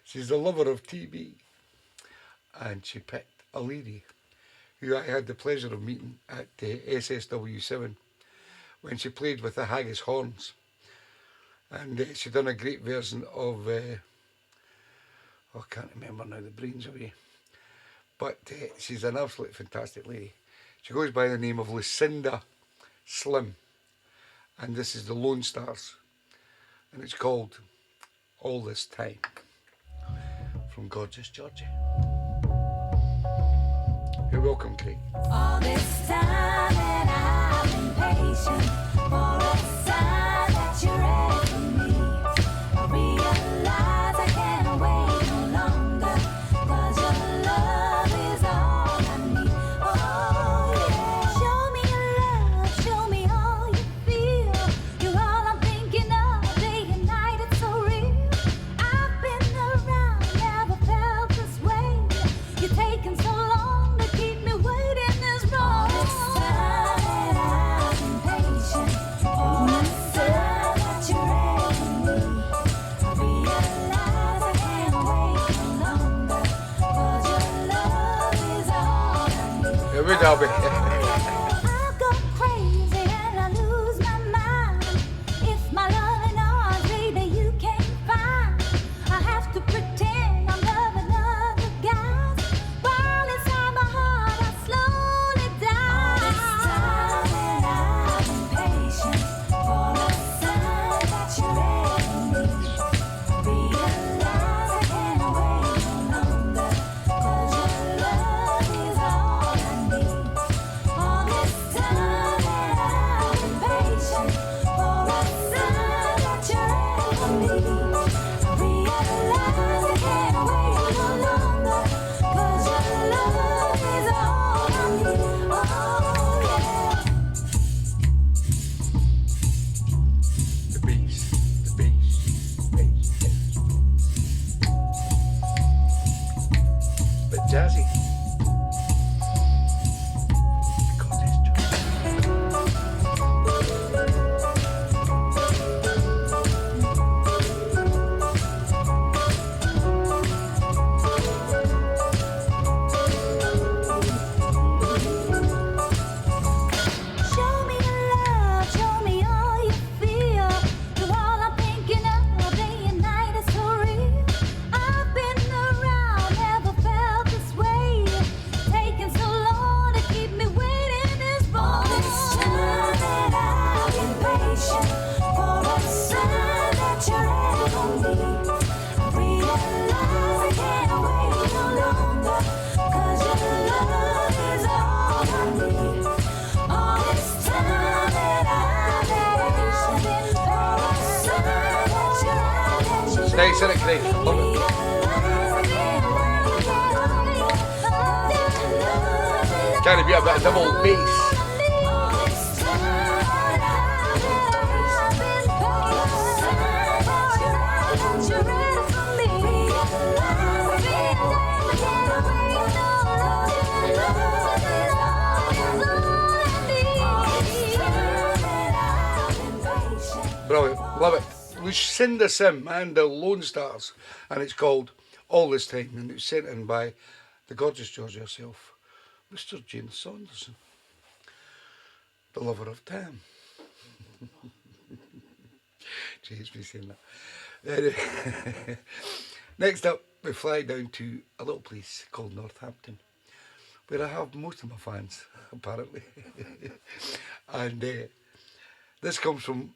She's the lover of TeeBee's, and she picked a lady who I had the pleasure of meeting at SSW7 when she played with the Haggis Horns, and she done a great version of I can't remember now, the brain's away, but she's an absolutely fantastic lady. She goes by the name of Lucinda Slim, and this is the Lone Stars, and it's called All This Time, from gorgeous Georgie. You're welcome, Craig. All this time that I've been patient for a sign that you're ready for me. I realize I can't wait no longer, 'cause your love is all I need. Oh yeah. Show me your love, show me all you feel. You're all I'm thinking of, day and night, it's so real. I've been around, never felt this way. You're taking so long to keep me waiting this wrong. All this time that I've been patient for a sign that you're ready for me. I realize I can't wait no longer, 'cause your love is all I need. Here we go, baby. I go crazy and I lose my mind. It's my loving arms, baby, you can't find. I have to pretend I'm loving other guys, while inside my heart I slowly die. All this time that I've been patient for a sign that you're ready for me. I realize I can't wait no longer, 'cause your love is all I need. All this time that I've been patient for a sign that you're ready for me. I realize I can't wait no longer, 'cause your love is all I need. Oh yeah. The bass, the bass, bass, bass. Bit jazzy. Gorgeous Georgie. Show me your love, show me all you feel. You're all I'm thinking of, day and night, it's so real. I've been around, never felt this way. Taking so long to keep me waiting this long. All this time that I've been patient for a sign that you're ready for me. I realize I can't wait no longer, 'cause your love is all I need. All this time that I've been patient for a sign that you're ready for me. It's nice, isn't it, Craig? Love it. Gotta be a bit of double bass. Brilliant, love it. Lucinda Sim and the Lone Stars, and it's called All This Time, and it's sent in by the gorgeous Georgie herself, Mr. James Saunderson, the lover of time. Jeez, me saying that. Anyway, next up, we fly down to a little place called Northampton, where I have most of my fans, apparently. And this comes from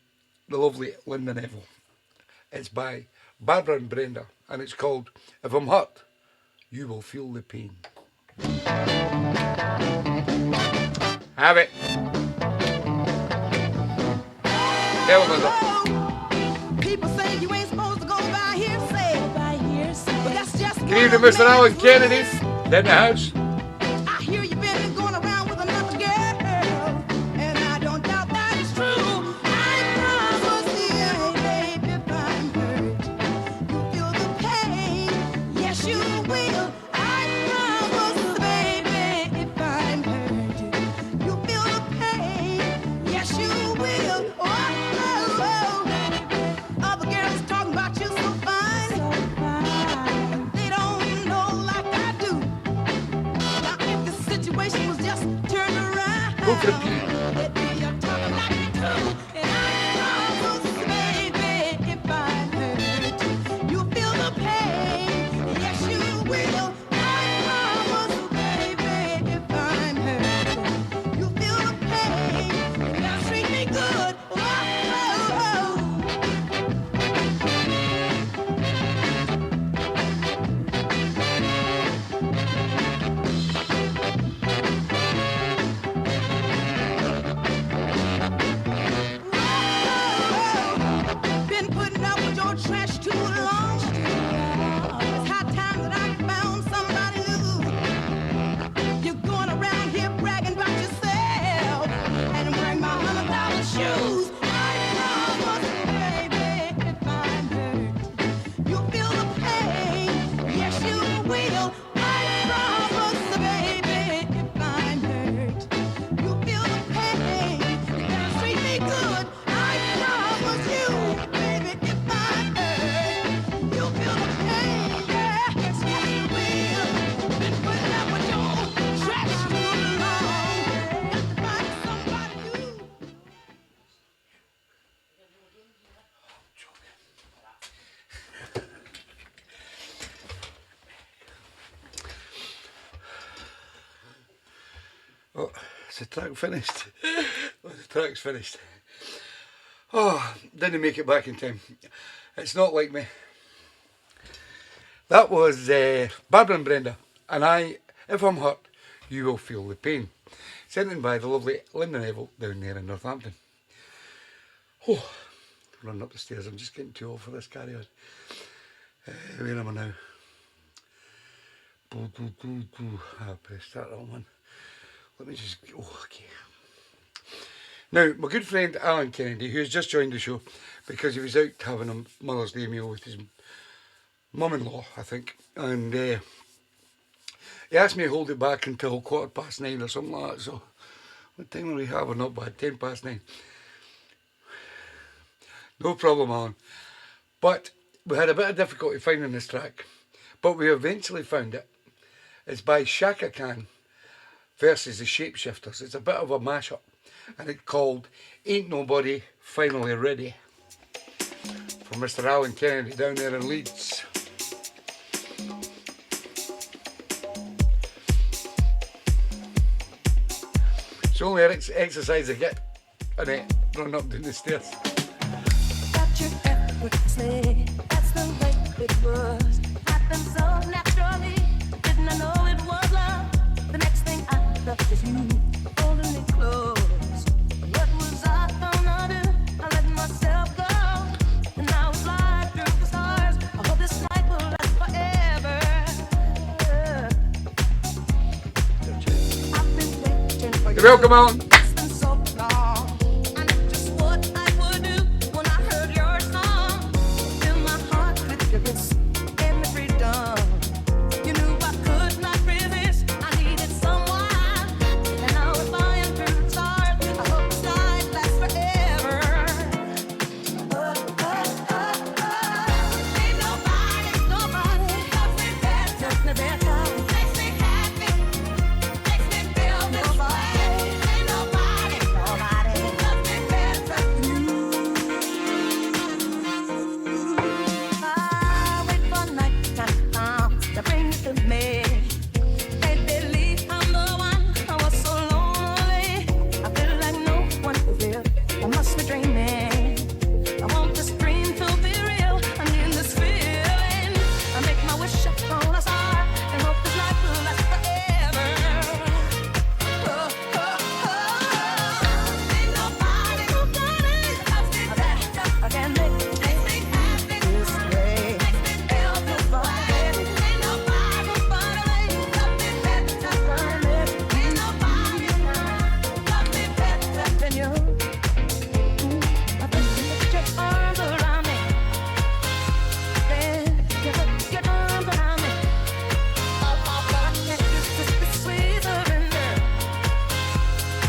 the lovely Linda Neville. It's by Barbara and Brenda, and it's called If I'm Hurt, You Will Feel the Pain. Have it. Tell Linda. People say you ain't supposed to go by hearsay. But that's just Good evening, Mr. Alan Kennedy. In the house. I hear you've been going around with another girl, and I don't doubt that it's true. I promise you, baby, if I'm hurt, you feel the pain. Yes, you will. I promise, baby, if I'm hurt, you feel the pain. Yes, you will. Other girls talking about you so fine. They don't know like I do. Is the track finished? Oh, the track's finished. Oh, didn't make it back in time. It's not like me. That was Barbara and Brenda, and if I'm hurt, you will feel the pain. Sent in by the lovely Linda Neville down there in Northampton. Oh, running up the stairs. I'm just getting too old for this carry on. Where am I now? Press start that one. Let me just. Oh, okay. Now, my good friend Alan Kennedy, who has just joined the show because he was out having a Mother's Day meal with his mum-in-law, I think, and he asked me to hold it back until 9:15 or something like that. So, what time are we having? Not bad, 9:10. No problem, Alan. But we had a bit of difficulty finding this track, but we eventually found it. It's by Shaka Khan versus the Shapeshifters. It's a bit of a mashup, and it's called Ain't Nobody Finally Ready, from Mr. Alan Kennedy down there in Leeds. It's only an exercise I get and it run up down the stairs. Got you effortlessly, that's the way it was. Happened so naturally, didn't I know it was love? The next thing I felt was you holding me close. What was I gonna do? I let myself go, and I was flying through the stars. I hope this night will last forever. I've been waiting for you. You're welcome, Alan. It's been so long. I knew just what I would do when I heard your song. Fill my heart with your kiss and the freedom. You knew I could not resist. I needed someone, and I was flying through the stars. I hope this night lasts forever. Ain't nobody loves me better, makes me happy, makes me feel this way. Ain't nobody loves me better than you. I wait for nighttime to bring you to me. They believe I'm the one. I was so lonely. I feel like no one will. I must be dreaming. I want this dream to be real. I need this feeling. I make my wish upon a star and hope this night will last forever. Ain't nobody loves me better. I can make me happy this way. Makes me feel this way. Ain't nobody loves me better than me. Ain't nobody loves me better than you. I bet you put your arms around me. Then you put your arms around me. I can't resist this sweet surrender.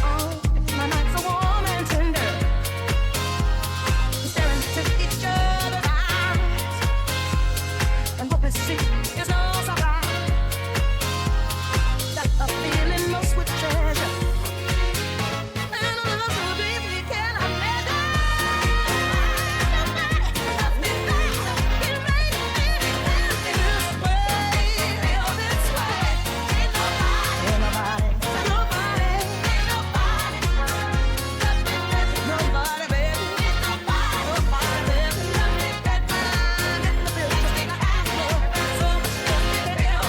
Oh, my nights are warm and tender. Staring into each other's eyes, and what we see is no surprise. That a feeling most with treasure, and a love so deep we cannot measure. Nobody loves me better. It makes me feel this way, feel this way. Ain't nobody, ain't nobody, nobody, baby. Ain't nobody, baby. Love me better. Get the feel, just make me happy. So much love me better.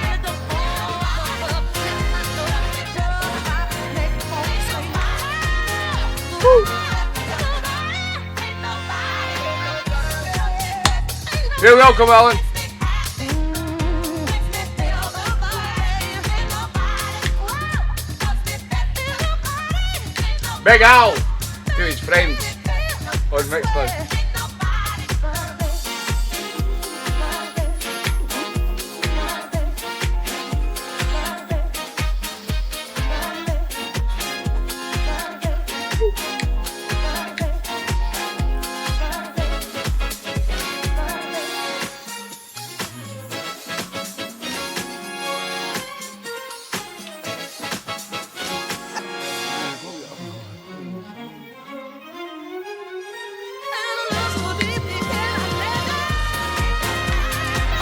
I don't want up. I know that make me want to say You're welcome, Alan. Big Al to his friends on Mixcloud.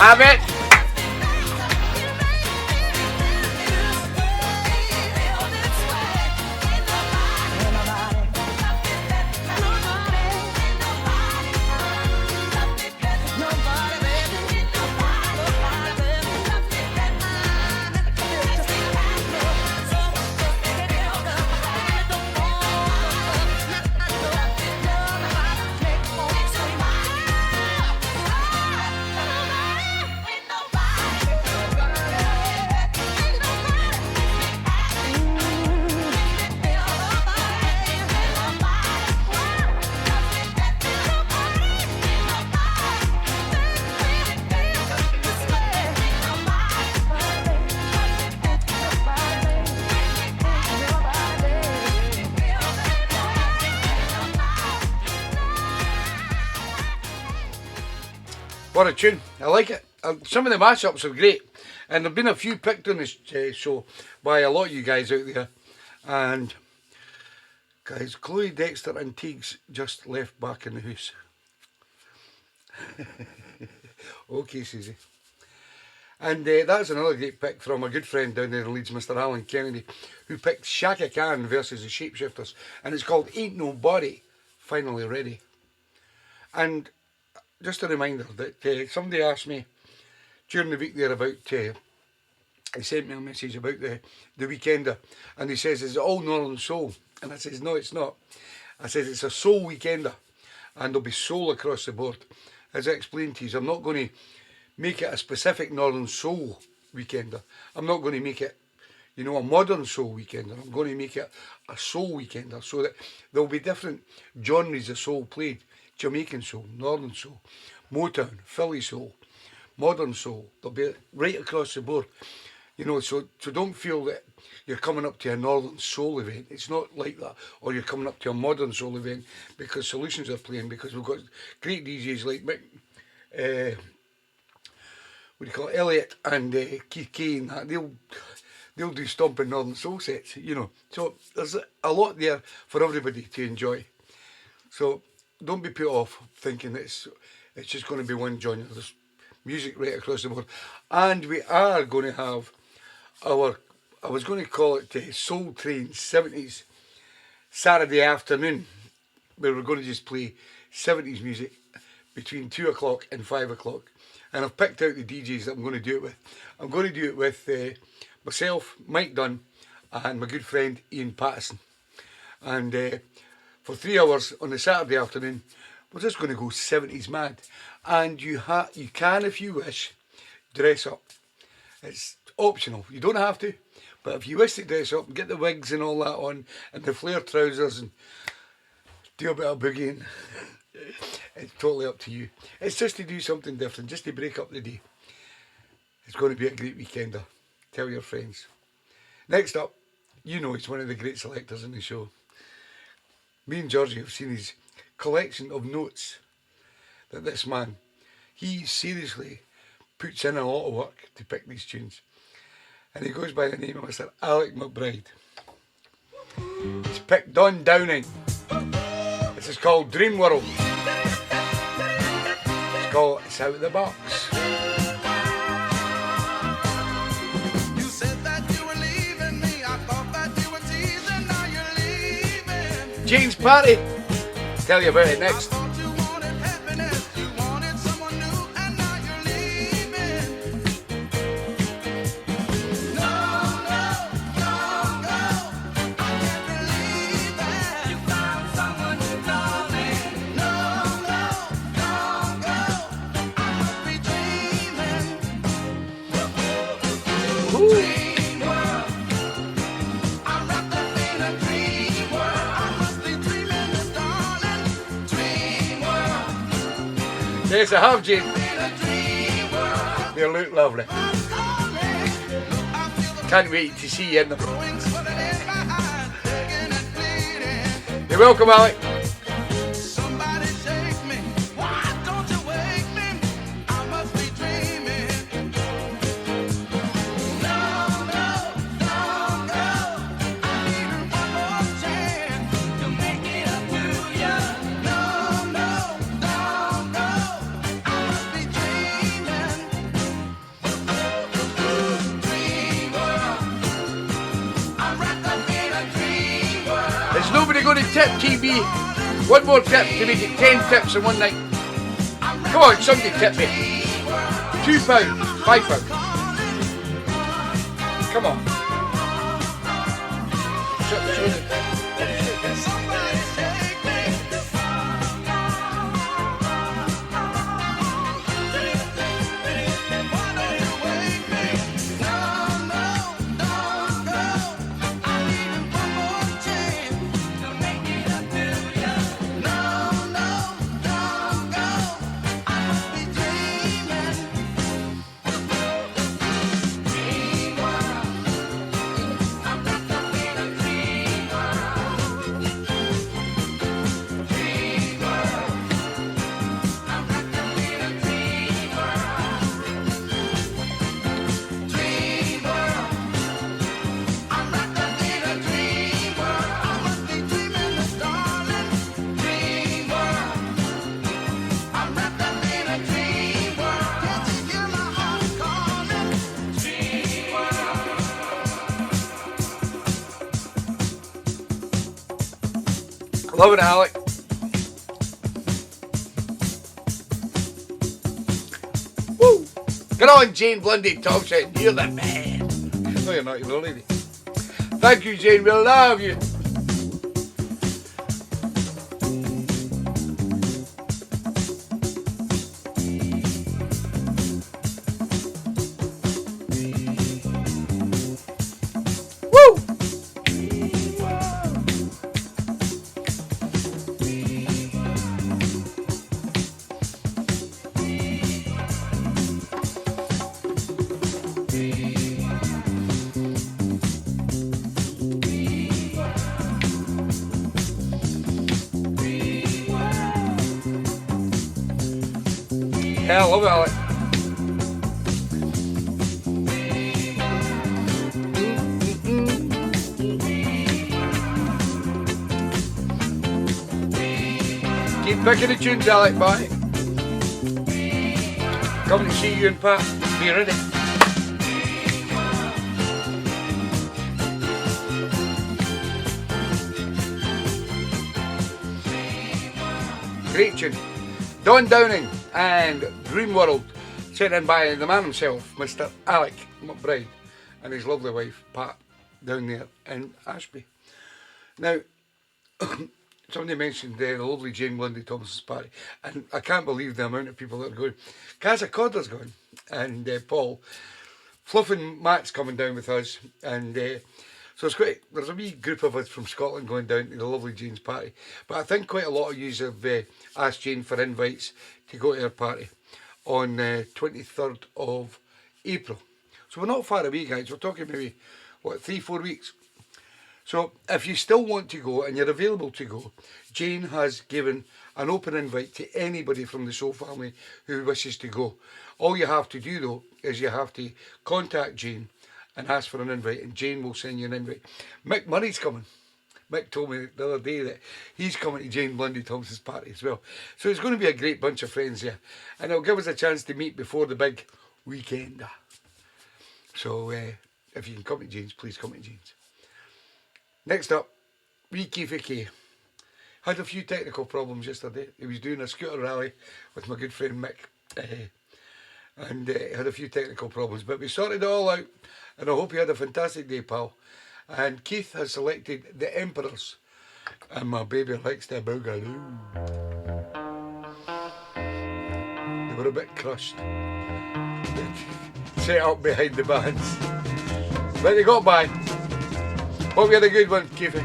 Have it. What a tune. I like it. Some of the mashups are great. And there have been a few picked on this show by a lot of you guys out there. And guys, Chloe, Dexter and Teagues just left back in the house. Okay, Susie. And that's another great pick from a good friend down there in Leeds, Mr. Alan Kennedy, who picked Shaka Khan versus the Shapeshifters. And it's called Ain't Nobody Finally Ready. And just a reminder that somebody asked me during the week there about, he sent me a message about the Weekender, and he says, is it all Northern Soul? And I says, no, it's not. I says, it's a soul Weekender, and there'll be soul across the board. As I explained to you, I'm not going to make it a specific Northern Soul Weekender. I'm not going to make it, you know, a modern soul Weekender. I'm going to make it a soul Weekender, so that there'll be different genres of soul played. Jamaican soul, Northern soul, Motown, Philly soul, modern soul. They'll be right across the board. You know, so don't feel that you're coming up to a Northern Soul event. It's not like that. Or you're coming up to a modern soul event because Solutions are playing, because we've got great DJs like Mick, what do you call it, Elliot and Keith Kay and that. They'll do stomping Northern Soul sets, you know. So there's a lot there for everybody to enjoy. So don't be put off thinking that it's just going to be one genre. There's music right across the board. And we are going to have our, I was going to call it Soul Train 70s Saturday afternoon, where we're going to just play 70s music between 2 o'clock and 5 o'clock. And I've picked out the DJs that I'm going to do it with. I'm going to do it with myself, Mike Dunn, and my good friend Ian Pattison. And for 3 hours on the Saturday afternoon, we're just going to go 70s mad. And you can, if you wish, dress up. It's optional. You don't have to. But if you wish to dress up and get the wigs and all that on, and the flare trousers, and do a bit of boogieing, it's totally up to you. It's just to do something different, just to break up the day. It's going to be a great weekender. Tell your friends. Next up, you know he's one of the great selectors in the show. Me and Georgie have seen his collection of notes that this man, he seriously puts in a lot of work to pick these tunes. And he goes by the name of Mr. Alec McBride. He's picked Don Downing. This is called Dream World. It's called It's Out of the Box. You said that you were leaving me. I thought that you were teasing. Now you're leaving. James Party. Tell you about it next. Yes, I have, Jane. They look lovely. Can't wait to see you in them. You're welcome, Alec. Nobody going to tip TB. One more tip to make it 10 tips in one night. Come on, somebody tip me. £2, £5. Come on. Love it, Alec. Woo! Get on, Jane Blundy Thompson. You're the man. No, you're not. You're the lady. Thank you, Jane. We love you. Yeah, I love it, Alec. Keep picking the tunes, Alec, bye. Coming to see you and Pat. Be ready. Great tune. Don Downing and Dream World, sent in by the man himself, Mr. Alec McBride, and his lovely wife, Pat, down there in Ashby. Now, somebody mentioned the lovely Jane Lundy Thomas's party, and I can't believe the amount of people that are going. Casa Codder's going, and Paul. Fluff and Matt's coming down with us, and so it's quite, there's a wee group of us from Scotland going down to the lovely Jane's party. But I think quite a lot of you have asked Jane for invites to go to her party on 23rd of April. So we're not far away, guys. We're talking maybe, 3-4 weeks. So if you still want to go and you're available to go, Jane has given an open invite to anybody from the Soul family who wishes to go. All you have to do, though, is you have to contact Jane and ask for an invite, and Jane will send you an invite. Mick Murray's coming. Mick told me the other day that he's coming to Jane Blundy Thompson's party as well. So it's going to be a great bunch of friends here, and it'll give us a chance to meet before the big weekend. So if you can come to Jane's, please come to Jane's. Next up, wee Keefe K. Had a few technical problems yesterday. He was doing a scooter rally with my good friend Mick, and had a few technical problems, but we sorted it all out, and I hope you had a fantastic day, pal. And Keith has selected The Emperors, and my baby likes the boogaloo. They were a bit crushed, set up behind the bands, but they got by. Hope you had a good one, Keith.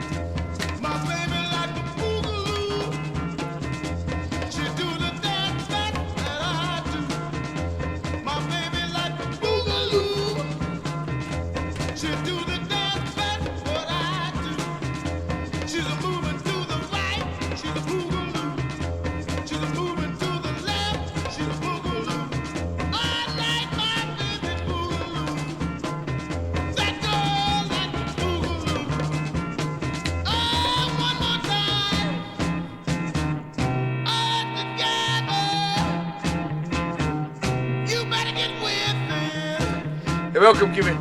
You're welcome, Kimmy.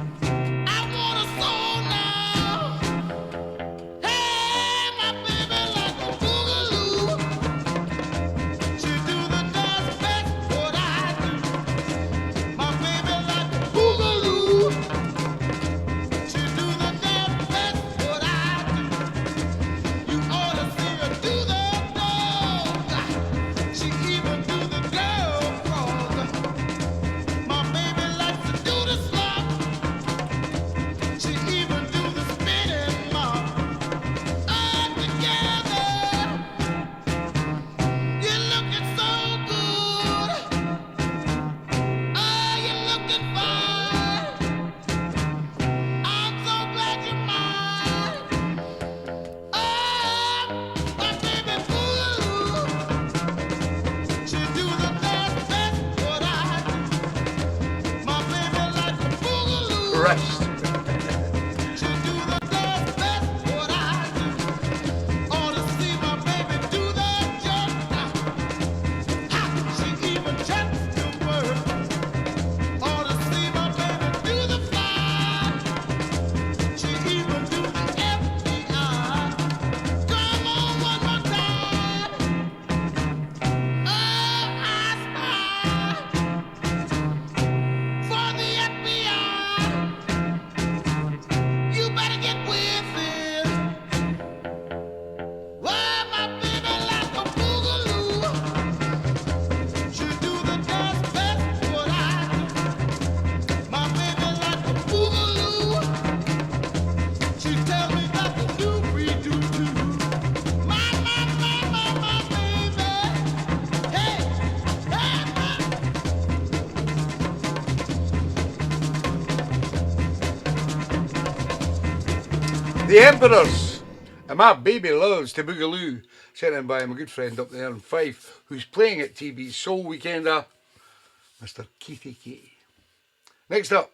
The Emperors. And my baby loves to boogaloo. Sent in by my good friend up there in Fife, who's playing at TeeBee's Soul Weekender, Mr. Keithy K. Next up,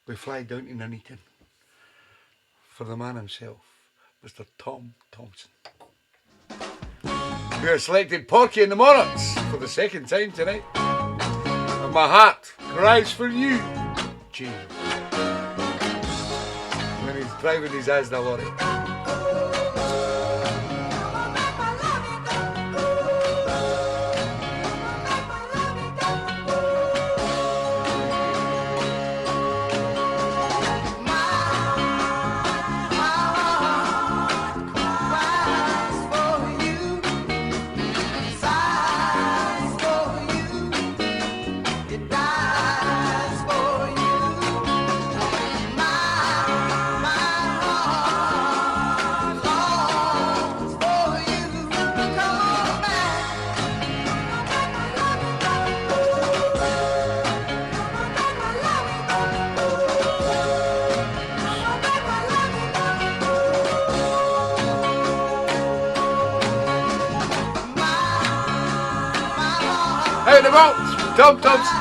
we fly down to Nuneaton for the man himself, Mr. Tom Thompson, who has selected Porky and the Monarchs for the second time tonight. And my heart cries for you, Jane, when he's driving his Asda lorry. Out the box, Tom Thompson.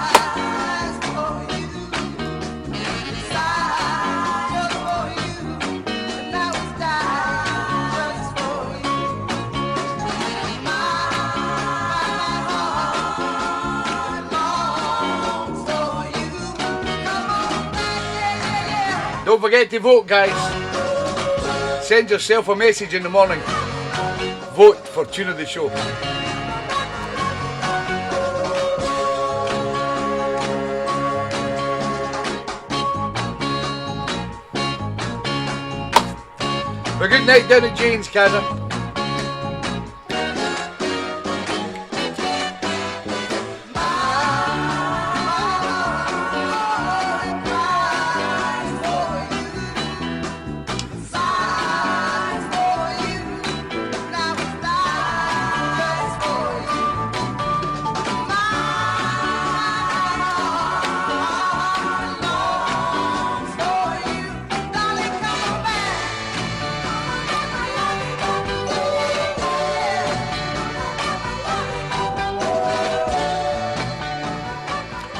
Don't forget to vote, guys. Send yourself a message in the morning. Vote for Tune of the Show. A good night down at Jane's, Kazza.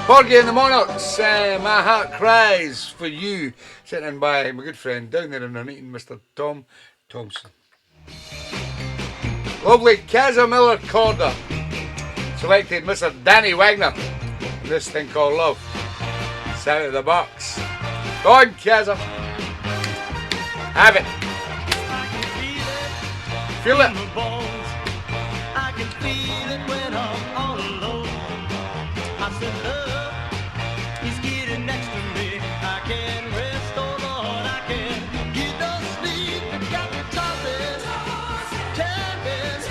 Porgy and the Monarchs, my heart cries for you, sent in by my good friend down there in Nuneaton, Mr. Tom Thompson. Lovely Kazza Miller Corder selected Mr. Danny Wagner, this thing called Love. It's out of the box. Go on, Kazza. Have it. Feel it. I can feel it when I'm all alone. I said love is getting next to me. I can rest, oh Lord, I can get no sleep. Got me tossing, turning,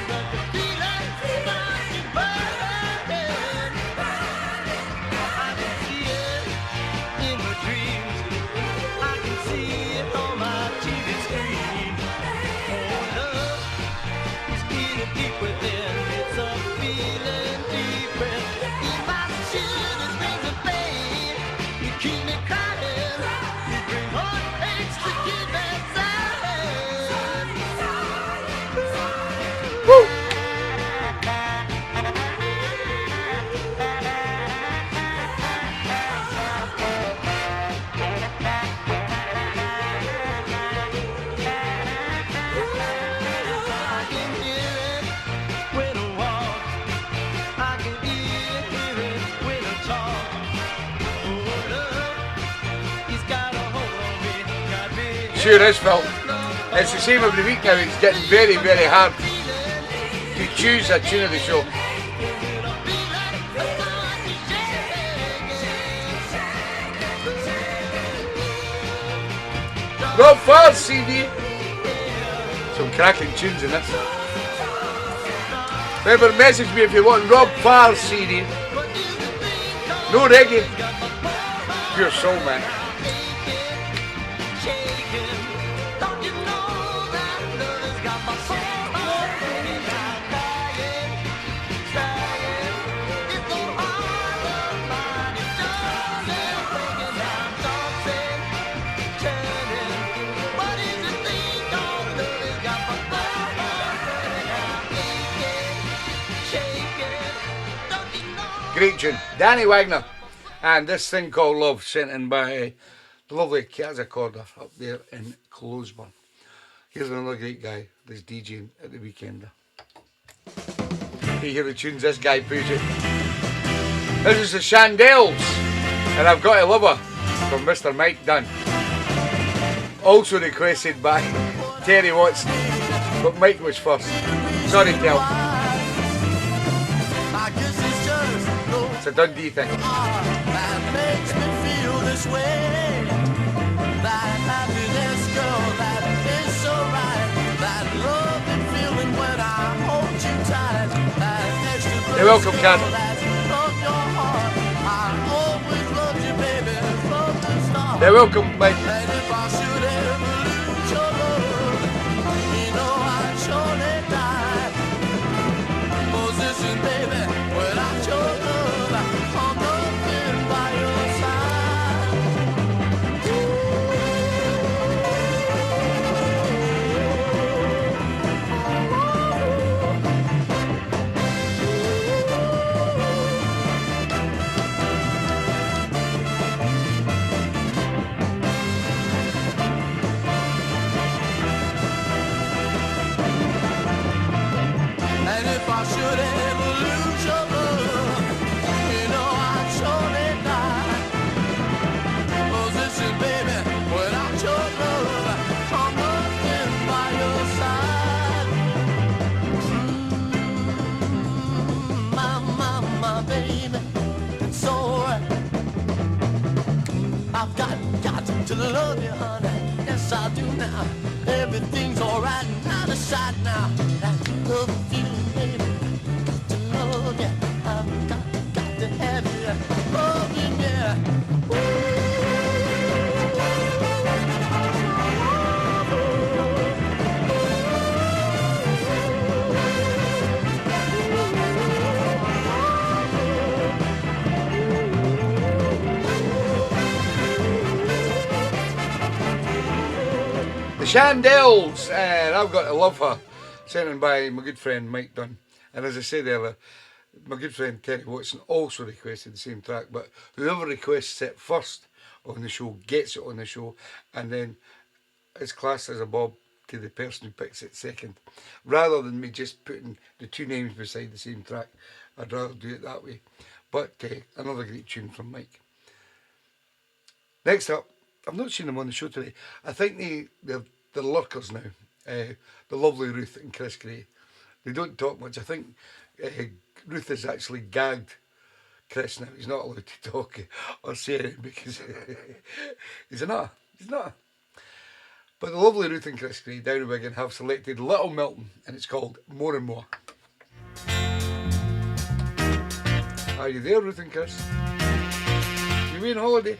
but the feeling starts to burn. I can see it in my dreams. I can see it on my TV screen. Oh, love is getting deep within. It's a feeling deep in my skin. It brings a pain. You keep me crying. You bring heartaches to keep me silent. Woo! I can hear it when I walk. I can hear it when I talk. Oh, love, he's got a hold on me. Got me. Sure is, Phil. It's the same every week now. It's getting very, very hard to choose a tune of the show. Rob Farr CD. Some cracking tunes in this. Remember, message me if you want Rob Farr CD. No reggae. Pure soul, man. Don't you know that love has got my soul burning, dying, trying. It's so hard to find it, darling, thinking I'm tossing, turning. great tune. Danny Wagner. And this thing called Love, sent in by the lovely Kaza Corder up there in Closeburn. Here's another great guy that's DJing at the weekend. You hear the tunes this guy puts it. This is the Chandels, and I've Got to Love Her from Mr. Mike Dunn. Also requested by Terry Watson, but Mike was first. Sorry, Tel. It's a Dundee thing. That makes me feel this way. That happiness, girl, that is so right. That love and feeling when I hold you tight. That extra You're welcome, Kat. You're welcome, Mike. And if I should ever lose your love, you know I'd surely die. Position, baby, without your love, I'm nothing by your side. And if I should ever lose your love, you know I'd surely die. Position, baby, without your love, I'm nothing by your side. My baby, it's alright. I've got to love you, honey. Yes, I do now. Everything's alright and out of sight now. That love feeling, baby, to love you. I've got to have you. Loving you. The Chandels, and I've Got to Love Her, sent in by my good friend Mike Dunn. And as I said earlier, my good friend Terry Watson also requested the same track, but whoever requests it first on the show gets it on the show, and then it's classed as a bob to the person who picks it second. Rather than me just putting the two names beside the same track, I'd rather do it that way. But another great tune from Mike. Next up, I've not seen them on the show today. I think they're lurkers now. The lovely Ruth and Chris Gray. They don't talk much. I think Ruth has actually gagged Chris now. He's not allowed to talk or say anything because he's not. But the lovely Ruth and Chris Gray down in Wigan have selected Little Milton, and it's called More and More. Are you there, Ruth and Chris? You away on holiday?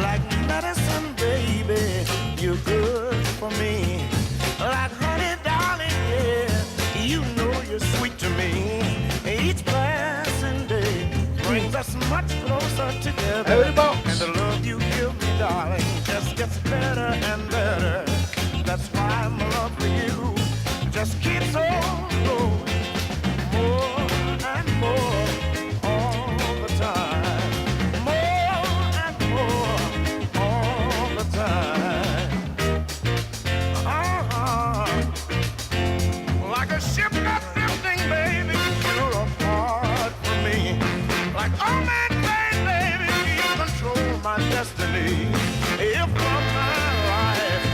Like medicine, baby, you're good for me. Like honey, darling, yeah, you know you're sweet to me. Each passing day brings us much closer together. And the love you give me, darling, just gets better and better. That's why my love for you just keeps on growing. More and more all the time. Like a ship that's drifting, baby, you're a part for me. Like all man pain, baby, you control my destiny. If from my life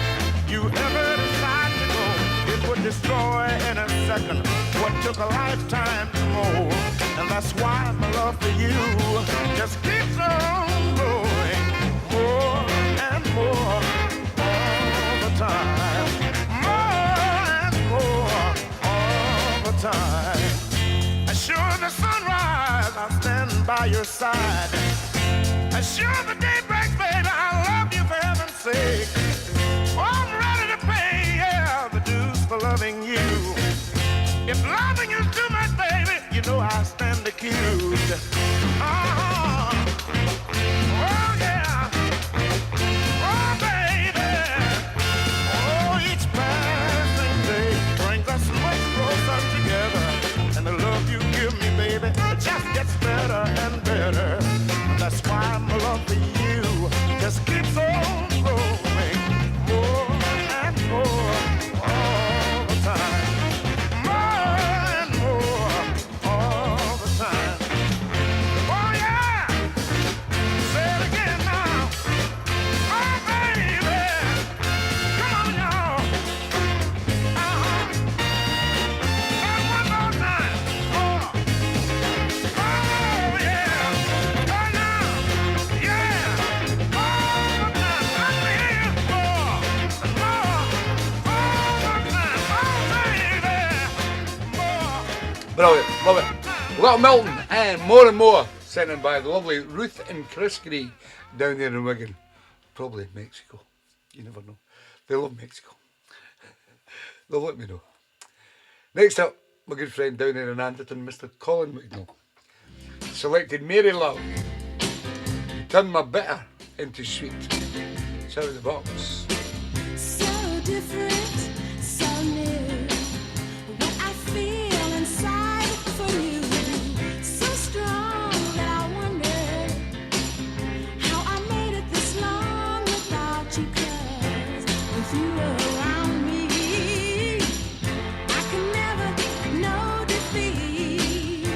you ever decide to go, it would destroy in a second what took a lifetime to mold. And that's why my love for you just keeps on growing. More and more all the time. Time. As sure the sunrise, I'll stand by your side. As sure the day breaks, baby, I love you for heaven's sake. Oh, I'm ready to pay, yeah, the dues for loving you. If loving you's too much, baby, you know I stand accused. Oh, yeah. Oh, baby. Oh, each passing day brings us much closer together. And the love you give me, Brilliant, love it. Little Milton and more sent in by the lovely Ruth and Chris Grey down there in Wigan. Probably Mexico. You never know. They love Mexico. They'll let me know. Next up, my good friend down there in Anderton, Mr. Colin McNeil, selected Mary Love. Turn my bitter into sweet. It's out of the box. So different, so new. What I feel inside for you, so strong that I wonder how I made it this long without you. 'Cause with you around me, I can never know defeat.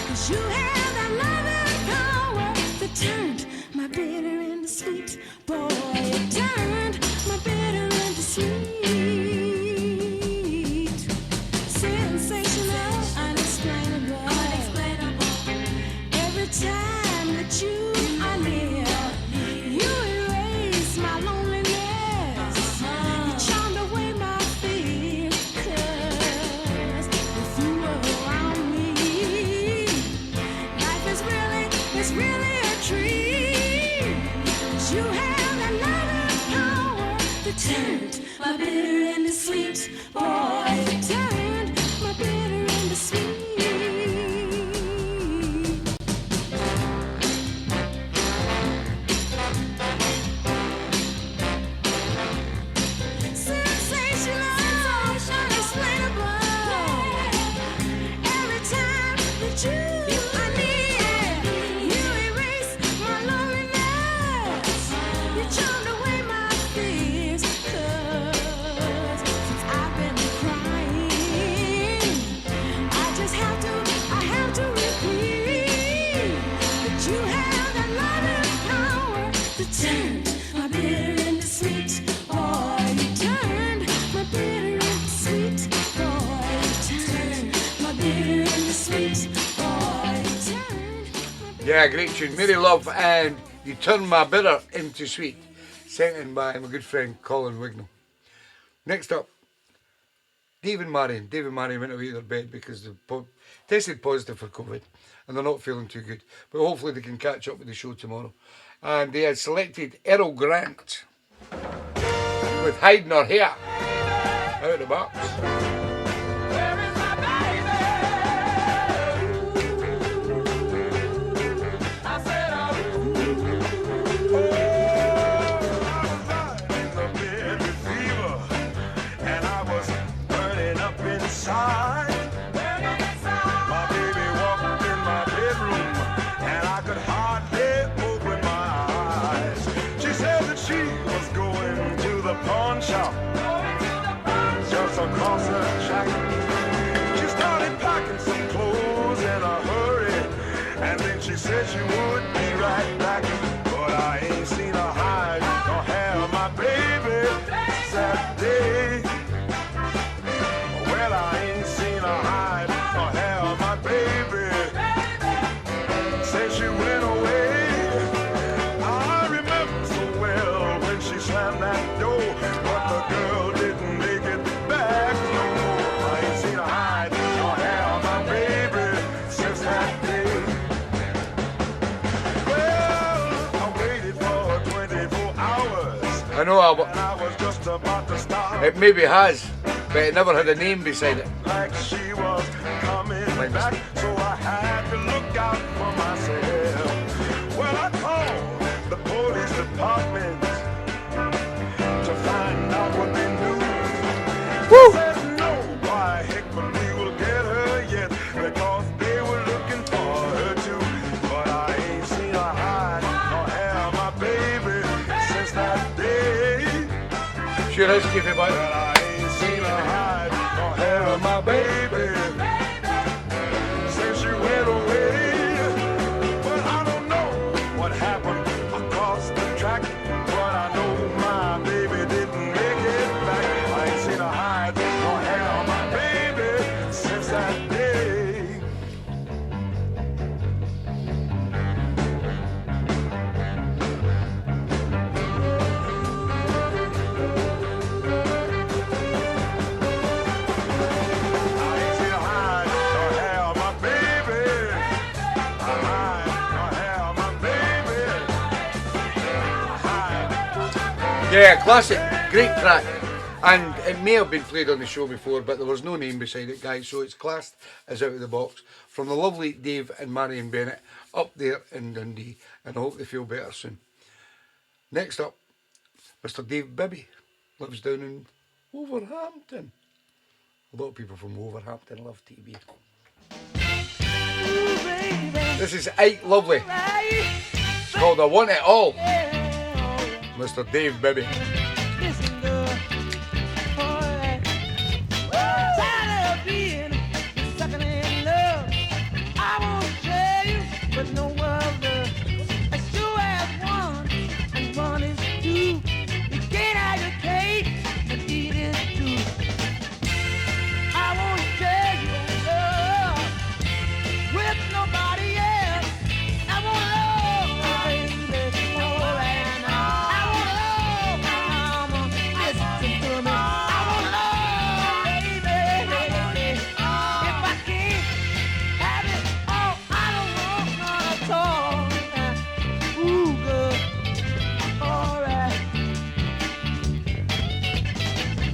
'Cause you have that loving power that turned my bitter into sweet. Boy, it turned my bitter into sweet. Sensational, unexplainable. Every time that you are near, you erase my loneliness. You charmed away my fears. 'Cause with you around me, life is really a treat. 'Cause you have that loving power that turned my bitter into sweet. Boy, it turned my bitter into sweet. Sensational, unexplainable. Every time that you are near, you erase my loneliness. You charmed away my fears. 'Cause since I've been crying, I just have to repeat that you have that loving power that turned my bitter into sweet. Boy, you turned my bitter into sweet. Boy, you turned my bitter into sweet. Boy, you turned my bitter. Yeah, great tune. Mary Love and You Turn My Bitter into Sweet. Sent in by my good friend Colin Wignall. Next up, Dave and Marion. Dave and Marion went away to their bed because they tested positive for COVID and they're not feeling too good. But hopefully they can catch up with the show tomorrow. And they had selected Errol Grant with Hiding Her Hair. Out of the box. And I was burning up inside. My baby walked in my bedroom and I could hardly open my eyes. She said that she was going to the pawn shop just across the track. She started packing some clothes in a hurry and then she said she would be right back. But I ain't seen her hide nor have my baby since that day. Well, I ain't seen her hide nor have my baby since she went away. I remember so well when she slammed that door, but the girl didn't make it back no more. I ain't seen her hide nor have my baby since that day. Well, I waited for 24 hours. I know And I was just about to stop. it maybe has, but it never had a name beside it. Like she was coming My back, mistake. so I had to look out for myself. Well, I called the police department to find out what they knew. They said no, why heck, but we will get her yet, because they were looking for her too. But I ain't seen her hide nor have my baby since that day. Sure is, keep it by. But I ain't seen her hide nor have my baby since she went away. But I don't know what happened across the track. But I know my baby didn't make it back. I ain't seen her hide nor have my baby since that day. Yeah, classic, great track. And it may have been played on the show before, but there was no name beside it, guys, so it's classed as out of the box. From the lovely Dave and Marion Bennett up there in Dundee, and I hope they feel better soon. Next up, Mr. Dave Bibby lives down in Wolverhampton. A lot of people from Wolverhampton love TeeBee's. This is Aint Lovely. It's called I Want It All. Mr. Dave Bibby. Listen, girl. Alright. Tired of being sucking in love. I won't tell you, but no other. As sure as one and one is two. You can't have your cake and eat it too. I won't tell you, love, with nobody else. I won't love my baby. Alright now. I won't love my mama. Listen to me. I won't love baby. If I can't have it all, I don't want none at all. Ooh, good. Alright.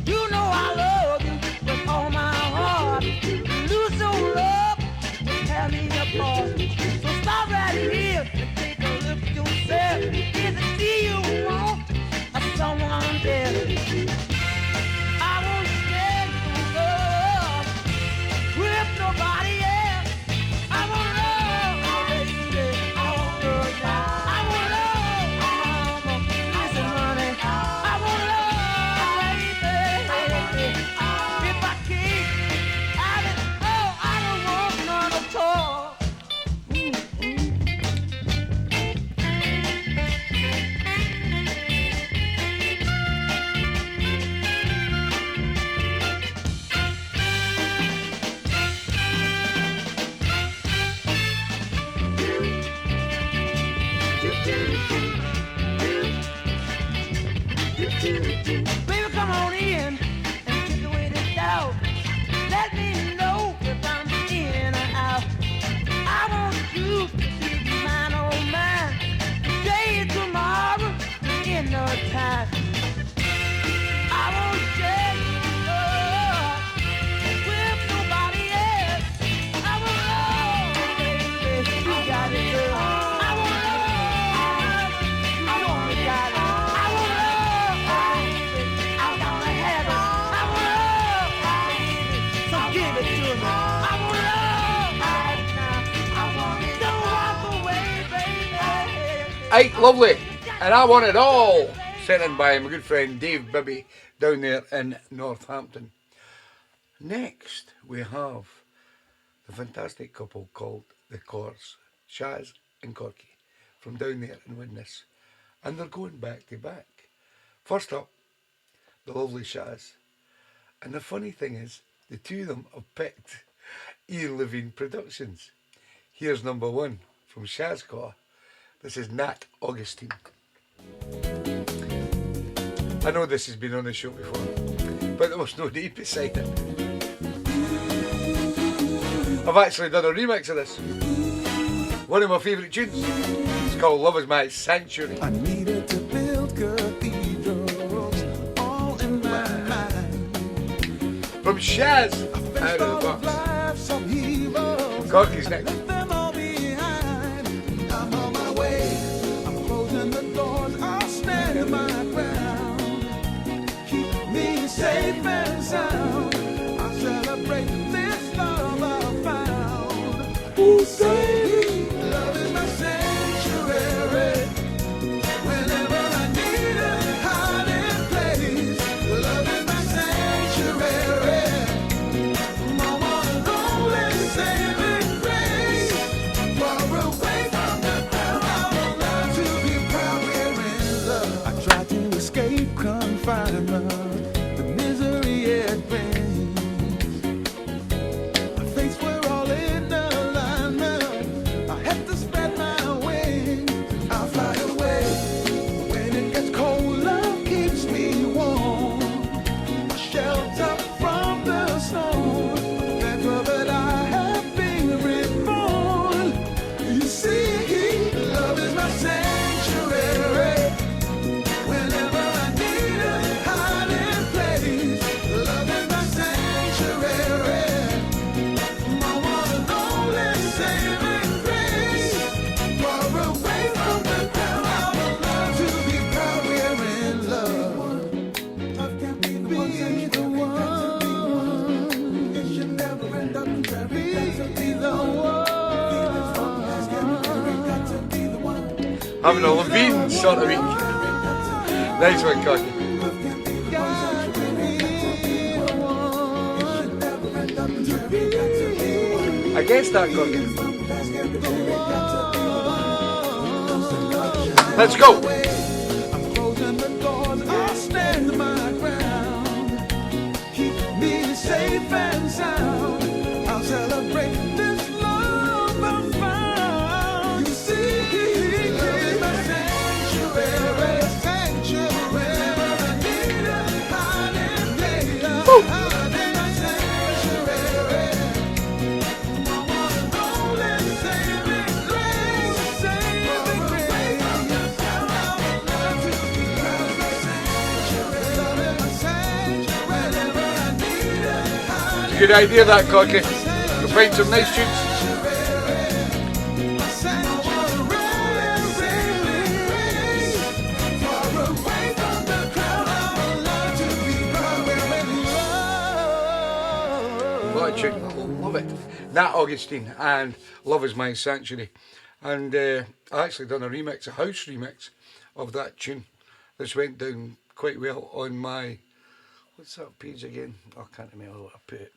You know I love you with all my heart. Lose your love will tear me apart. So stop right here and take a look yourself. Is it me you want or someone else? I won't share your love with nobody else. I won't love my baby all the time. I won't love my mama. Listen, honey. I won't love my baby. If I can't have it all, I don't want none at all. Baby, come on in and take away the doubt. Let me know if I'm in or out. I want you to be mine, oh mine. Today, tomorrow, in no time. I won't share your love with nobody else. I won't love, baby, you got it, girl. I won't love, you only got it. I won't love, baby, I wanna have it. I won't love, baby, so give it to me. I won't love, right now. I want it. Don't walk away, baby. Aint Lovely, and I Want It All, sent in by my good friend Dave Bibby down there in Northampton. Next, we have the fantastic couple called the Corrs, Shaz and Corky, from down there in Widnes, and they're going back to back. First up, the lovely Shaz, and the funny thing is, the two of them have picked Ear Living Productions. Here's number one from Shaz Corr. This is Nat Augustine. I know this has been on the show before, but there was no need beside it. I've actually done a remix of this. One of my favourite tunes. It's called Love Is My Sanctuary. I needed to build cathedrals all in my mind. From Shaz, out of the box. Corky's next. Left them all behind. I'm on my way. I'm closing the doors. I'll stand my ground. Keep me safe and sound. I'll celebrate this love I found. Who say love is my sanctuary? Whenever I need a hiding place, love is my sanctuary. My one and only saving grace. Far away from the crowd, I would love to be proud we're in love. I tried to escape confinement, the misery it brings. My face were all in alignment. Having a Levine sort of week. Nice one, Cocky. I guess that, Cocky. Let's go. I'm closing the doors, I'll stand my ground. Keep me safe and sound. I'll celebrate this love I found. You see, my sanctuary, sanctuary. I need a hiding place, hiding sanctuary. Only saving grace, saving grace. Good idea, that, Cocky. You'll find some nice tunes. What a tune. Love it. Nat Augustine and Love Is My Sanctuary. And I actually done a remix, a house remix of that tune. This went down quite well on my, what's that page again? I can't remember what I put it.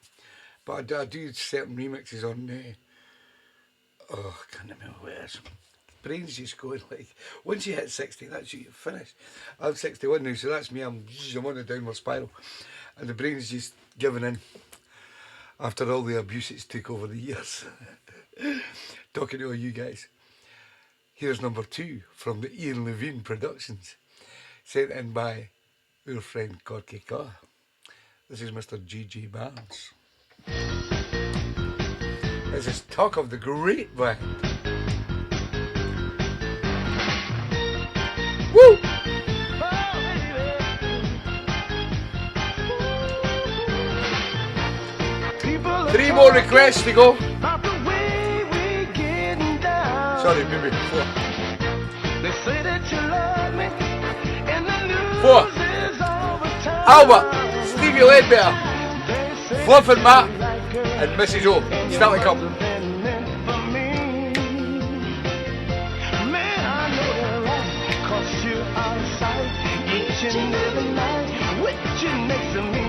But I do certain remixes on, I can't remember what it is. Brain's just going like, once you hit 60, that's you, you're finished. I'm 61 now, so that's me, I'm on a downward spiral. And the brain's just giving in after all the abuse it's took over the years. Talking to all you guys. Here's number 2 from the Ian Levine Productions, sent in by our friend Corky Carr. This is Mr. G.G. Barnes. This is Talk of the Grapevine. Woo! 3 more requests to go. Sorry, baby. 4. They say that you love me, and the news 4. is over. Albert, Stevie Ledbetter, Fluff and Matt, and Mrs. O. Stanley Cup. Man, I know they're right, 'cause you are a sight each and every night. What you next to me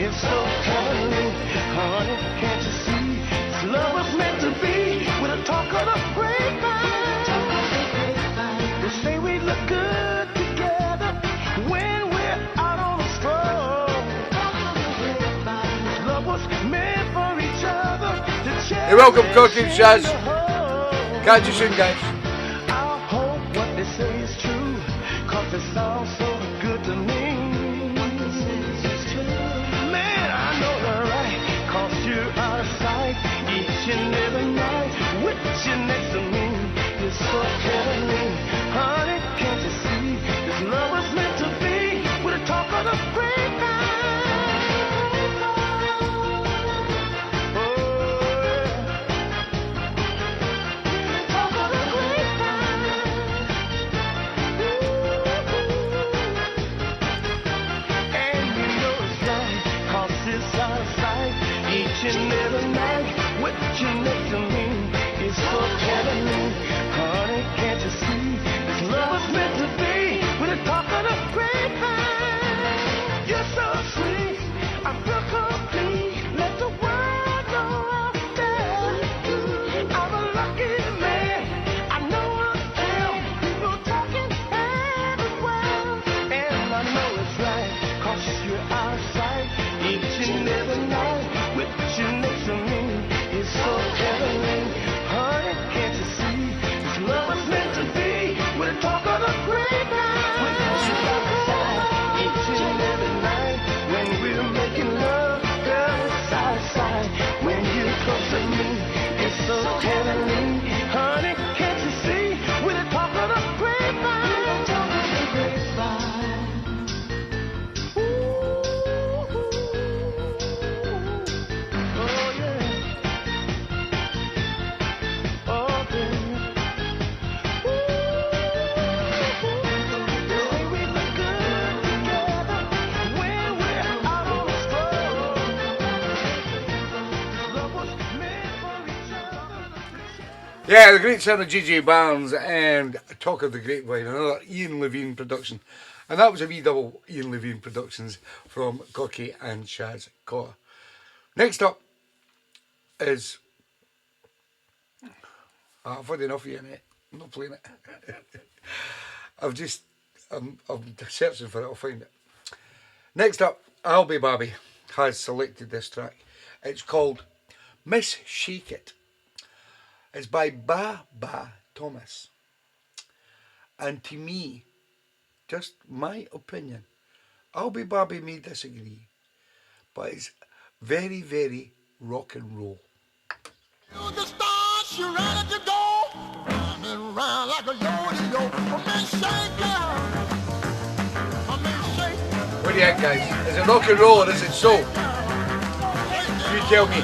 is so telling. Honey, can't you see? This love was meant to be with a talk of the grapevine. They say we look good together when we're out on the stroll. This love was meant for each other to cherish. You're welcome, Cocky and Shaz. Catch you soon, guys. I hope what they say is true, 'cause it sounds so good to me. Man, I know they're right, 'cause you are a sight each and every night. With you next to me is so heavenly. Honey, can't you see? This love was meant to be with a talk of the grapevine. Each and every night, what you next to me is so heavenly. Honey, can't you see? This love was meant to be with a talk of the grapevine. You're so sweet, I feel complete. Let the world know out there. I'm a lucky man. I know I am. People talking everywhere. And I know it's right, 'cause you're out of sight each and every night. With you next to me is so heavenly. Honey, can't you see? This love was meant to be with a talk of the grapevine. With you by my side. Yeah, the great sound of J.J. Barnes and Talk of the Grapevine, another Ian Levine production. And that was a wee double Ian Levine Productions from Corky and Shaz Cotter. Next up is... I've had enough of you, innit? I'm not playing it. I'm searching for it, I'll find it. Next up, I'll Be Barbie has selected this track. It's called Miss Shake It. It's by Ba Thomas. And to me, just my opinion, I'll Be Barbie may disagree, but it's very, very rock and roll. You the star, she ready to go, running around like a yo-yo. What do you think, guys? Is it rock and roll or is it soul? You tell me.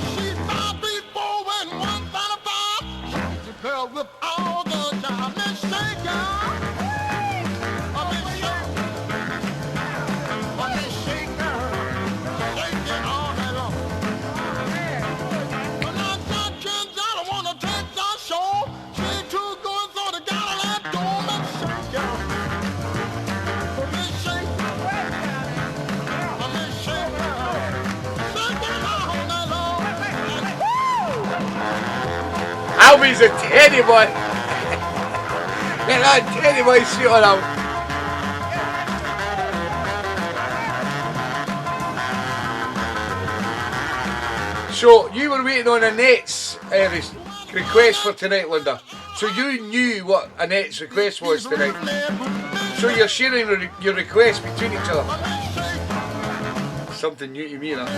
She's 5 feet 4 and 135. She's a girl with all the time. Miss Shake It. Albie's a teddy boy. Get that teddy boy suit on him. So you were waiting on Annette's request for tonight, Linda. So you knew what Annette's request was tonight. So you're sharing your request between each other. Something new to me, that.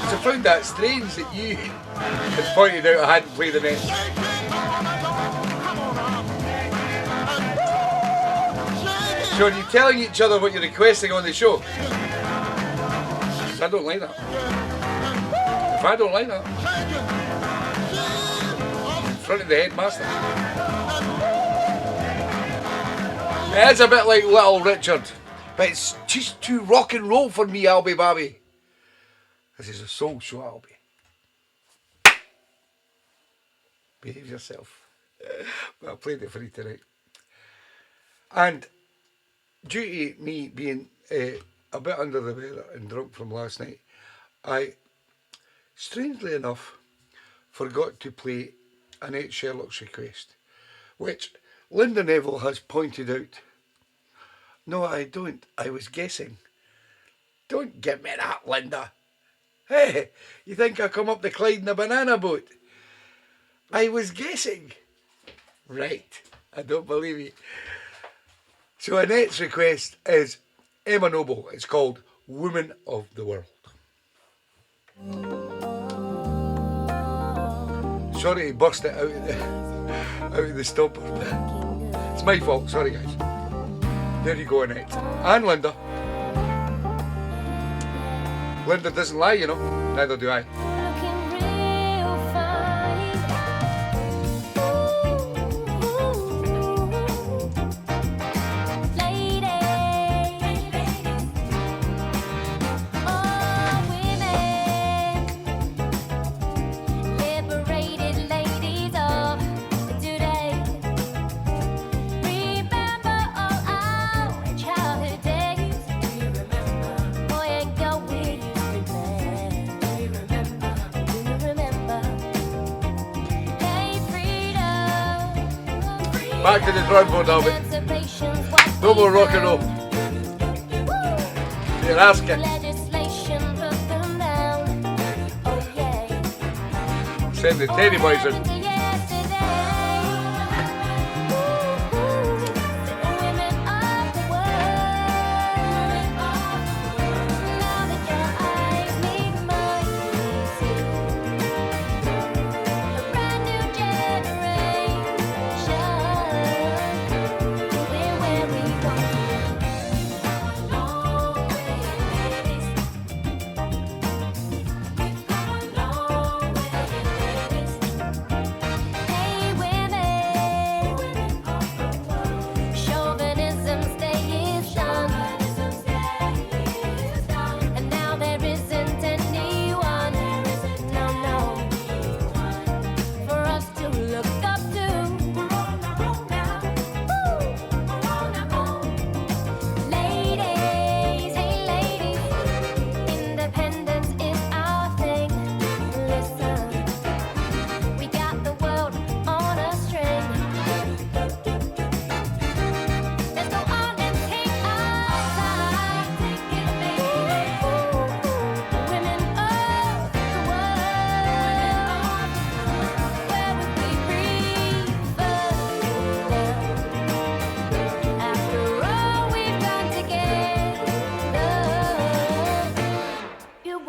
I found that strange that you had pointed out I hadn't played Annette. So are you telling each other what you're requesting on the show? I don't like that. If I don't like that, in front of the headmaster. It's a bit like Little Richard, but it's just too rock and roll for me, I'll Be Barbie. This is a soul show, Albie. Behave yourself. But I played it for you tonight. And due to me being a bit under the weather and drunk from last night, I, strangely enough, forgot to play Annette Sherlock's request, which Linda Neville has pointed out. No, I don't. I was guessing. Don't give me that, Linda. Hey, you think I come up the Clyde in a banana boat? I was guessing. Right, I don't believe you. So Annette's request is Emma Noble. It's called Woman of the World. Sorry to burst it out of the stopper. It's my fault, sorry guys. There you go, Annette. And Linda. Linda doesn't lie, you know. Neither do I. Back to the drawing board, Albie. No more rock and roll. You're asking. Send the Teddy Boys in.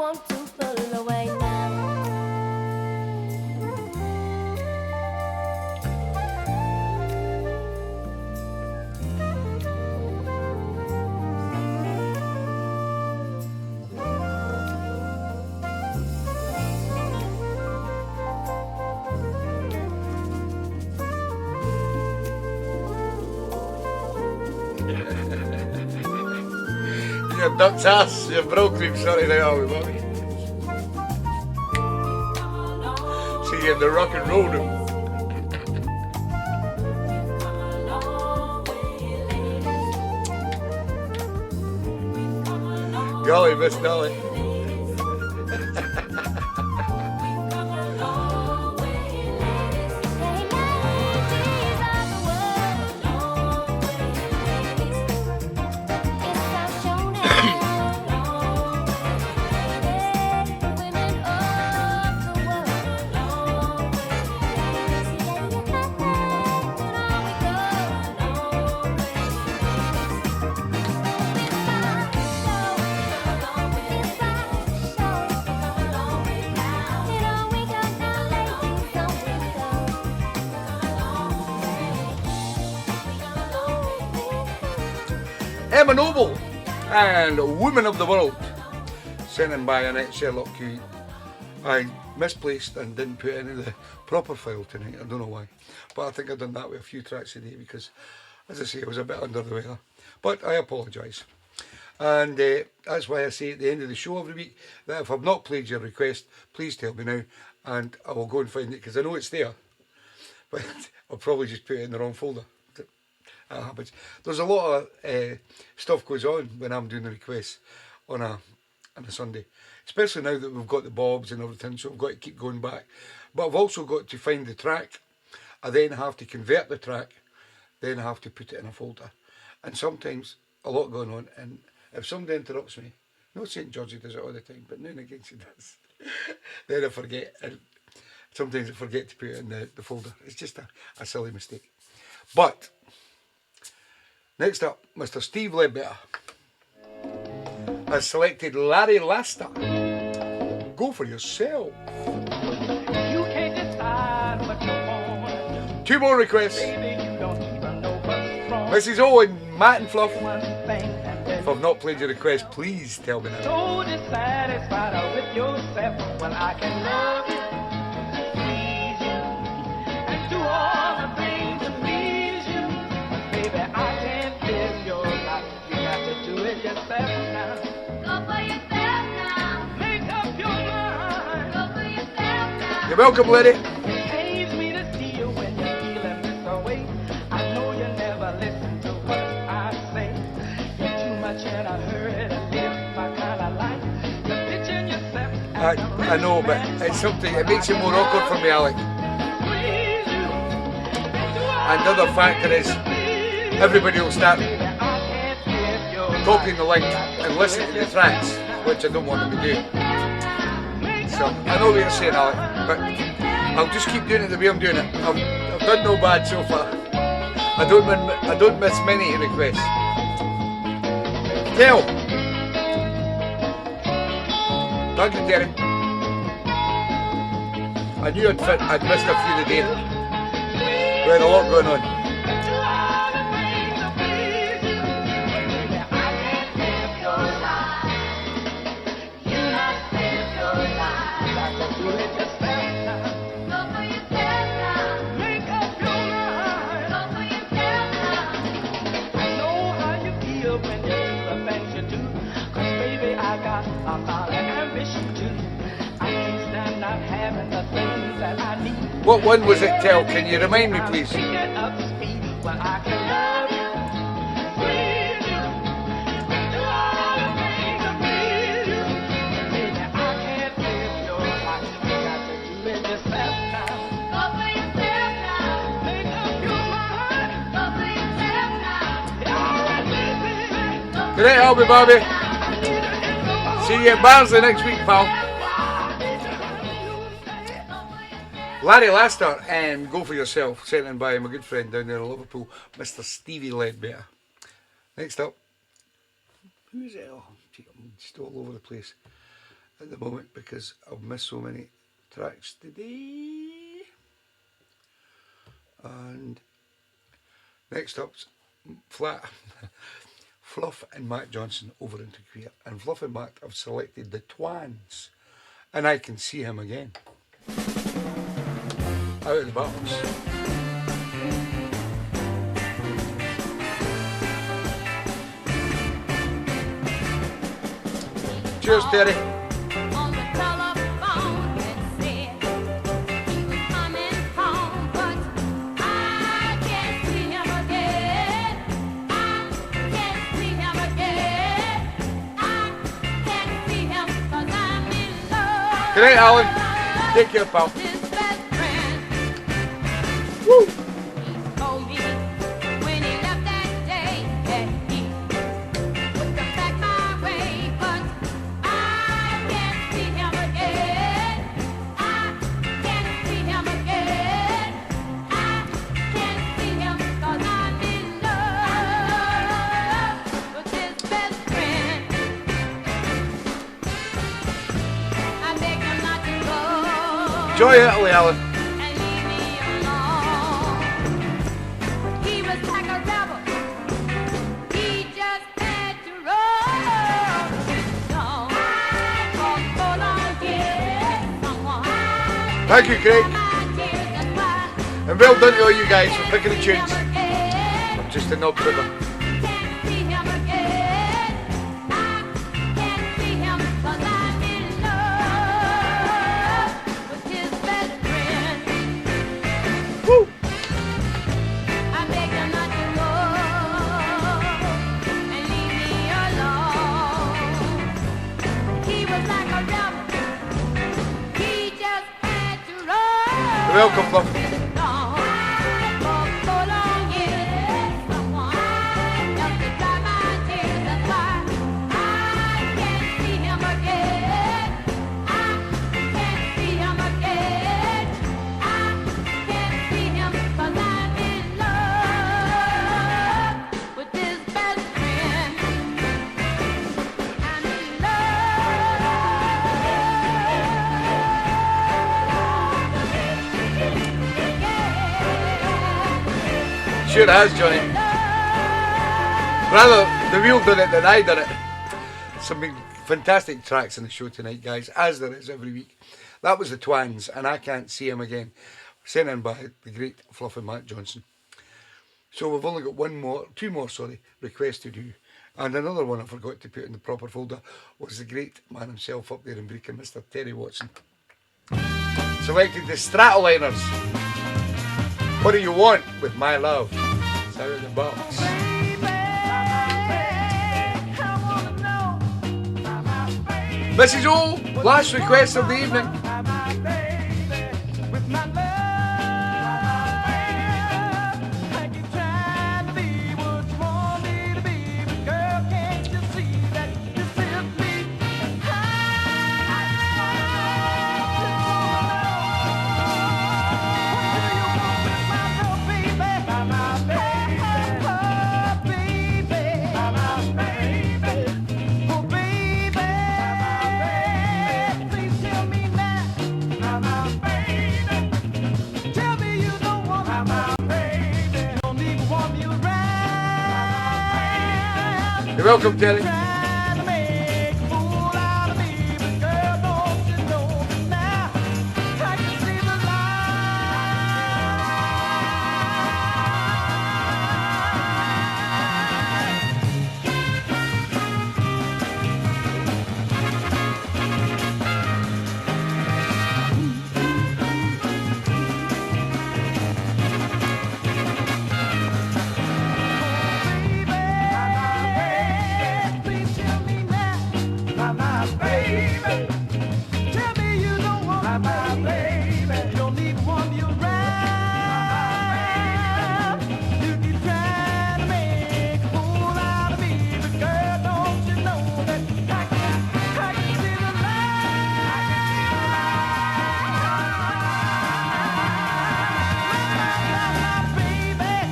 want to pull away now. Your duck's ass, you broke cream, sorry now, are we, Bobby? See you in the rock and roll room. Golly, Miss Dolly. Emma Noble and Women of the World, sent in by Annette Sherlock, who I misplaced and didn't put into the proper file tonight. I don't know why, but I think I've done that with a few tracks today because, as I say, I was a bit under the weather, but I apologise. And that's why I say at the end of the show every week that if I've not played your request, please tell me now and I will go and find it, because I know it's there, but I'll probably just put it in the wrong folder. That happens. There's a lot of stuff goes on when I'm doing the requests on a Sunday, especially now that we've got the bobs and everything, so I've got to keep going back. But I've also got to find the track. I then have to convert the track, then I have to put it in a folder, and sometimes a lot going on. And if somebody interrupts me, not saying Georgie does it all the time, but now and again she does, then I forget, and sometimes I forget to put it in the folder. It's just a silly mistake. But next up, Mr. Steve Ledbetter has selected Larry Laster. Go for yourself. You can't decide what you want. 2 more requests. Baby, you don't even know what's wrong. Mrs. Owen, Matt and Fluff. One thing and then If I've not played your request, please tell me now. so dissatisfied with yourself when I can love you, please you, and do all the things to please you. Baby, I can't live your life. You got to do it yourself now. Go for yourself now. Make up your mind. Go for yourself now. You're welcome, lady. It pains me to see you when you're feeling this way. I know you never listen to what I say. You're too much in a hurry to live my kind of life. You're pitching yourself as a I know, but it's something, it makes it more awkward for me, Alec. please you. And the other factor is, everybody will start copying the link and listening to the tracks, which I don't want to be doing. So, I know what you're saying, Alec, but I'll just keep doing it the way I'm doing it. I've done no bad so far. I don't miss many requests. Tell. Thank you, Terry. I knew I'd missed a few today. We had a lot going on. What one was it, Tel? Can you remind me, please? Good night, Albie Barbie. See you at Barnsley next week, pal. Larry Laster and Go For Yourself, sent in by my good friend down there in Liverpool, Mr. Stevie Ledbetter. Next up, who is it? Oh, I'm just all over the place. at the moment because I've missed so many tracks today. And next up's Fluff and Matt Johnson over into Queer. And Fluff and Matt have selected the Twans. And I Can See Him Again. Out of the box. Cheers, Terry. On the telephone and said he was coming home, but I can't see him again. I can't see him again. I can't see him 'cause I'm in love. Good night, Alan. Take care, pal. His best friend. Woo! He told me when he left that day that he would come back my way, but I can't see him again. I can't see him again. I can't see him 'cause I'm in love with his best friend. I beg him not to go. Enjoy Italy, Alan. And leave me alone. He was like a rebel. He just had to roll his stone. For so long, yeah, someone. Thank you, Craig. My tears, that's why And well done to all you guys for picking the I can't tunes. see him again. I'm just a knob tripper. Can't see him again. I can't see him 'cause I'm in love with his best friend. Woo! I beg him not to go and leave me alone. He was like a rebel. He just had to run. You're welcome, Fluff. For so long, yeah, someone else to dry my tears. That's why I can't see him again. I can't see him again. I can't see him 'cause I'm in love with his best friend. I'm in love. Sure has, Johnny. Rather, the wheel done it than I done it. Some fantastic tracks in the show tonight, guys, as there is every week. That was the Twans, and I Can't See Him Again, sent in by the great Fluff and Matt Johnson. So we've only got two more, requests to do. And another one I forgot to put in the proper folder was the great man himself up there in Brecon, Mr. Terry Watson. Selected the Stratoliners. What Do You Want with My Love? It's out of the box. Mrs. O, last request of the evening. You're welcome, Terry.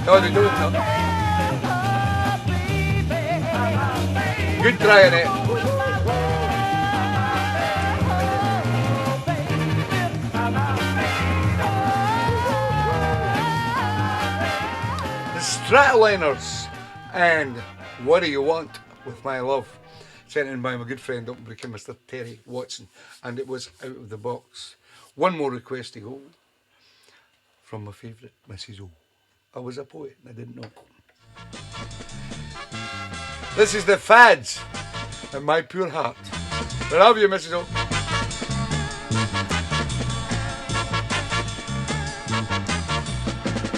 How are you doing, Tom? Good trying it. Stratoliners and What Do You Want With My Love, sent in by my good friend up in Brecon, Mr. Terry Watson, and it was out of the box. One more request to go from my favourite Mrs. O. I was a poet and I didn't know. This is the Fads and My Pure Heart. I love you, Mrs. O.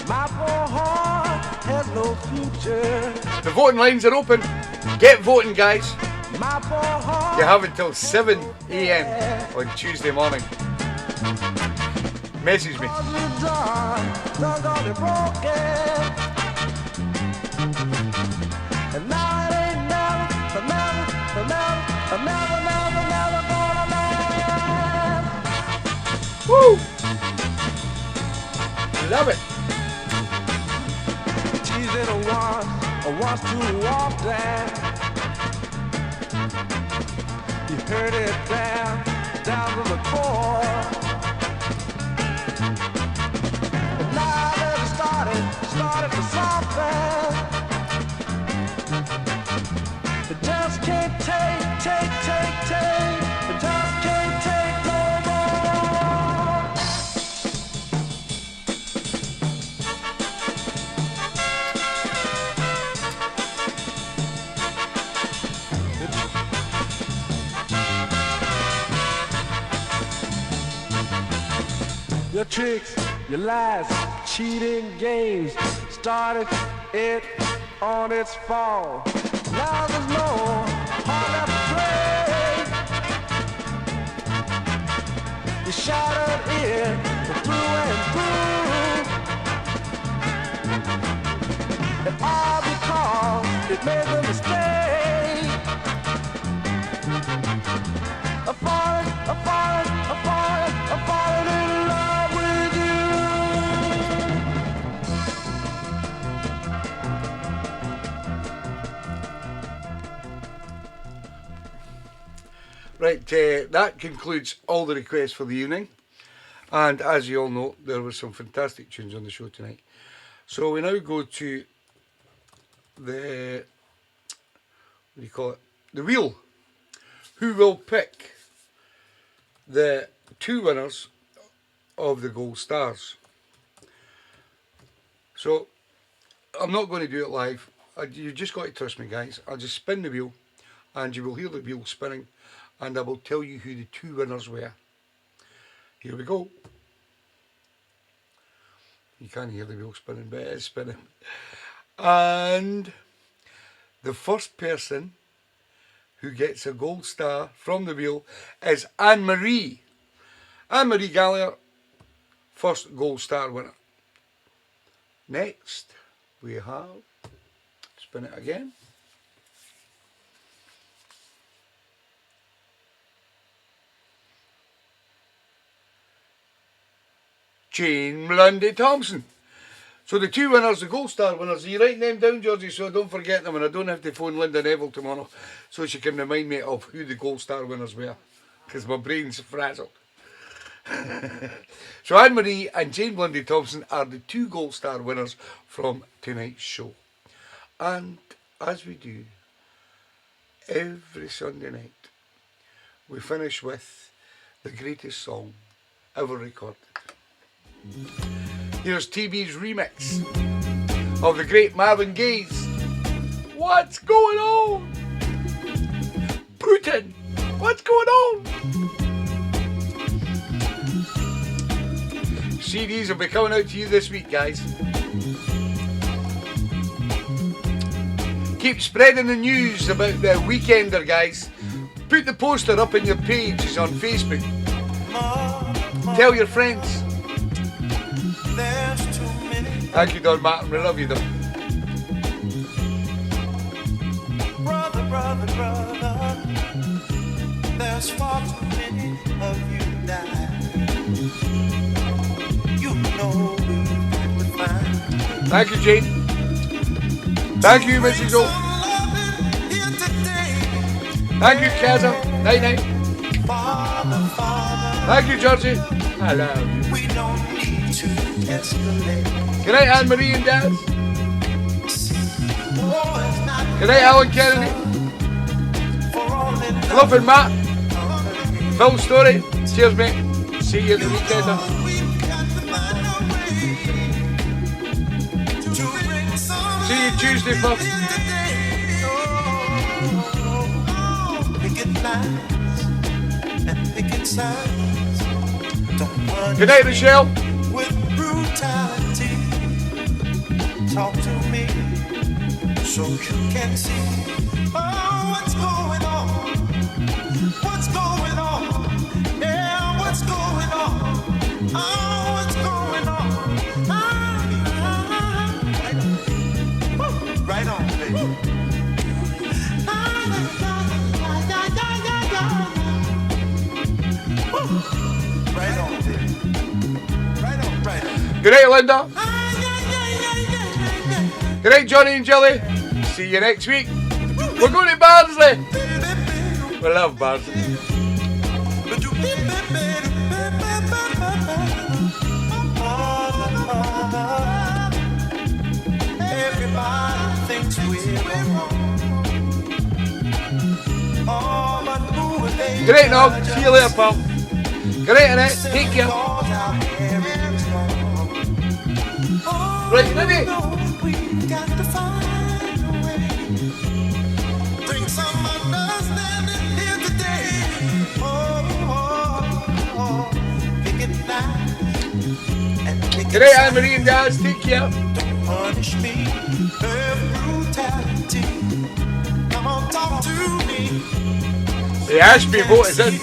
My poor heart has no future. The voting lines are open. Get voting, guys. My poor heart. You have until 7 a.m. on Tuesday morning. Message me. And now it ain't never gonna last. Woo! Love it. She's in a wants to walk down. You heard it down to the core. And now that it started to soften. It just can't take. It just can't take no more. Your tricks, your lies, cheating games started it on its fall. Now there's no heart left to play. You shattered it through and through, and all because it made the mistake of falling in love with you. Right, that concludes all the requests for the evening. And as you all know, there were some fantastic tunes on the show tonight. So we now go to the, what do you call it? The wheel. Who will pick the two winners of the Gold Stars? So I'm not going to do it live. You just got to trust me, guys. I'll just spin the wheel and you will hear the wheel spinning, and I will tell you who the two winners were. Here we go. You can't hear the wheel spinning, but it is spinning. And the first person who gets a gold star from the wheel is Anne-Marie. Anne-Marie Gallagher, first gold star winner. Next, we have, spin it again. Jane Lundy Thompson. So the two winners, the gold star winners, are you writing them down, Georgie, so I don't forget them, and I don't have to phone Linda Neville tomorrow so she can remind me of who the gold star winners were, because my brain's frazzled. So Anne-Marie and Jane Lundy Thompson are the two gold star winners from tonight's show. And as we do every Sunday night, we finish with the greatest song ever recorded. Here's TeeBee's remix of the great Marvin Gaye's What's Going On? Putin, what's going on? CDs will be coming out to you this week, guys. Keep spreading the news about the Weekender, guys. Put the poster up in your pages on Facebook. Tell your friends. Thank you, Don Martin. We love you, though. Brother, there's far too many of you die. You know we've got to find. Thank you, Jane. Thank you, Mrs. O. Thank you, Kaza. Night night. Thank you, Georgie. I love you. We don't need to escalate. Good night, Anne-Marie and Dad. Good night, Alan Kennedy. Love and Matt. Phil Story. Cheers, mate. See you at the weekend. See you Tuesday, folks. Good night, Michelle. With brutality, talk to me so you can see what's going on. What's going on? Yeah, what's going on? Oh, what's going on? Right on, baby. Right on, baby. Right on, right on. Good night, Linda. Good night, Johnny and Jelly. See you next week. We're going to Barnsley. We love Barnsley. Everybody thinks we're wrong. Oh, but who are they? Good night, Nog. See you later, pal. Good night, Annette. Take care. Right, ready? We got to find a way. Bring some understanding here today. Oh, pick it nice and pick Good night, Anne-Marie and Daz. Take care. Don't punish me for brutality. Come on, talk to me. The Ashby vote is in.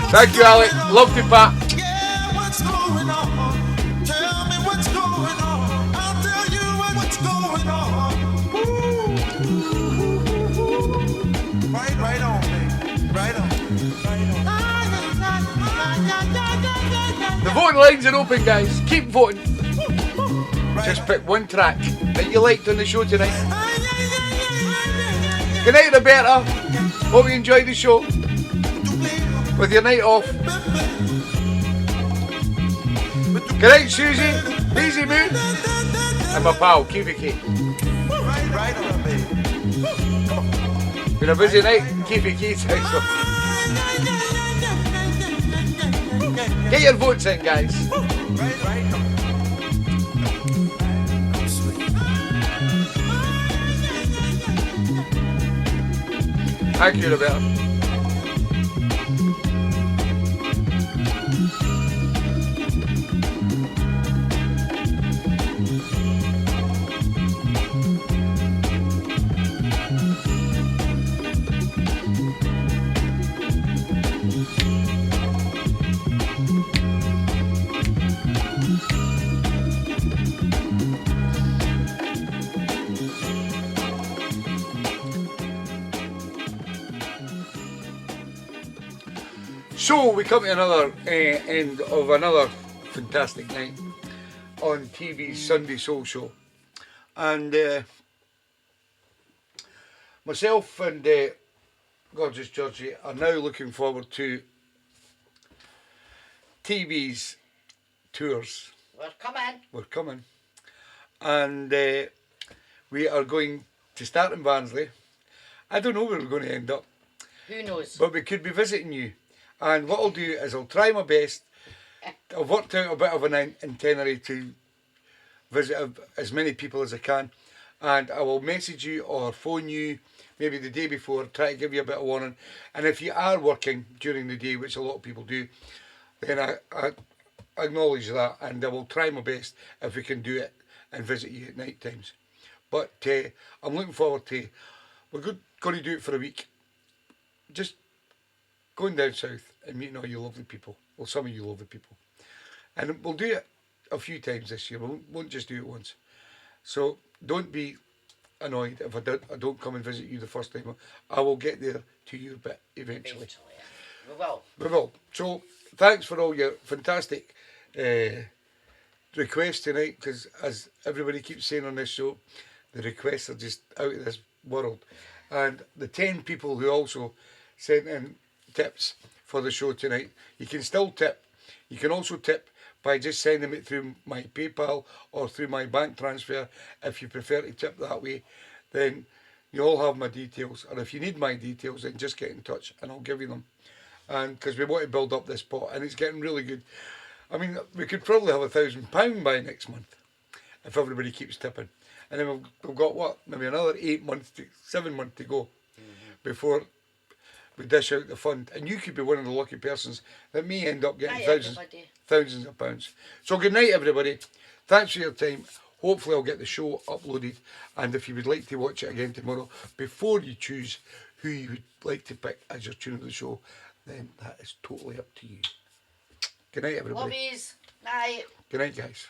Thank you, Alec. Love you, Pat. Yeah, what's going on? Tell me what's going on. I'll tell you what's going on. Ooh. Right on, baby. Right on. The voting lines are open, guys. Keep voting. Just pick one track that you liked on the show tonight. Good night, Roberta. Hope you enjoyed the show with your night off. Good night, Susie, Easy Moon, and my pal, Kiki. Right on, baby. Been a busy night, Kiki. So get your votes in, guys. Right. Thank you, Roberta. So we come to another end of another fantastic night on TeeBee's Sunday Soul Show, and myself and gorgeous Georgie are now looking forward to TeeBee's tours. We're coming. And we are going to start in Barnsley. I don't know where we're going to end up, Who knows? but we could be visiting you. And what I'll do is I'll try my best. I've worked out a bit of an itinerary to visit as many people as I can, and I will message you or phone you maybe the day before, try to give you a bit of warning. And if you are working during the day, which a lot of people do, then I acknowledge that, and I will try my best if we can do it and visit you at night times. But I'm looking forward to, we're going to do it for a week. Just going down south and meeting all you lovely people. Well, some of you lovely people. And we'll do it a few times this year. We won't just do it once. So don't be annoyed if I don't come and visit you the first time. I will get there to you a bit eventually. We will. We will. So thanks for all your fantastic requests tonight, because as everybody keeps saying on this show, the requests are just out of this world. And the 10 people who also sent in tips for the show tonight, you can still tip. You can also tip by just sending it through my PayPal or through my bank transfer. If you prefer to tip that way, then You all have my details, and if you need my details, then just get in touch, and I'll give you them. And because we want to build up this pot, and it's getting really good. I mean, we could probably have £1,000 by next month if everybody keeps tipping, and then we've got what, maybe another 7 months to go before we dish out the fund. And you could be one of the lucky persons that may end up getting Night, thousands of pounds. So good night, everybody. Thanks for your time. Hopefully I'll get the show uploaded, and if you would like to watch it again tomorrow, before you choose who you would like to pick as your tune of the show, then that is totally up to you. Good night, everybody. Lobbies. Night. Good night, guys.